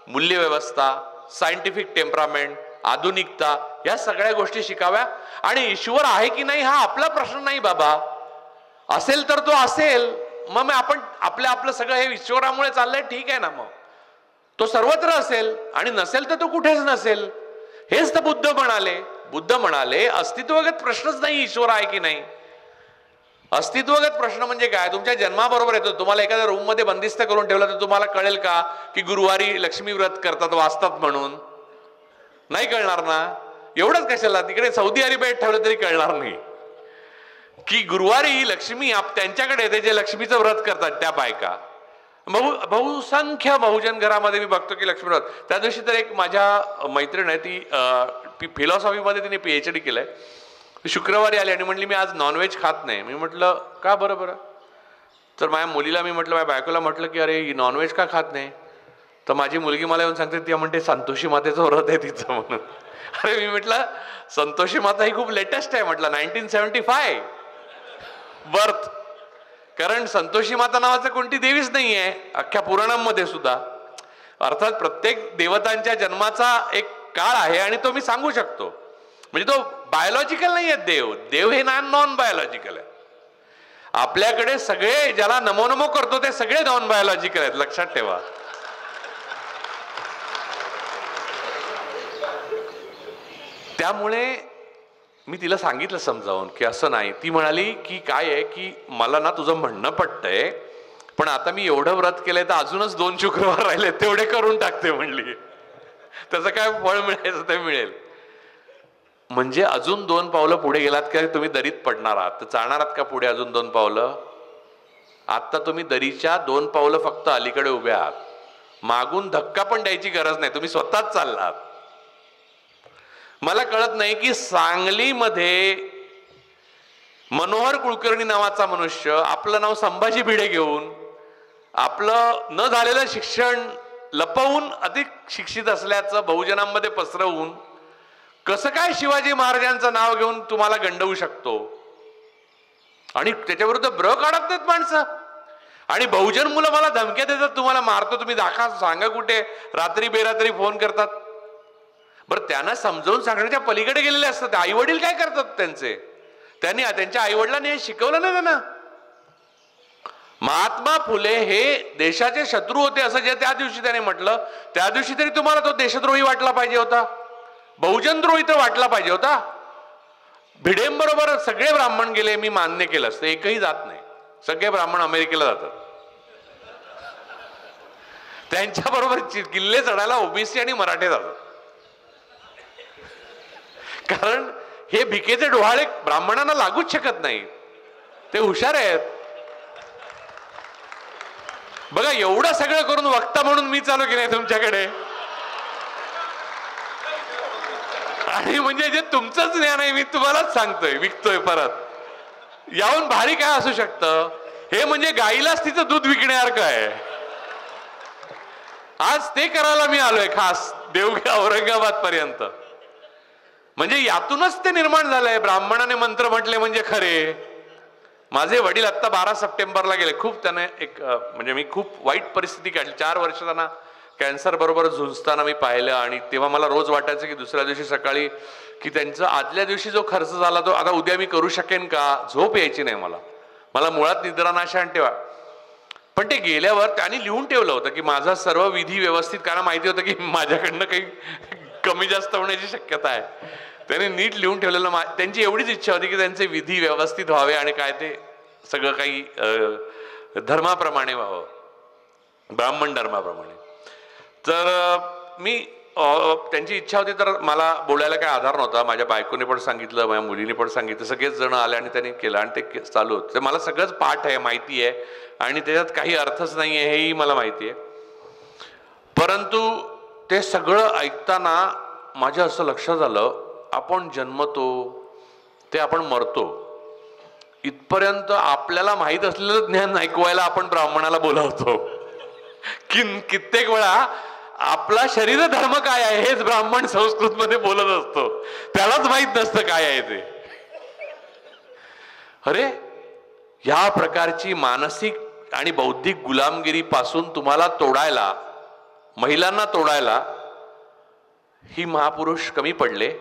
मूल्यव्यवस्था, सायंटिफिक टेम्परामेंट, आधुनिकता या सगळ्या गोष्टी शिकाव्या. आणि ईश्वर आहे की नाही हा आपला प्रश्न नाही बाबा. असेल तर तो असेल, मग आपण आपलं सगळं हे ईश्वरामुळे चाललंय, ठीक आहे ना. मग तो सर्वत्र असेल आणि नसेल तर तो कुठेच नसेल. हेच तर बुद्ध म्हणाले. बुद्ध म्हणाले अस्तित्वगत प्रश्नच नाही ईश्वर आहे की नाही. अस्तित्वगत प्रश्न म्हणजे काय? तुमच्या जन्माबरोबर येतो. तुम्हाला एखाद्या रूममध्ये बंदिस्त करून ठेवलं तर तुम्हाला कळेल का की गुरुवारी लक्ष्मी व्रत करतात, वाचतात म्हणून? नाही कळणार ना. एवढंच कशाला, तिकडे सौदी अरेबियात ठेवलं तरी कळणार नाही की गुरुवारी लक्ष्मी त्यांच्याकडे येते जे लक्ष्मीचं व्रत करतात त्या बायका. बहुसंख्य बहुजन घरामध्ये मी बघतो की लक्ष्मी व्रत. त्या दिवशी तर एक माझ्या मैत्रीण आहे, ती फिलॉसॉफीमध्ये तिने PhD केलंय. शुक्रवारी आली आणि म्हणली मी आज नॉनव्हेज खात नाही. मी म्हटलं का बरं? तर माझ्या मुलीला मी म्हटलं, माझ्या बायकोला म्हटलं की अरे नॉनव्हेज का खात नाही? तर माझी मुलगी मला येऊन सांगते, ती म्हणते संतोषी मातेचं व्रत आहे तिचं म्हणून. अरे मी म्हटलं संतोषी माता ही खूप लेटेस्ट आहे म्हटलं, 1975 बर्थ. कारण संतोषी माता नावाचं कोणती देवीच नाही आहे अख्ख्या पुराणांमध्ये सुद्धा. अर्थात प्रत्येक देवतांच्या जन्माचा एक काळ आहे आणि तो मी सांगू शकतो. म्हणजे तो बायोलॉजिकल नाही आहे. देव हे नॉन बायोलॉजिकल आहे. आपल्याकडे सगळे ज्याला नमो नमो करतो ते सगळे नॉन बायोलॉजिकल आहेत, लक्षात ठेवा. त्यामुळे मी तिला सांगितलं समजावून की असं नाही. ती म्हणाली की काय आहे की मला ना तुझं म्हणणं पटतंय, पण आता मी एवढं व्रत केलंय तर अजूनच 2 शुक्रवार राहिले, तेवढे करून टाकते म्हणली. त्याचं काय फळ मिळायचं ते मिळेल. म्हणजे अजून 2 पावलं पुढे गेलात का तुम्ही दरीत पडणार आहात. तर चालणार आहात का पुढे अजून 2 पावलं? आता तुम्ही दरीच्या 2 पावलं फक्त अलीकडे उभे आहात. मागून धक्का पण द्यायची गरज नाही, तुम्ही स्वतःच चाललात. मला कळत नाही की सांगलीमध्ये मनोहर कुलकर्णी नावाचा मनुष्य आपलं नाव संभाजी भिडे घेऊन आपलं न झालेलं शिक्षण लपवून अधिक शिक्षित असल्याचं बहुजनांमध्ये पसरवून कसं काय शिवाजी महाराजांचं नाव घेऊन तुम्हाला गंडवू शकतो? आणि त्याच्याविरुद्ध ब्र काढत नाहीत माणसं. आणि बहुजन मुलं मला धमक्या देतात, तुम्हाला मारतो, तुम्ही दाखवा, सांगा कुठे. रात्री बेरात्री फोन करतात. बरं, त्यांना समजावून सांगण्याच्या पलीकडे गेलेले असतात. आई वडील काय करतात त्यांचे? त्यांनी त्यांच्या आई वडिलांनी हे शिकवलं नाही त्यांना. महात्मा फुले हे देशाचे शत्रू होते असं जे त्या दिवशी त्याने म्हटलं, त्या दिवशी तरी तुम्हाला तो देशद्रोही वाटला पाहिजे होता, बहुजनद्रोही तर वाटला पाहिजे होता. भिडेंबरोबर सगळे ब्राह्मण गेले, मी मान्य केलं असतं. एकही जात नाही. सगळे ब्राह्मण अमेरिकेला जातात. त्यांच्याबरोबर किल्ले चढायला ओबीसी आणि मराठे जातात. कारण हे भिकेचे डोहाळे ब्राह्मणांना लागूच शकत नाही. ते हुशार आहेत. बघा, एवढं सगळं करून वक्ता म्हणून मी चालू की नाही तुमच्याकडे. आणि म्हणजे जे तुमचंच ज्ञान आहे मी तुम्हालाच सांगतोय, विकतोय परत. याहून भारी काय असू शकतं? हे म्हणजे गाईलाच तिचं दूध विकण्यासारखं आहे. आज ते करायला मी आलोय खास देवगी औरंगाबाद पर्यंत. म्हणजे यातूनच ते निर्माण झालंय. ब्राह्मणाने मंत्र म्हटले म्हणजे खरे. माझे वडील आता 12 सप्टेंबरला गेले. खूप त्याने म्हणजे मी खूप वाईट परिस्थिती काढली. 4 वर्ष त्यांना कॅन्सर बरोबर झुंजताना मी पाहिलं. आणि तेव्हा मला रोज वाटायचं की दुसऱ्या दिवशी सकाळी की त्यांचा आदल्या दिवशी जो खर्च झाला तो आता उद्या मी करू शकेन का? झोप यायची नाही मला मुळात निद्रानाश आणि ठेवा. पण ते गेल्यावर त्यांनी लिहून ठेवलं होतं की माझा सर्व विधी व्यवस्थित, कारण माहिती होतं की माझ्याकडनं काही कमी जास्त होण्याची शक्यता आहे. त्यांनी नीट लिहून ठेवलेलं. त्यांची एवढीच इच्छा होती की त्यांचे विधी व्यवस्थित व्हावे आणि काय ते सगळं काही धर्माप्रमाणे व्हावं, ब्राह्मण धर्माप्रमाणे. तर मी त्यांची इच्छा होती. तर मला बोलायला काय आधार नव्हता. माझ्या बायकोने पण सांगितलं, माझ्या मुलीने पण सांगितलं, सगळेच जण आले आणि त्यांनी केलं आणि ते चालू होतं. मला सगळंच पाठ आहे, माहिती आहे आणि त्याच्यात काही अर्थच नाही आहे हेही मला माहिती आहे. परंतु ते सगळं ऐकताना माझ्या असं लक्षात आलं, आपण जन्मतो ते आपण मरतो. इथपर्यंत आपल्याला माहीत असलेलं ज्ञान ऐकवायला आपण ब्राह्मणाला बोलावतो. कित्येक वेळा आपला शरीर धर्म काय आहे हेच ब्राह्मण संस्कृत मध्ये बोलत असतो. त्यालाच माहित नसतं काय आहे ते. अरे, या प्रकारची मानसिक आणि बौद्धिक गुलामगिरी पासून तुम्हाला तोडायला, महिलांना तोडायला ही महापुरुष कमी पडले.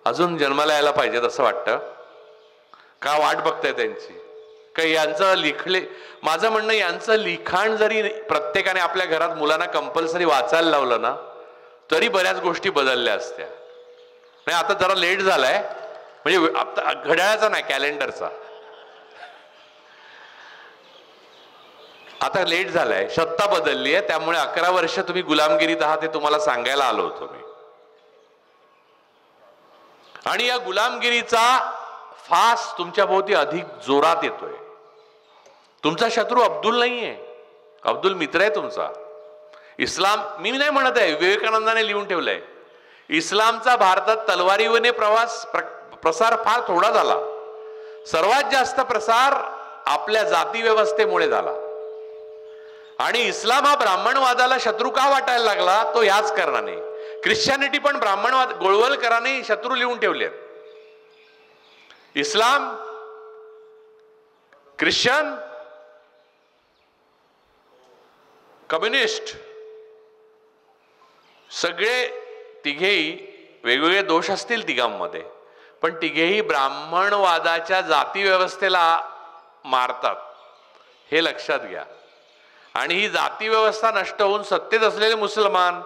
अजून जन्माला यायला पाहिजेत असं वाटतं का? वाट बघताय त्यांची काही यांचं लिखले. माझं म्हणणं, यांचं लिखाण जरी प्रत्येकाने आपल्या घरात मुलांना कंपल्सरी वाचायला लावलं ना तरी बऱ्याच गोष्टी बदलल्या असत्या. नाही, आता जरा लेट झालाय. म्हणजे आता घड्याळाचा नाही, कॅलेंडरचा. आता लेट झालाय, सत्ता बदलली आहे, त्यामुळे 11 वर्ष तुम्ही गुलामगिरीत आहात हे तुम्हाला सांगायला आलो होतो मी. आणि या गुलामगिरीचा फास तुमच्या भोवती अधिक जोरात येतोय. तुमचा शत्रू अब्दुल नाहीये, अब्दुल मित्र आहे तुमचा. इस्लाम मी नाही म्हणत आहे, विवेकानंदाने लिहून ठेवलंय, इस्लामचा भारतात तलवारीने प्रसार फार थोडा झाला. सर्वात जास्त प्रसार आपल्या जाती व्यवस्थेमुळे झाला. आणि इस्लाम हा ब्राह्मणवादाला शत्रू का वाटायला लागला, तो याच कारणाने. ख्रिश्चॅनिटी पण ब्राह्मणवाद गोळवलकरांनी शत्रू लिहून ठेवले. इस्लाम, ख्रिश्चन, कम्युनिस्ट सगळे तिघेही वेगवेगळे दोष असतील तिघांमध्ये, पण तिघेही ब्राह्मणवादाच्या जाती व्यवस्थेला मारतात, हे लक्षात घ्या. आणि ही जाती व्यवस्था नष्ट होऊन सत्तेत असलेले मुसलमान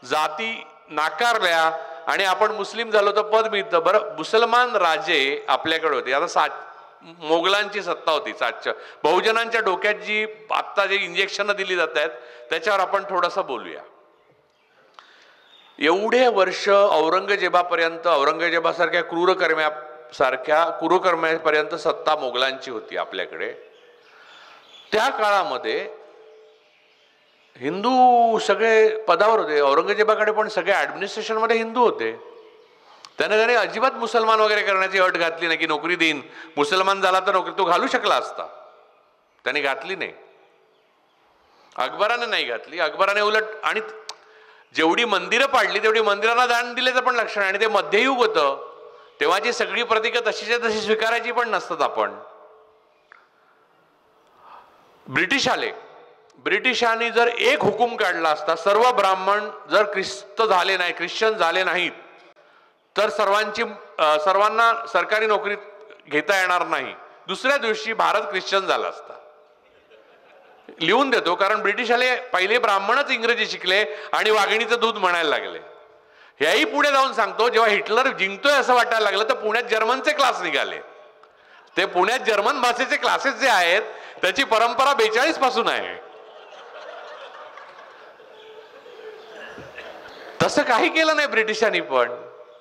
जाती नाकारल्या आणि आपण मुस्लिम झालो तर पद मिळतं. बरं, मुसलमान राजे आपल्याकडे होते. आता मोगलांची सत्ता होती 7च्या. बहुजनांच्या डोक्यात जी आत्ता जे इंजेक्शन दिली जात आहेत त्याच्यावर आपण थोडंसं बोलूया. एवढे वर्ष औरंगजेबापर्यंत, औरंगजेबासारख्या क्रूरकर्म्यापर्यंत सत्ता मोगलांची होती आपल्याकडे. त्या काळामध्ये हिंदू सगळे पदावर होते. औरंगजेबाकडे पण सगळे ॲडमिनिस्ट्रेशनमध्ये हिंदू होते. त्याने अजिबात मुसलमान वगैरे करण्याची अट घातली नाही की नोकरी देईन, मुसलमान झाला तर नोकरी. तो घालू शकला असता, त्याने घातली नाही. अकबराने नाही घातली. अकबराने उलट, आणि जेवढी मंदिरं पाडली तेवढी मंदिरांना दान दिल्याचं पण लक्षण. आणि ते मध्ययुग होतं, तेव्हाची सगळी प्रतीकं तशीच्या तशी स्वीकारायची पण नसतात. आपण ब्रिटिश आले, ब्रिटिशांनी जर एक हुकूम काढला असता, सर्व ब्राह्मण जर ख्रिश्चन झाले नाहीत तर सर्वांना सरकारी नोकरीत घेता येणार नाही. दुसऱ्या दिवशी भारत ख्रिश्चन झाला असता. लिहून देतो, कारण ब्रिटिशाले पहिले ब्राह्मणच इंग्रजी शिकले आणि वाघिणीचं दूध म्हणायला लागले. ह्याही पुढे जाऊन सांगतो, जेव्हा हिटलर जिंकतोय असं वाटायला लागलं तर पुण्यात जर्मनचे क्लास निघाले. ते पुण्यात जर्मन भाषेचे क्लासेस जे आहेत त्याची परंपरा 42 पासून आहे. तसं काही केलं नाही ब्रिटिशांनी पण.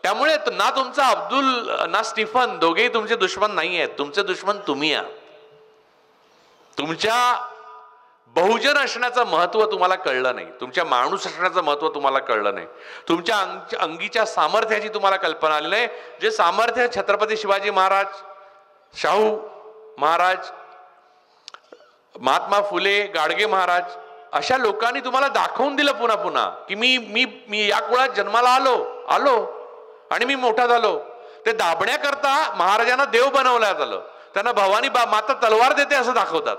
त्यामुळे ना तुमचा अब्दुल ना स्टीफन दोघेही तुमचे दुश्मन नाही आहेत. तुमचे दुश्मन तुम्ही आहात. तुमच्या बहुजन असण्याचं महत्व तुम्हाला कळलं नाही, तुमच्या माणूस असण्याचं महत्व तुम्हाला कळलं नाही, तुमच्या अंगीच्या सामर्थ्याची तुम्हाला कल्पना आली नाही. जे सामर्थ्य छत्रपती शिवाजी महाराज, शाहू महाराज, महात्मा फुले, गाडगे महाराज अशा लोकांनी तुम्हाला दाखवून दिलं पुन्हा पुन्हा की मी या कुळात जन्माला आलो आणि मी मोठा झालो. ते दाबण्याकरता महाराजांना देव बनवण्यात आलं. त्यांना भवानी माता तलवार देते असं दाखवतात.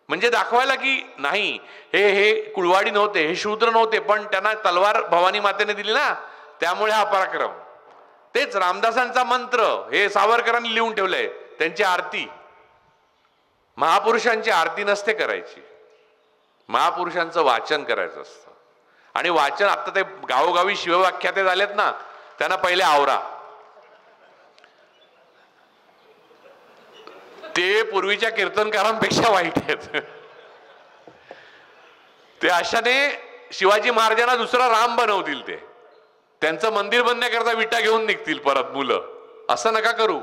म्हणजे दाखवायला की नाही हे कुळवाडी नव्हते, हे शूद्र नव्हते, पण त्यांना तलवार भवानी मातेने दिली ना, त्यामुळे हा पराक्रम. तेच रामदासांचा मंत्र हे सावरकरांनी लिहून ठेवलंय. त्यांची आरती, महापुरुषांची आरती नसते करायची, महापुरुषांचं वाचन करायचं असतं. आणि वाचन आता ते गावोगावी शिववाख्याते झालेत ना, त्यांना पहिले आवरा. ते पूर्वीच्या कीर्तनकारांपेक्षा वाईट आहेत. ते अशाने शिवाजी महाराजांना दुसरा राम बनवतील. ते त्यांचं मंदिर बनण्याकरता विटा घेऊन निघतील परत मुलं. असं नका करू.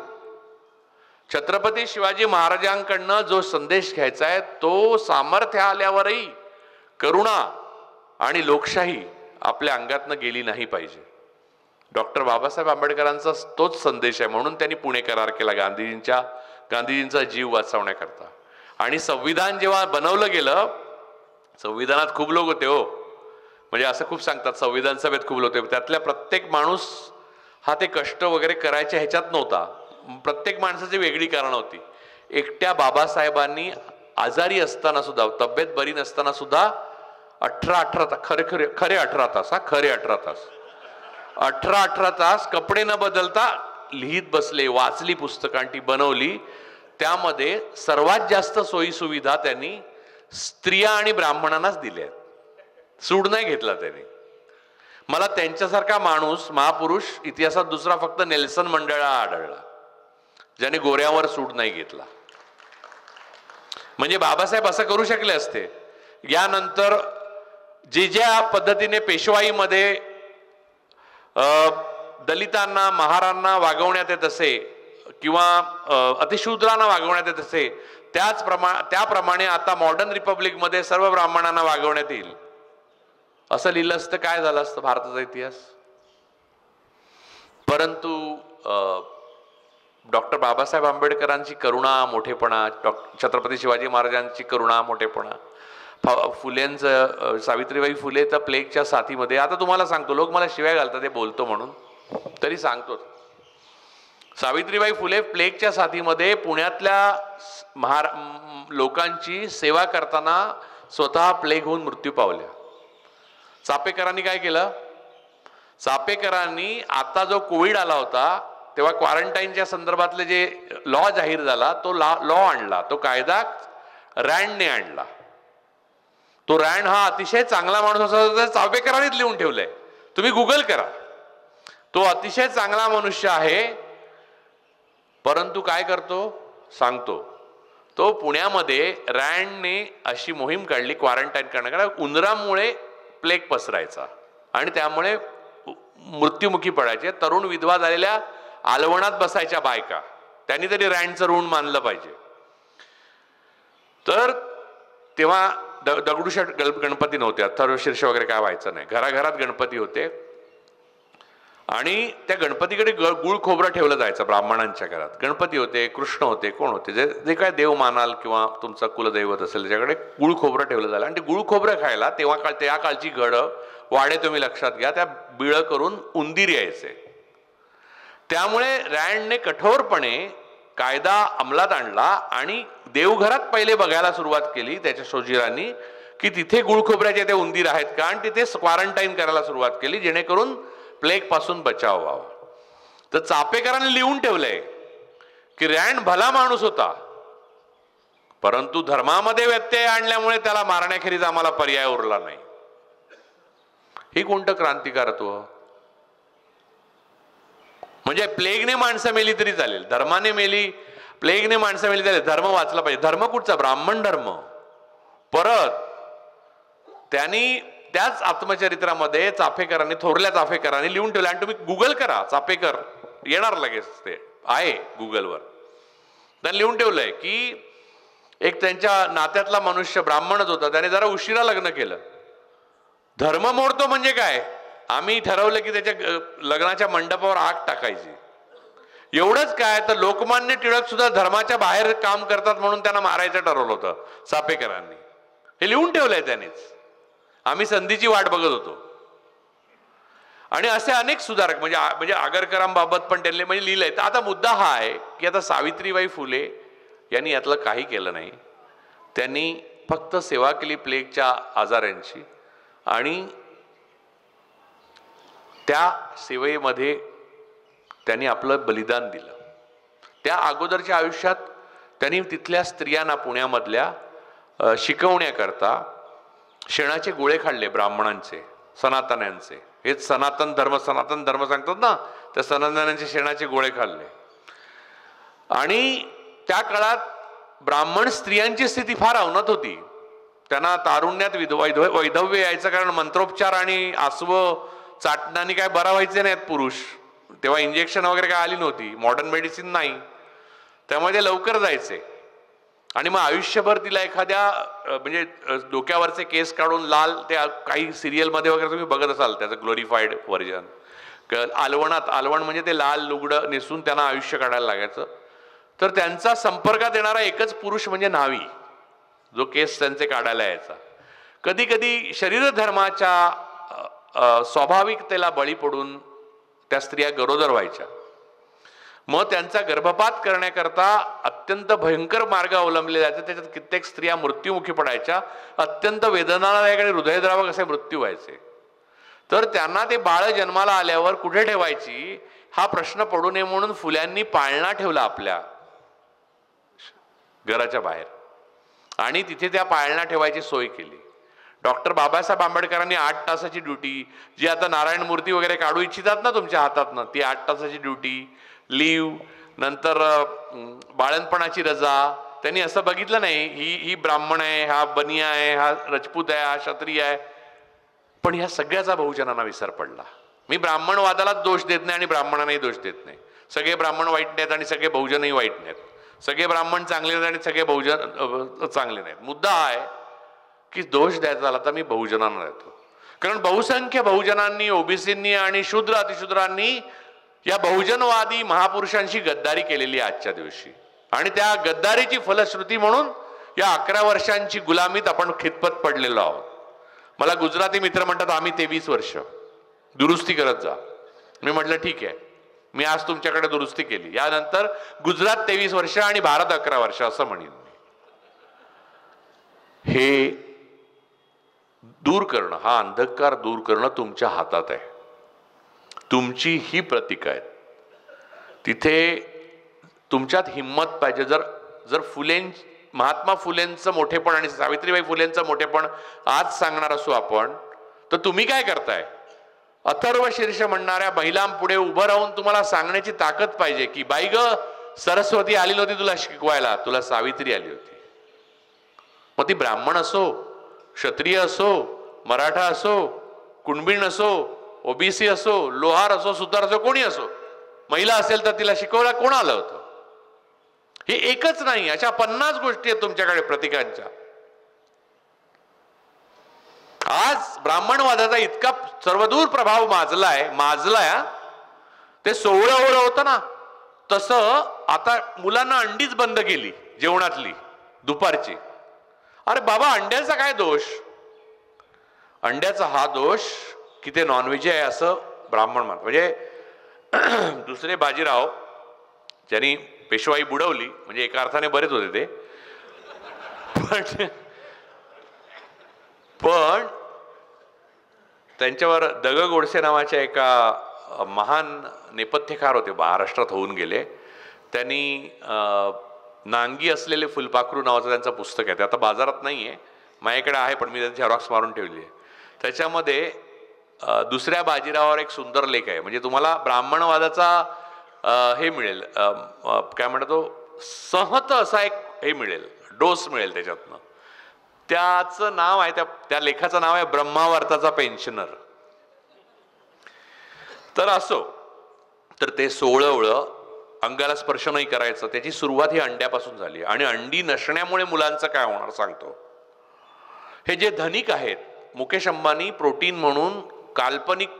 छत्रपती शिवाजी महाराजांकडनं जो संदेश घ्यायचा आहे तो सामर्थ्य आल्यावरही करुणा आणि लोकशाही आपल्या अंगातनं गेली नाही पाहिजे. डॉक्टर बाबासाहेब आंबेडकरांचा तोच संदेश आहे. म्हणून त्यांनी पुणे करार केला गांधीजींचा जीव वाचवण्याकरता. आणि संविधान जेव्हा बनवलं गेलं, संविधानात खूप लोक होते हो, म्हणजे असं खूप सांगतात संविधान सभेत खूप लोक होते. त्यातल्या प्रत्येक माणूस हा ते कष्ट वगैरे करायच्या ह्याच्यात नव्हता. प्रत्येक माणसाची वेगळी कारणं होती. एकट्या बाबासाहेबांनी आजारी असताना सुद्धा, तब्येत बरी नसताना सुद्धा 18 तास खरे 18 तास कपडे न बदलता लिहित बसले, वाचली पुस्तकांची ती बनवली. त्यामध्ये सर्वात जास्त सोयी सुविधा त्यांनी स्त्रिया आणि ब्राह्मणांनाच दिल्या. सूड नाही घेतला त्यांनी. मला त्यांच्यासारखा माणूस, महापुरुष इतिहासात दुसरा फक्त नेल्सन मंडेला आढळला, ज्याने गोऱ्यावर सूड नाही घेतला. म्हणजे बाबासाहेब असं करू शकले असते, यानंतर जे ज्या पद्धतीने पेशवाईमध्ये दलितांना महारांना वागवण्यात येत असे किंवा अतिशूद्रांना वागवण्यात येत असे, त्याप्रमाणे आता मॉडर्न रिपब्लिकमध्ये सर्व ब्राह्मणांना वागवण्यात येईल असं लिहिलं असतं, काय झालं असतं भारताचा इतिहास. परंतु डॉक्टर बाबासाहेब आंबेडकरांची करुणा, मोठेपणा, छत्रपती शिवाजी महाराजांची करुणा, मोठेपणा, फुलेंचं, सावित्रीबाई फुले तर प्लेगच्या साथीमध्ये, आता तुम्हाला सांगतो, लोक मला शिवाय घालतात ते बोलतो म्हणून, तरी सांगतो. सावित्रीबाई फुले प्लेगच्या साथीमध्ये पुण्यातल्या लोकांची सेवा करताना स्वतः प्लेग होऊन मृत्यू पावल्या. चापेकरांनी काय केलं? चापेकरांनी आता जो कोविड आला होता तेव्हा क्वारंटाईनच्या संदर्भातले जे लॉ जाहीर झाला, तो लॉ आणला, तो कायदा रँडने आणला. तो रँड हा अतिशय चांगला माणूस असा चापेकरांनीच लिहून ठेवलाय, तुम्ही गुगल करा. तो अतिशय चांगला मनुष्य आहे, परंतु काय करतो सांगतो. तो पुण्यामध्ये रँडने अशी मोहीम काढली क्वारंटाईन करण्याकरता, उंदरामुळे प्लेग पसरायचा आणि त्यामुळे मृत्युमुखी पडायचे. तरुण विधवा झालेल्या आलवणात बसायच्या बायका, त्यांनी तरी रँडचं ऋण मानलं पाहिजे. तर तेव्हा दगडूशेठ गणपती नव्हते, अथर्वशीर्ष वगैरे काय व्हायचं नाही, घराघरात गणपती होते आणि त्या गणपतीकडे गुळ खोबरं ठेवलं जायचं. ब्राह्मणांच्या घरात गणपती होते, कृष्ण होते, कोण होते, जे काय देव मानाल किंवा तुमचा कुलदैवत असेल त्याच्याकडे गुळ खोबरं ठेवलं झालं. आणि ते गुळ खोबरं खायला तेव्हा त्या काळची घडं वाडे तुम्ही लक्षात घ्या, त्या बिळं करून उंदीर यायचे. त्यामुळे रँडने कठोरपणे कायदा अंमलात आणला आणि देवघरात पहिले बघायला सुरुवात केली त्याच्या शोजीरांनी की तिथे गुळखोबऱ्याचे ते उंदीर आहेत का, आणि तिथे क्वारंटाईन करायला सुरुवात केली जेणेकरून प्लेग पासून बचाव व्हावा. तर चापेकरांनी लिहून ठेवलंय की रँड भला माणूस होता, परंतु धर्मामध्ये व्यत्यय आणल्यामुळे त्याला मारण्याखेरीज आम्हाला पर्याय उरला नाही. हे कोणतं क्रांतिकारत्व? म्हणजे प्लेगने माणसं मेली तरी चालेल, धर्माने मेली, प्लेगने माणसं मेली चालेल, धर्म वाचला पाहिजे. धर्म कुठचा? ब्राह्मण धर्म. परत त्यांनी त्याच आत्मचरित्रामध्ये चाफेकरांनी, थोरल्या चाफेकरांनी लिहून ठेवलं, आणि तुम्ही गुगल करा, चाफेकर येणार लगेच, ते आहे गुगलवर. त्यांनी लिहून ठेवलंय की एक त्यांच्या नात्यातला मनुष्य ब्राह्मणच होता, त्याने जरा उशिरा लग्न केलं. धर्म मोडतो म्हणजे काय? आम्ही ठरवलं की त्याच्या लग्नाच्या मंडपावर आग टाकायची. एवढंच काय, तर लोकमान्य टिळक सुद्धा धर्माच्या बाहेर काम करतात म्हणून त्यांना मारायचं ठरवलं होतं चापेकरांनी. हे लिहून ठेवलंय त्यांनीच, आम्ही संधीची वाट बघत होतो. आणि असे अनेक सुधारक म्हणजे आगरकरांबाबत पण त्यांनी म्हणजे लिहिलंय. तर आता मुद्दा हा आहे की आता सावित्रीबाई फुले यांनी यातलं काही केलं नाही. त्यांनी फक्त सेवा केली प्लेगच्या आजारांची, आणि त्या सेवेमध्ये त्यांनी आपलं बलिदान दिलं. त्या अगोदरच्या आयुष्यात त्यांनी तिथल्या स्त्रियांना पुण्यामधल्या शिकवण्याकरता शेणाचे गोळे खाल्ले ब्राह्मणांचे, सनातन्यांचे. हेच सनातन धर्म सांगतात ना, त्या सनातन्यांचे शेणाचे गोळे खाल्ले. आणि त्या काळात ब्राह्मण स्त्रियांची स्थिती फार अवनत होती. त्यांना तारुण्यात वैधव्य यायचं, कारण मंत्रोपचार आणि आसव चाटणाने काय बरा व्हायचे नाहीत पुरुष. तेव्हा इंजेक्शन वगैरे काय आली नव्हती, मॉडर्न मेडिसिन नाही, त्यामुळे ते लवकर जायचे. आणि मग आयुष्यभर तिला एखाद्या म्हणजे डोक्यावरचे केस काढून लाल, त्या काही सिरियलमध्ये वगैरे तुम्ही बघत असाल त्याचं ग्लोरिफाईड व्हर्जन, आलवण म्हणजे ते लाल लुगडं नेसून त्यांना आयुष्य काढायला लागायचं. तर त्यांचा संपर्कात येणारा एकच पुरुष म्हणजे न्हावी, जो केस त्यांचे काढायला यायचा. कधी कधी शरीर धर्माच्या स्वाभाविकतेला बळी पडून त्या स्त्रिया गरोदर व्हायच्या. मग त्यांचा गर्भपात करण्याकरता अत्यंत भयंकर मार्ग अवलंबले जायचे. त्याच्यात कित्येक स्त्रिया मृत्युमुखी पडायच्या, अत्यंत वेदनादायक आणि हृदयद्रावक असे मृत्यू व्हायचे. तर त्यांना ते बाळ जन्माला आल्यावर कुठे ठेवायची हा प्रश्न पडू नये म्हणून फुल्यांनी पाळणा ठेवला आपल्या घराच्या बाहेर, आणि तिथे त्या पाळणा ठेवायची सोय केली. डॉक्टर बाबासाहेब आंबेडकरांनी 8 तासाची ड्युटी, जी आता नारायण मूर्ती वगैरे काढू इच्छितात ना तुमच्या हातातनं, ती 8 तासाची ड्युटी, लीव, नंतर बाळणपणाची रजा, त्यांनी असं बघितलं नाही ही ब्राह्मण आहे, हा बनिया आहे, हा राजपूत आहे, हा क्षत्रिय आहे. पण ह्या सगळ्याचा बहुजनांना विसर पडला. मी ब्राह्मणवादालाच दोष देत नाही आणि ब्राह्मणांनाही दोष देत नाही. सगळे ब्राह्मण वाईट नाहीत आणि सगळे बहुजनही वाईट नाहीत. सगळे ब्राह्मण चांगले नाहीत आणि सगळे बहुजन चांगले नाहीत. मुद्दा हा आहे की दोष द्यायचा झाला तर मी बहुजनांना देतो. कारण बहुसंख्य बहुजनांनी, ओबीसींनी आणि शूद्र अतिशूद्रांनी या बहुजनवादी महापुरुषांशी गद्दारी केलेली आहे आजच्या दिवशी. आणि त्या गद्दारीची फलश्रुती म्हणून या 11 वर्षांची गुलामीत आपण खितपत पडलेलो आहोत. मला गुजराती मित्र म्हणतात आम्ही 23 वर्ष दुरुस्ती करत जा. मी म्हटलं ठीक आहे, मी आज तुमच्याकडे दुरुस्ती केली, यानंतर गुजरात 23 वर्ष आणि भारत 11 वर्ष असं म्हणेन. हे दूर करणं, हा अंधकार दूर करणं तुमच्या हातात आहे. तुमची ही प्रतीक आहेत. तिथे तुमच्यात हिंमत पाहिजे. जर महात्मा फुलेंचं मोठेपण आणि सावित्रीबाई फुलेंचं मोठेपण आज सांगणार असू आपण, तर तुम्ही काय करताय? अथर्व शीर्ष म्हणणाऱ्या महिलांपुढे उभं राहून तुम्हाला सांगण्याची ताकद पाहिजे की बाई ग, सरस्वती आली नव्हती तुला शिकवायला, तुला सावित्री आली होती. मग ती ब्राह्मण असो, क्षत्रिय असो, मराठा असो, कुणबीण असो, ओबीसी असो, लोहार असो, सुतार असो, कोणी असो, महिला असेल तर तिला शिकवायला कोण आलं होतं? हे एकच नाही, अशा 50 गोष्टी आहेत तुमच्याकडे प्रतिकांच्या. आज ब्राह्मणवादाचा इतका सर्वदूर प्रभाव माजलाय. ते 16 होतं ना, तसं आता मुलांना अंडीच बंद केली जेवणातली दुपारची. अरे बाबा, अंड्याचा काय दोष? अंड्याचा हा दोष की ते नॉनव्हेज आहे असं ब्राह्मण म्हणतात. म्हणजे दुसरे बाजीराव ज्यांनी पेशवाई बुडवली, म्हणजे एका अर्थाने बरेच होते ते, पण त्यांच्यावर दग गोडसे नावाच्या एका महान नेपथ्यकार होते, महाराष्ट्रात होऊन गेले. त्यांनी नांगी असलेले फुलपाखरू नावाचं त्यांचं पुस्तक आहे. ते आता बाजारात नाही आहे, माझ्याकडे आहे, पण मी त्याची झेरॉक्स मारून ठेवली आहे. त्याच्यामध्ये दुसऱ्या बाजीरावावर एक सुंदर लेख आहे. म्हणजे तुम्हाला ब्राह्मणवादाचा हे मिळेल, काय म्हणतो, सहत असा एक हे मिळेल, डोस मिळेल त्याच्यातनं. त्याचं नाव आहे, त्या लेखाचं नाव आहे ब्रह्मावर्ताचा पेन्शनर. तर असो, तर ते 16 अंगाला स्पर्श नाही करायचं. त्याची सुरुवात ही अंड्यापासून झाली. आणि अंडी नसण्यामुळे मुलांचं काय होणार सांगतो. हे जे धनिक आहेत, मुकेश अंबानी प्रोटीन म्हणून काल्पनिक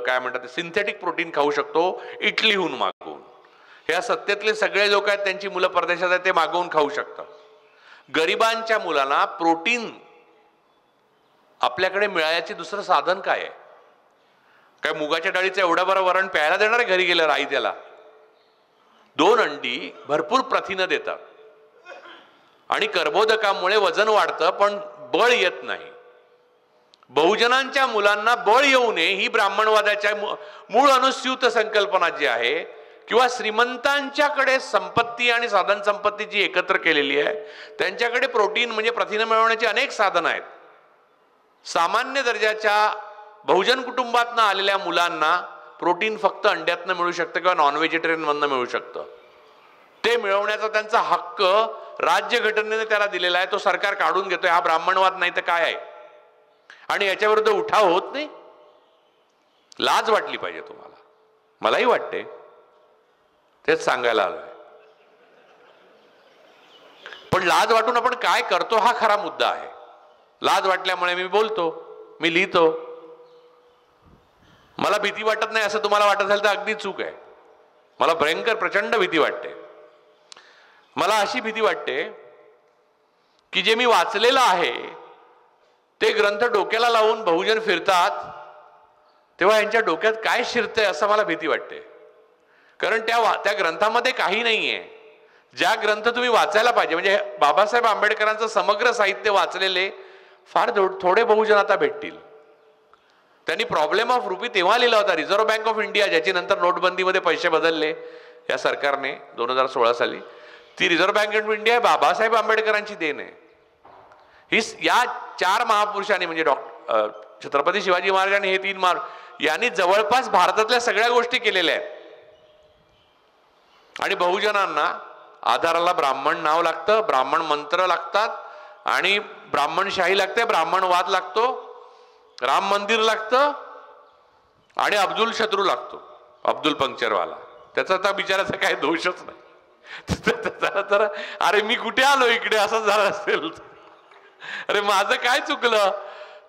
काय म्हणतात सिंथेटिक प्रोटीन खाऊ शकतो इटलीहून मागवून. ह्या सत्तेतले सगळे लोक आहेत, त्यांची मुलं परदेशात आहेत, ते मागवून खाऊ शकतात. गरिबांच्या मुलांना प्रोटीन आपल्याकडे मिळायचे दुसरं साधन काय आहे? काय मुगाच्या डाळीचं एवढं बरं वरण प्यायला देणार आहे घरी गेल्यावर आई? त्याला 2 अंडी भरपूर प्रथिनं देतात आणि कर्बोदकामुळे वजन वाढतं, पण बळ येत नाही. बहुजनांच्या मुलांना बळ येऊ नये ही ब्राह्मणवादाच्या मूळ अनुस्यूत संकल्पना जी आहे, किंवा श्रीमंतांच्याकडे संपत्ती आणि साधन संपत्ती जी एकत्र केलेली आहे, त्यांच्याकडे प्रोटीन म्हणजे प्रथिनं मिळवण्याची अनेक साधनं आहेत. सामान्य दर्जाच्या बहुजन कुटुंबातनं आलेल्या मुलांना प्रोटीन फक्त अंड्यातनं मिळू शकतं किंवा नॉन व्हेजिटेरियनमधनं मिळू शकतं. ते मिळवण्याचा त्यांचा हक्क राज्यघटनेने त्याला दिलेला आहे, तो सरकार काढून घेतोय. हा ब्राह्मणवाद नाही तर काय आहे? आणि याच्या विरुद्ध उठाव होत नाही. लाज वाटली पाहिजे तुम्हाला, मलाही वाटते, तेच सांगायला आलोय. पण लाज वाटून आपण काय करतो हा खरा मुद्दा आहे. लाज वाटल्यामुळे मी बोलतो, मी लिहितो. मला भीती वाटत नाही असं तुम्हाला वाटत असेल तर अगदी चूक आहे. मला भयंकर प्रचंड भीती वाटते. मला अशी भीती वाटते की जे मी वाचलेलं आहे ते ग्रंथ डोक्याला लावून बहुजन फिरतात, तेव्हा यांच्या डोक्यात काय शिरतंय असं मला भीती वाटते. कारण त्या ग्रंथामध्ये काही नाहीये. ज्या ग्रंथ तुम्ही वाचायला पाहिजे, म्हणजे बाबासाहेब आंबेडकरांचं समग्र साहित्य वाचलेले फार थोडे बहुजन आता भेटतील. त्यांनी प्रॉब्लेम ऑफ रुपी तेव्हा लिहिला होता. रिझर्व्ह बँक ऑफ इंडिया, ज्याची नंतर नोटबंदीमध्ये पैसे बदलले या सरकारने 2016 साली, ती reserve bank of India Babasaheb आंबेडकरांची देण आहे. ही या 4 महापुरुषांनी म्हणजे छत्रपती शिवाजी महाराज आणि हे 3 महाराज यांनी जवळपास भारतातल्या सगळ्या गोष्टी केलेल्या आहेत. आणि बहुजनांना आधाराला ब्राह्मण नाव लागतं, ब्राह्मण मंत्र लागतात आणि ब्राह्मणशाही लागते, ब्राह्मणवाद लागतो, राम मंदिर लागतं आणि अब्दुल शत्रू लागतो, अब्दुल पंक्चरवाला. त्याचा तर बिचाराचा काही दोषच नाही. तर अरे मी कुठे आलो इकडे असं झालं असेल. अरे माझं काय चुकलं.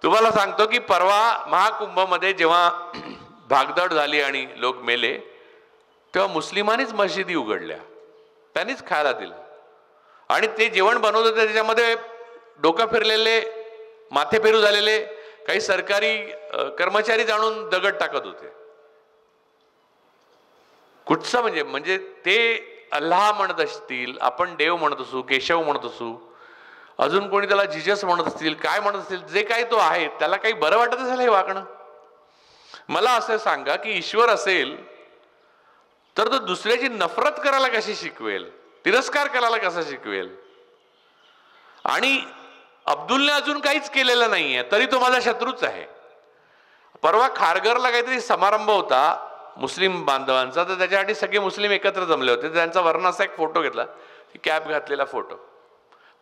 तुम्हाला सांगतो की परवा महाकुंभमध्ये जेव्हा भागदौड झाली आणि लोक मेले तेव्हा मुस्लिमांनीच मशिदी उघडल्या, त्यांनीच खायला दिलं. आणि ते जेवण बनवत होते त्याच्यामध्ये डोकं फिरलेले, माथे फेरू झालेले काही सरकारी कर्मचारी जाणून दगड टाकत होते. कुठचं म्हणजे ते अल्लाह म्हणत असतील, आपण देव म्हणत असू, केशव म्हणत असू, अजून कोणी त्याला जिजस म्हणत असतील, काय म्हणत असतील, जे काही तो आहे त्याला काही बरं वाटत असेल हे वागणं. मला असं सांगा की ईश्वर असेल तर तो दुसऱ्याची नफरत करायला कशी शिकवेल, तिरस्कार करायला कसा शिकवेल. आणि अब्दुलने अजून काहीच केलेलं नाहीये तरी तो माझा शत्रूच आहे. परवा खारघरला काहीतरी समारंभ होता मुस्लिम बांधवांचा, तर त्याच्यासाठी सगळे मुस्लिम एकत्र जमले होते. त्यांचा वर्ण असा एक फोटो घेतला, कॅप घातलेला फोटो,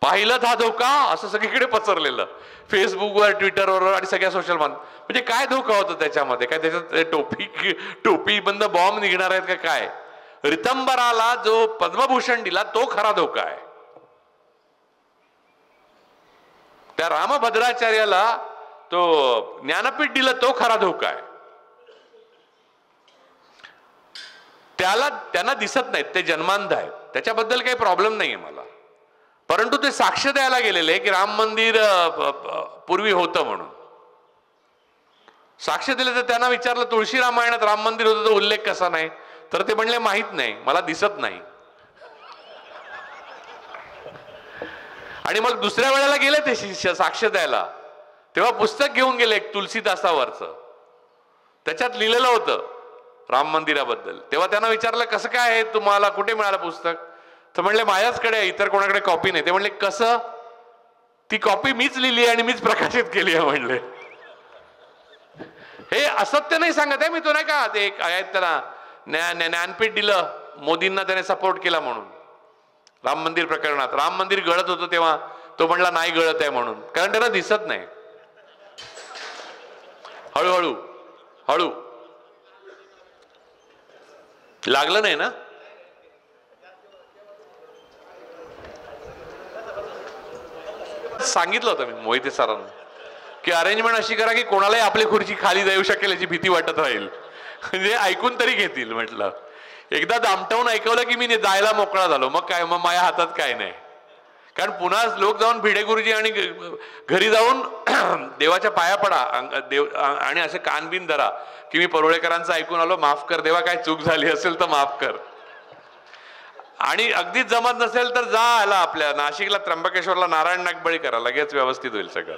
पाहिलं हा धोका असं सगळीकडे पसरलेलं फेसबुकवर, ट्विटरवर आणि सगळ्या सोशल म्हणजे काय धोका होता त्याच्यामध्ये, काय त्याच्यात टोपी बंद बॉम्ब निघणार आहेत का काय. रितंबराला जो पद्मभूषण दिला तो खरा धोका आहे. त्या रामभद्राचार्याला तो ज्ञानपीठ दिलं तो खरा धोका आहे. त्यांना दिसत नाहीत, ते जन्मांध आहेत, त्याच्याबद्दल काही प्रॉब्लेम नाहीये मला. परंतु ते साक्ष द्यायला गेलेले की राम मंदिर पूर्वी होतं म्हणून साक्ष दिले. तर त्यांना विचारलं तुळशी रामायणात राम मंदिर होतं तो उल्लेख कसा नाही, तर ते म्हणले माहित नाही, मला दिसत नाही. आणि मग दुसऱ्या वेळेला गेले ते शिष्य साक्ष द्यायला, तेव्हा पुस्तक घेऊन गेले एक तुलसीदासावरचं, त्याच्यात लिहिलेलं होतं राम मंदिराबद्दल. तेव्हा त्यांना विचारलं कसं काय आहे, तुम्हाला कुठे मिळालं पुस्तक, तर म्हणले माझ्याचकडे आहे, इतर कोणाकडे कॉपी नाही. ते म्हणले कसं, ती कॉपी मीच लिहिली आणि मीच प्रकाशित केली आहे म्हणले. हे असत्य नाही सांगत आहे मी, तो नाही का ते आहेत त्याला ज्ञानपीठ दिलं, मोदींना त्याने सपोर्ट केला म्हणून राम मंदिर प्रकरणात. राम मंदिर गळत होतं तेव्हा तो म्हणला नाही गळत आहे म्हणून, कारण त्याला दिसत नाही. हळूहळू हळू लागलं नाही ना. सांगितलं होतं मी मोहिते सरांना की अरेंजमेंट अशी करा की कोणालाही आपली खुर्ची खाली जाऊ शकेल याची भीती वाटत राहील, म्हणजे ऐकून तरी घेतील. म्हटलं एकदा दामटवून ऐकवलं की मी जायला मोकळा झालो, मग काय, मग माझ्या हातात काय नाही. कारण पुन्हा लोक जाऊन भिडे गुरुजी आणि घरी जाऊन देवाच्या पाया पडा देव आणि असे कानबिन धरा की मी परुळेकरांचं ऐकून आलो, माफ कर देवा, काय चूक झाली असेल तर माफ कर. आणि अगदीच जमत नसेल तर जा आला आपल्या नाशिकला त्र्यंबकेश्वरला नारायण नागबळी करा, लगेच व्यवस्थित होईल सगळं.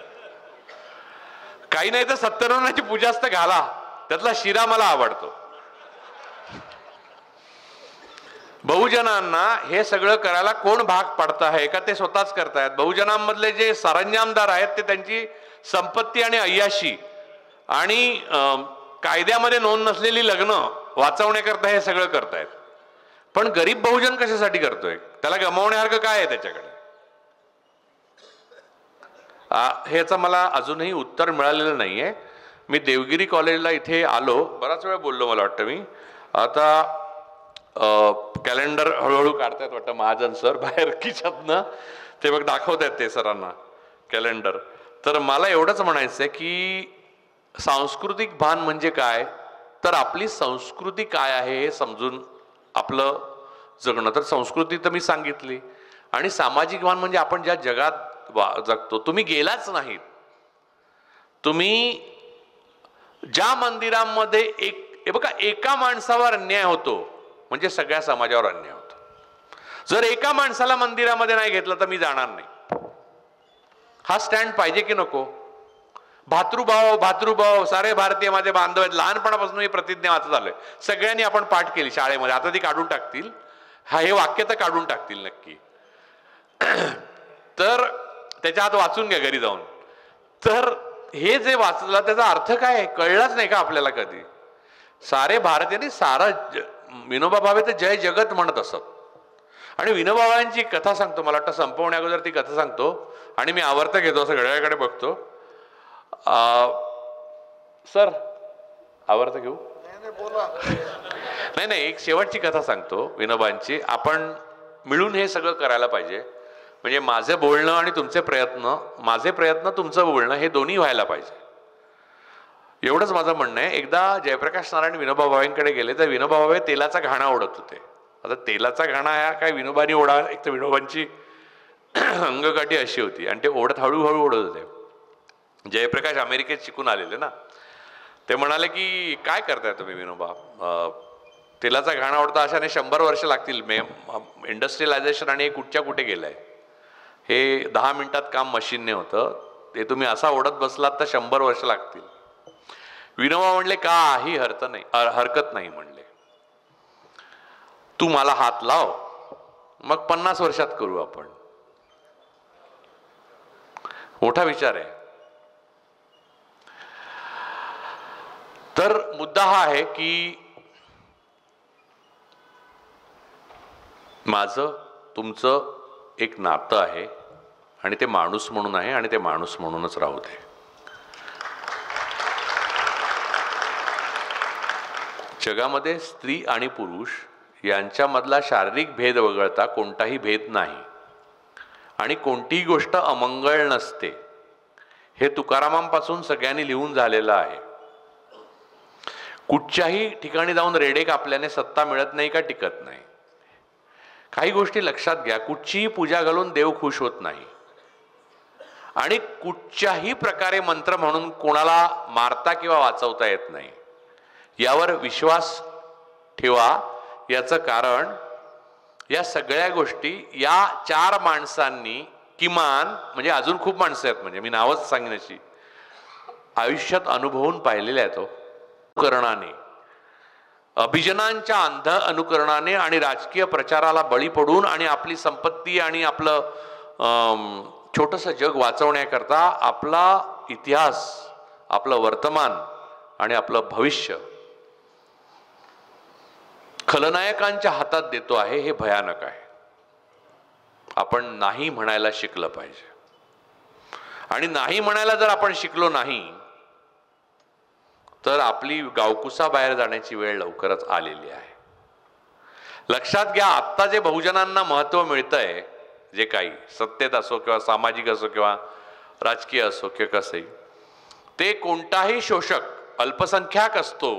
काही नाही तर सत्यनारायणाची पूजा असतं घाला, त्यातला शिरा मला आवडतो. बहुजनांना हे सगळं करायला कोण भाग पडत आहे का ते स्वतःच करतायत. बहुजनांमधले जे सरंजामदार आहेत ते त्यांची संपत्ती आणि अय्याशी आणि कायद्यामध्ये नोंद नसलेली लग्न वाचवण्याकरता हे सगळं करतायत. पण गरीब बहुजन कशासाठी करतोय, त्याला गमावण्यासारखं काय आहे त्याच्याकडे, ह्याचं मला अजूनही उत्तर मिळालेलं नाहीये. मी देवगिरी कॉलेजला इथे आलो, बराच वेळ बोललो मला वाटतं मी. आता कॅलेंडर हळूहळू काढतायत वाटतं महाजन सर बाहेर खिशातनं, ते बघ दाखवतायत ते सरांना कॅलेंडर. तर मला एवढंच म्हणायचं आहे की सांस्कृतिक भान म्हणजे काय, तर आपली संस्कृती काय आहे हे समजून आपलं जगणं. तर संस्कृती तर मी सांगितली, आणि सामाजिक भान म्हणजे आपण ज्या जगात जगतो. तुम्ही गेलाच नाहीत, तुम्ही ज्या मंदिरांमध्ये हे बघा, एका माणसावर अन्याय होतो म्हणजे सगळ्या समाजावर अन्याय होतो. जर एका माणसाला मंदिरामध्ये नाही घेतलं तर मी जाणार नाही, हा स्टँड पाहिजे की नको. भातृभाव भातृभाव, सारे भारतीय माझे बांधव आहेत, लहानपणापासून ही प्रतिज्ञा वाचत आलोय, सगळ्यांनी आपण पाठ केली शाळेमध्ये. आता ती काढून टाकतील, हे वाक्य तर काढून टाकतील नक्की. तर त्याच्या हात वाचून घ्या घरी जाऊन. तर हे जे वाचलं त्याचा अर्थ काय कळलाच नाही का आपल्याला कधी. सारे भारतीयांनी सारा विनोबा भावे तर जय जगत म्हणत असत, आणि विनोबाबांची कथा सांगतो, मला वाटतं संपवण्या अगोदर ती कथा सांगतो आणि मी आवर्त घेतो, असं घड्याळाकडे बघतो. सर आवर्त घेऊ? नाही, एक शेवटची कथा सांगतो विनोबांची. आपण मिळून हे सगळं करायला पाहिजे. म्हणजे माझं बोलणं आणि तुमचे प्रयत्न, माझे प्रयत्न तुमचं बोलणं, हे दोन्ही व्हायला पाहिजे. एवढंच माझं म्हणणं आहे. एकदा जयप्रकाश नारायण विनोबा भावेंकडे गेले तर विनोबा भावे तेलाचा घाणा ओढत होते. आता तेलाचा घाणा ह्या काय विनोबानी ओढा, एक तर विनोबांची अंगकाठी अशी होती आणि ते ओढत हळूहळू ओढत होते. जयप्रकाश अमेरिकेत शिकून आलेले ना, ते म्हणाले की काय करताय तुम्ही विनोबा, तेलाचा घाणा ओढता, अशाने 100 वर्ष लागतील. इंडस्ट्रियलायझेशन आणि कुठच्या कुठे गेलंय. हे 10 मिनिटात काम मशीनने होतं, ते तुम्ही असा ओढत बसलात तर 100 वर्ष लागतील. विनोबा म्हणले काही हरकत नाही म्हणले, तू मला हात लाव, मग 50 वर्षात करू आपण. मोठा विचार आहे. तर मुद्दा हा आहे की माझं तुमचं एक नातं आहे आणि ते माणूस म्हणून आहे आणि ते माणूस म्हणूनच राहू दे. जगामध्ये स्त्री आणि पुरुष यांच्यामधला शारीरिक भेद वगळता कोणताही भेद नाही आणि कोणतीही गोष्ट अमंगळ नसते. हे तुकारामांपासून सगळ्यांनी लिहून झालेलं आहे. कुठच्याही ठिकाणी जाऊन रेडे कापल्याने सत्ता मिळत नाही का टिकत नाही. काही गोष्टी लक्षात घ्या. कुठचीही पूजा घालून देव खुश होत नाही आणि कुठच्याही प्रकारे मंत्र म्हणून कोणाला मारता किंवा वाचवता येत नाही. यावर विश्वास ठेवा. याचं कारण या सगळ्या गोष्टी या 4 माणसांनी किमान, म्हणजे अजून खूप माणसं आहेत, म्हणजे मी नावच सांगेन अशी, आयुष्यात अनुभवून पाहिलेल्या आहेत. अनुकरणाने, अभिजनांच्या अंध अनुकरणाने आणि राजकीय प्रचाराला बळी पडून आणि आपली संपत्ती आणि आपलं छोटंसं जग वाचवण्याकरता आपला इतिहास, आपलं वर्तमान आणि आपलं भविष्य खलनायकांच्या हातात देतो आहे. हे भयानक आहे. आपण नाही म्हणायला शिकलं पाहिजे. आणि नाही म्हणायला जर आपण शिकलो नाही तर आपली गावकुसा बाहेर जाण्याची वेळ लवकरच आलेली आहे. लक्षात घ्या, आत्ता जे बहुजनांना महत्त्व मिळतंय, जे काही सत्तेत असो किंवा सामाजिक असो किंवा राजकीय असो किंवा कसंही, ते कोणताही शोषक अल्पसंख्याक असतो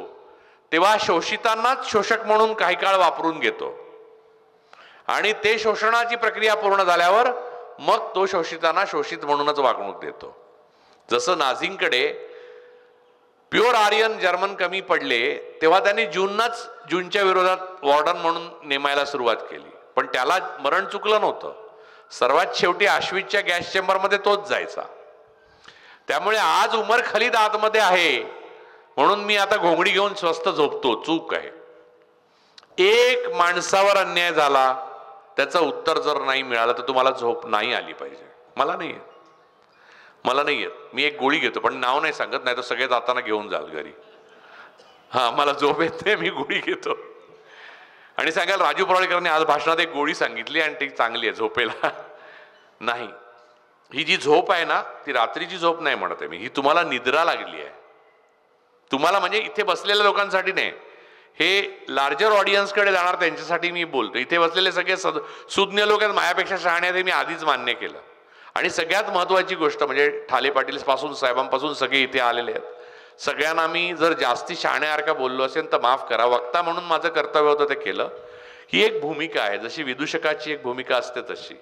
तेव्हा शोषितांनाच शोषक म्हणून काही काळ वापरून घेतो आणि ते शोषणाची प्रक्रिया पूर्ण झाल्यावर मग तो शोषितांना शोषित म्हणूनच वागणूक देतो. जसं नाझींकडे प्युअर आर्यन जर्मन कमी पडले तेव्हा त्यांनी जूनच्या विरोधात वॉर्डन म्हणून नेमायला सुरुवात केली, पण त्याला मरण चुकलं नव्हतं. सर्वात शेवटी आश्विजच्या गॅस चेंबरमध्ये तोच जायचा. त्यामुळे आज उमर खलीद आतमध्ये आहे म्हणून मी आता घोंगडी घेऊन स्वस्त झोपतो, चूक आहे. एक माणसावर अन्याय झाला, त्याचं उत्तर जर नाही मिळालं तर तुम्हाला झोप नाही आली पाहिजे. मला नाही येत. मी एक गोळी घेतो, पण नाव नाही सांगत, नाही तर सगळे जाताना घेऊन जाल घरी. मला झोप येत नाही, मी गोळी घेतो आणि सांगाल राजू पराळीकरांनी आज भाषणात एक गोळी सांगितली आणि ती चांगली आहे झोपेला. नाही, ही जी झोप आहे ना, ती रात्रीची झोप नाही म्हणत आहे मी, ही तुम्हाला निद्रा लागली आहे. तुम्हाला म्हणजे इथे बसलेल्या लोकांसाठी नाही, हे लार्जर ऑडियन्सकडे जाणार त्यांच्यासाठी मी बोलतो. इथे बसलेले सगळे सुज्ञ लोक आहेत, माझ्यापेक्षा शहाणे आहेत, हे मी आधीच मान्य केलं. आणि सगळ्यात महत्त्वाची गोष्ट म्हणजे ठाले पाटील पासून साहेबांपासून सगळे इथे आलेले आहेत. सगळ्यांना मी जर जास्ती शहाण्यासारखा बोललो असेल तर माफ करा. वक्ता म्हणून माझं कर्तव्य होतं ते केलं. ही एक भूमिका आहे, जशी विदूषकाची एक भूमिका असते तशी.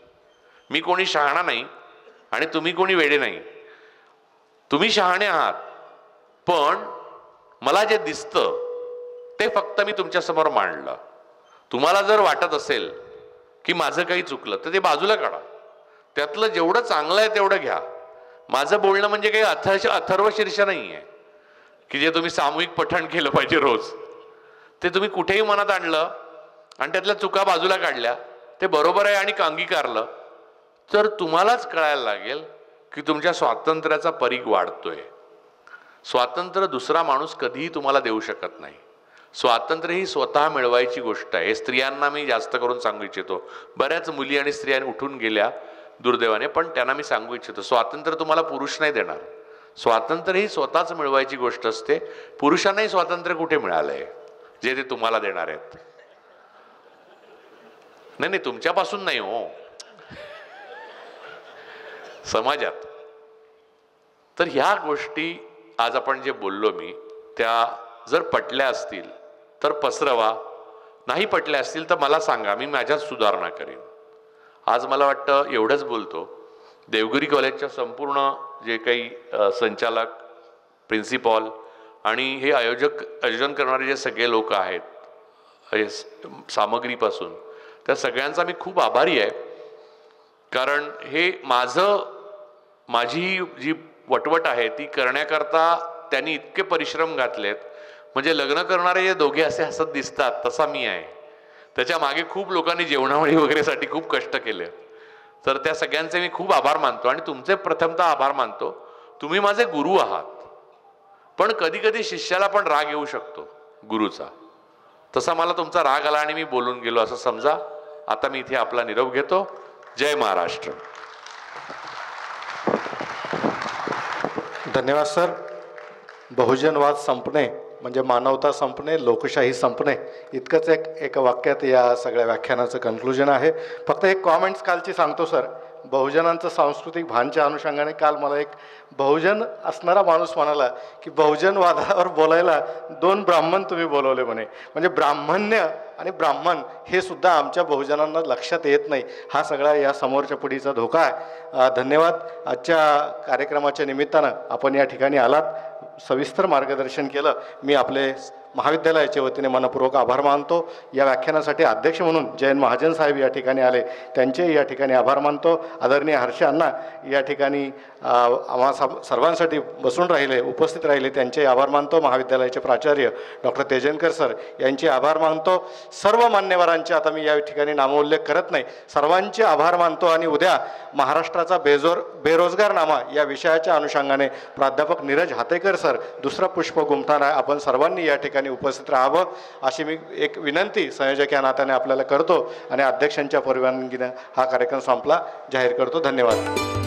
मी कोणी शहाणा नाही आणि तुम्ही कोणी वेडे नाही. तुम्ही शहाणे आहात, पण मला जे दिसतं ते फक्त मी तुमच्यासमोर मांडलं. तुम्हाला जर वाटत असेल की माझं काही चुकलं तर ते बाजूला काढा. त्यातलं जेवढं चांगलं आहे तेवढं घ्या. माझं बोलणं म्हणजे काही अथर्वशीर्ष नाही आहे की जे तुम्ही सामूहिक पठण केलं पाहिजे रोज. ते तुम्ही कुठेही मनात आणलं आणि त्यातल्या चुका बाजूला काढल्या, ते बरोबर आहे आणि अंगीकारलं, तर तुम्हालाच कळायला लागेल की तुमच्या स्वातंत्र्याचा परीघ वाढतोय. स्वातंत्र्य दुसरा माणूस कधीही तुम्हाला देऊ शकत नाही. स्वातंत्र्य ही स्वतः मिळवायची गोष्ट आहे. हे स्त्रियांना मी जास्त करून सांगू इच्छितो. बऱ्याच मुली आणि स्त्रिया उठून गेल्या दुर्दैवाने, पण त्यांना मी सांगू इच्छितो, स्वातंत्र्य तुम्हाला पुरुष नाही देणार. स्वातंत्र्य ही स्वतःच मिळवायची गोष्ट असते. पुरुषांनाही स्वातंत्र्य कुठे मिळालंय जे ते तुम्हाला देणार आहेत? नाही, तुमच्यापासून नाही हो, समाजात. तर ह्या गोष्टी आज आपण जे बोललो मी, त्या जर पटल्या असतील तर पसरवा, नाही पटल्या असतील तर मला सांगा, मी माझ्यात सुधारणा करेन. आज मला वाटतं एवढंच बोलतो. देवगिरी कॉलेजच्या संपूर्ण जे काही संचालक, प्रिन्सिपॉल आणि हे आयोजन करणारे जे सगळे लोक आहेत सामग्रीपासून, त्या सगळ्यांचा मी खूप आभारी आहे. कारण हे माझी जी वटवट आहे ती करण्याकरता त्यांनी इतके परिश्रम घातलेत. म्हणजे लग्न करणारे जे दोघे असे हसत दिसतात तसा मी आहे. त्याच्या मागे खूप लोकांनी जेवणावळी वगैरेसाठी खूप कष्ट केले. तर त्या सगळ्यांचे मी खूप आभार मानतो आणि तुमचे प्रथमतः आभार मानतो. तुम्ही माझे गुरु आहात, पण कधी कधी शिष्याला पण राग येऊ शकतो गुरुचा. तसा मला तुमचा राग आला आणि मी बोलून गेलो असं समजा. आता मी इथे आपला निरोप घेतो. जय महाराष्ट्र. धन्यवाद सर. बहुजनवाद संपणे म्हणजे मानवता संपणे, लोकशाही संपणे, इतकंच एका वाक्यात या सगळ्या व्याख्यानाचं कन्क्लुजन आहे. फक्त एक कॉमेंट्स कालची सांगतो सर. बहुजनांचं सांस्कृतिक भानच्या अनुषंगाने काल मला एक बहुजन असणारा माणूस म्हणाला की बहुजनवादावर बोलायला 2 ब्राह्मण तुम्ही बोलवले म्हणे. म्हणजे ब्राह्मण्य आणि ब्राह्मण हे सुद्धा आमच्या बहुजनांना लक्षात येत नाही. हा सगळा या समोरच्या पिढीचा धोका आहे. धन्यवाद. आजच्या कार्यक्रमाच्या निमित्तानं आपण या ठिकाणी आलात, सविस्तर मार्गदर्शन केलं. मी आपले महाविद्यालयाच्या वतीने मनपूर्वक आभार मानतो. या व्याख्यानासाठी अध्यक्ष म्हणून जयंत महाजन साहेब या ठिकाणी आले, त्यांचेही या ठिकाणी आभार मानतो. आदरणीय हर्ष अण्णा या ठिकाणी आम्हा सर्वांसाठी बसून राहिले, उपस्थित राहिले, त्यांचे आभार मानतो. महाविद्यालयाचे प्राचार्य डॉक्टर तेजनकर सर यांचे आभार मानतो. सर्व मान्यवरांचे आता मी या ठिकाणी नामोल्लेख करत नाही, सर्वांचे आभार मानतो. आणि उद्या महाराष्ट्राचा बेरोजगारनामा या विषयाच्या अनुषंगाने प्राध्यापक नीरज हातेकर सर दुसरा पुष्प गुंफताना आपण सर्वांनी या ठिकाणी उपस्थित राहावं अशी मी एक विनंती संयोजक या नात्याने आपल्याला करतो आणि अध्यक्षांच्या परवानगीने हा कार्यक्रम संपला जाहीर करतो. धन्यवाद.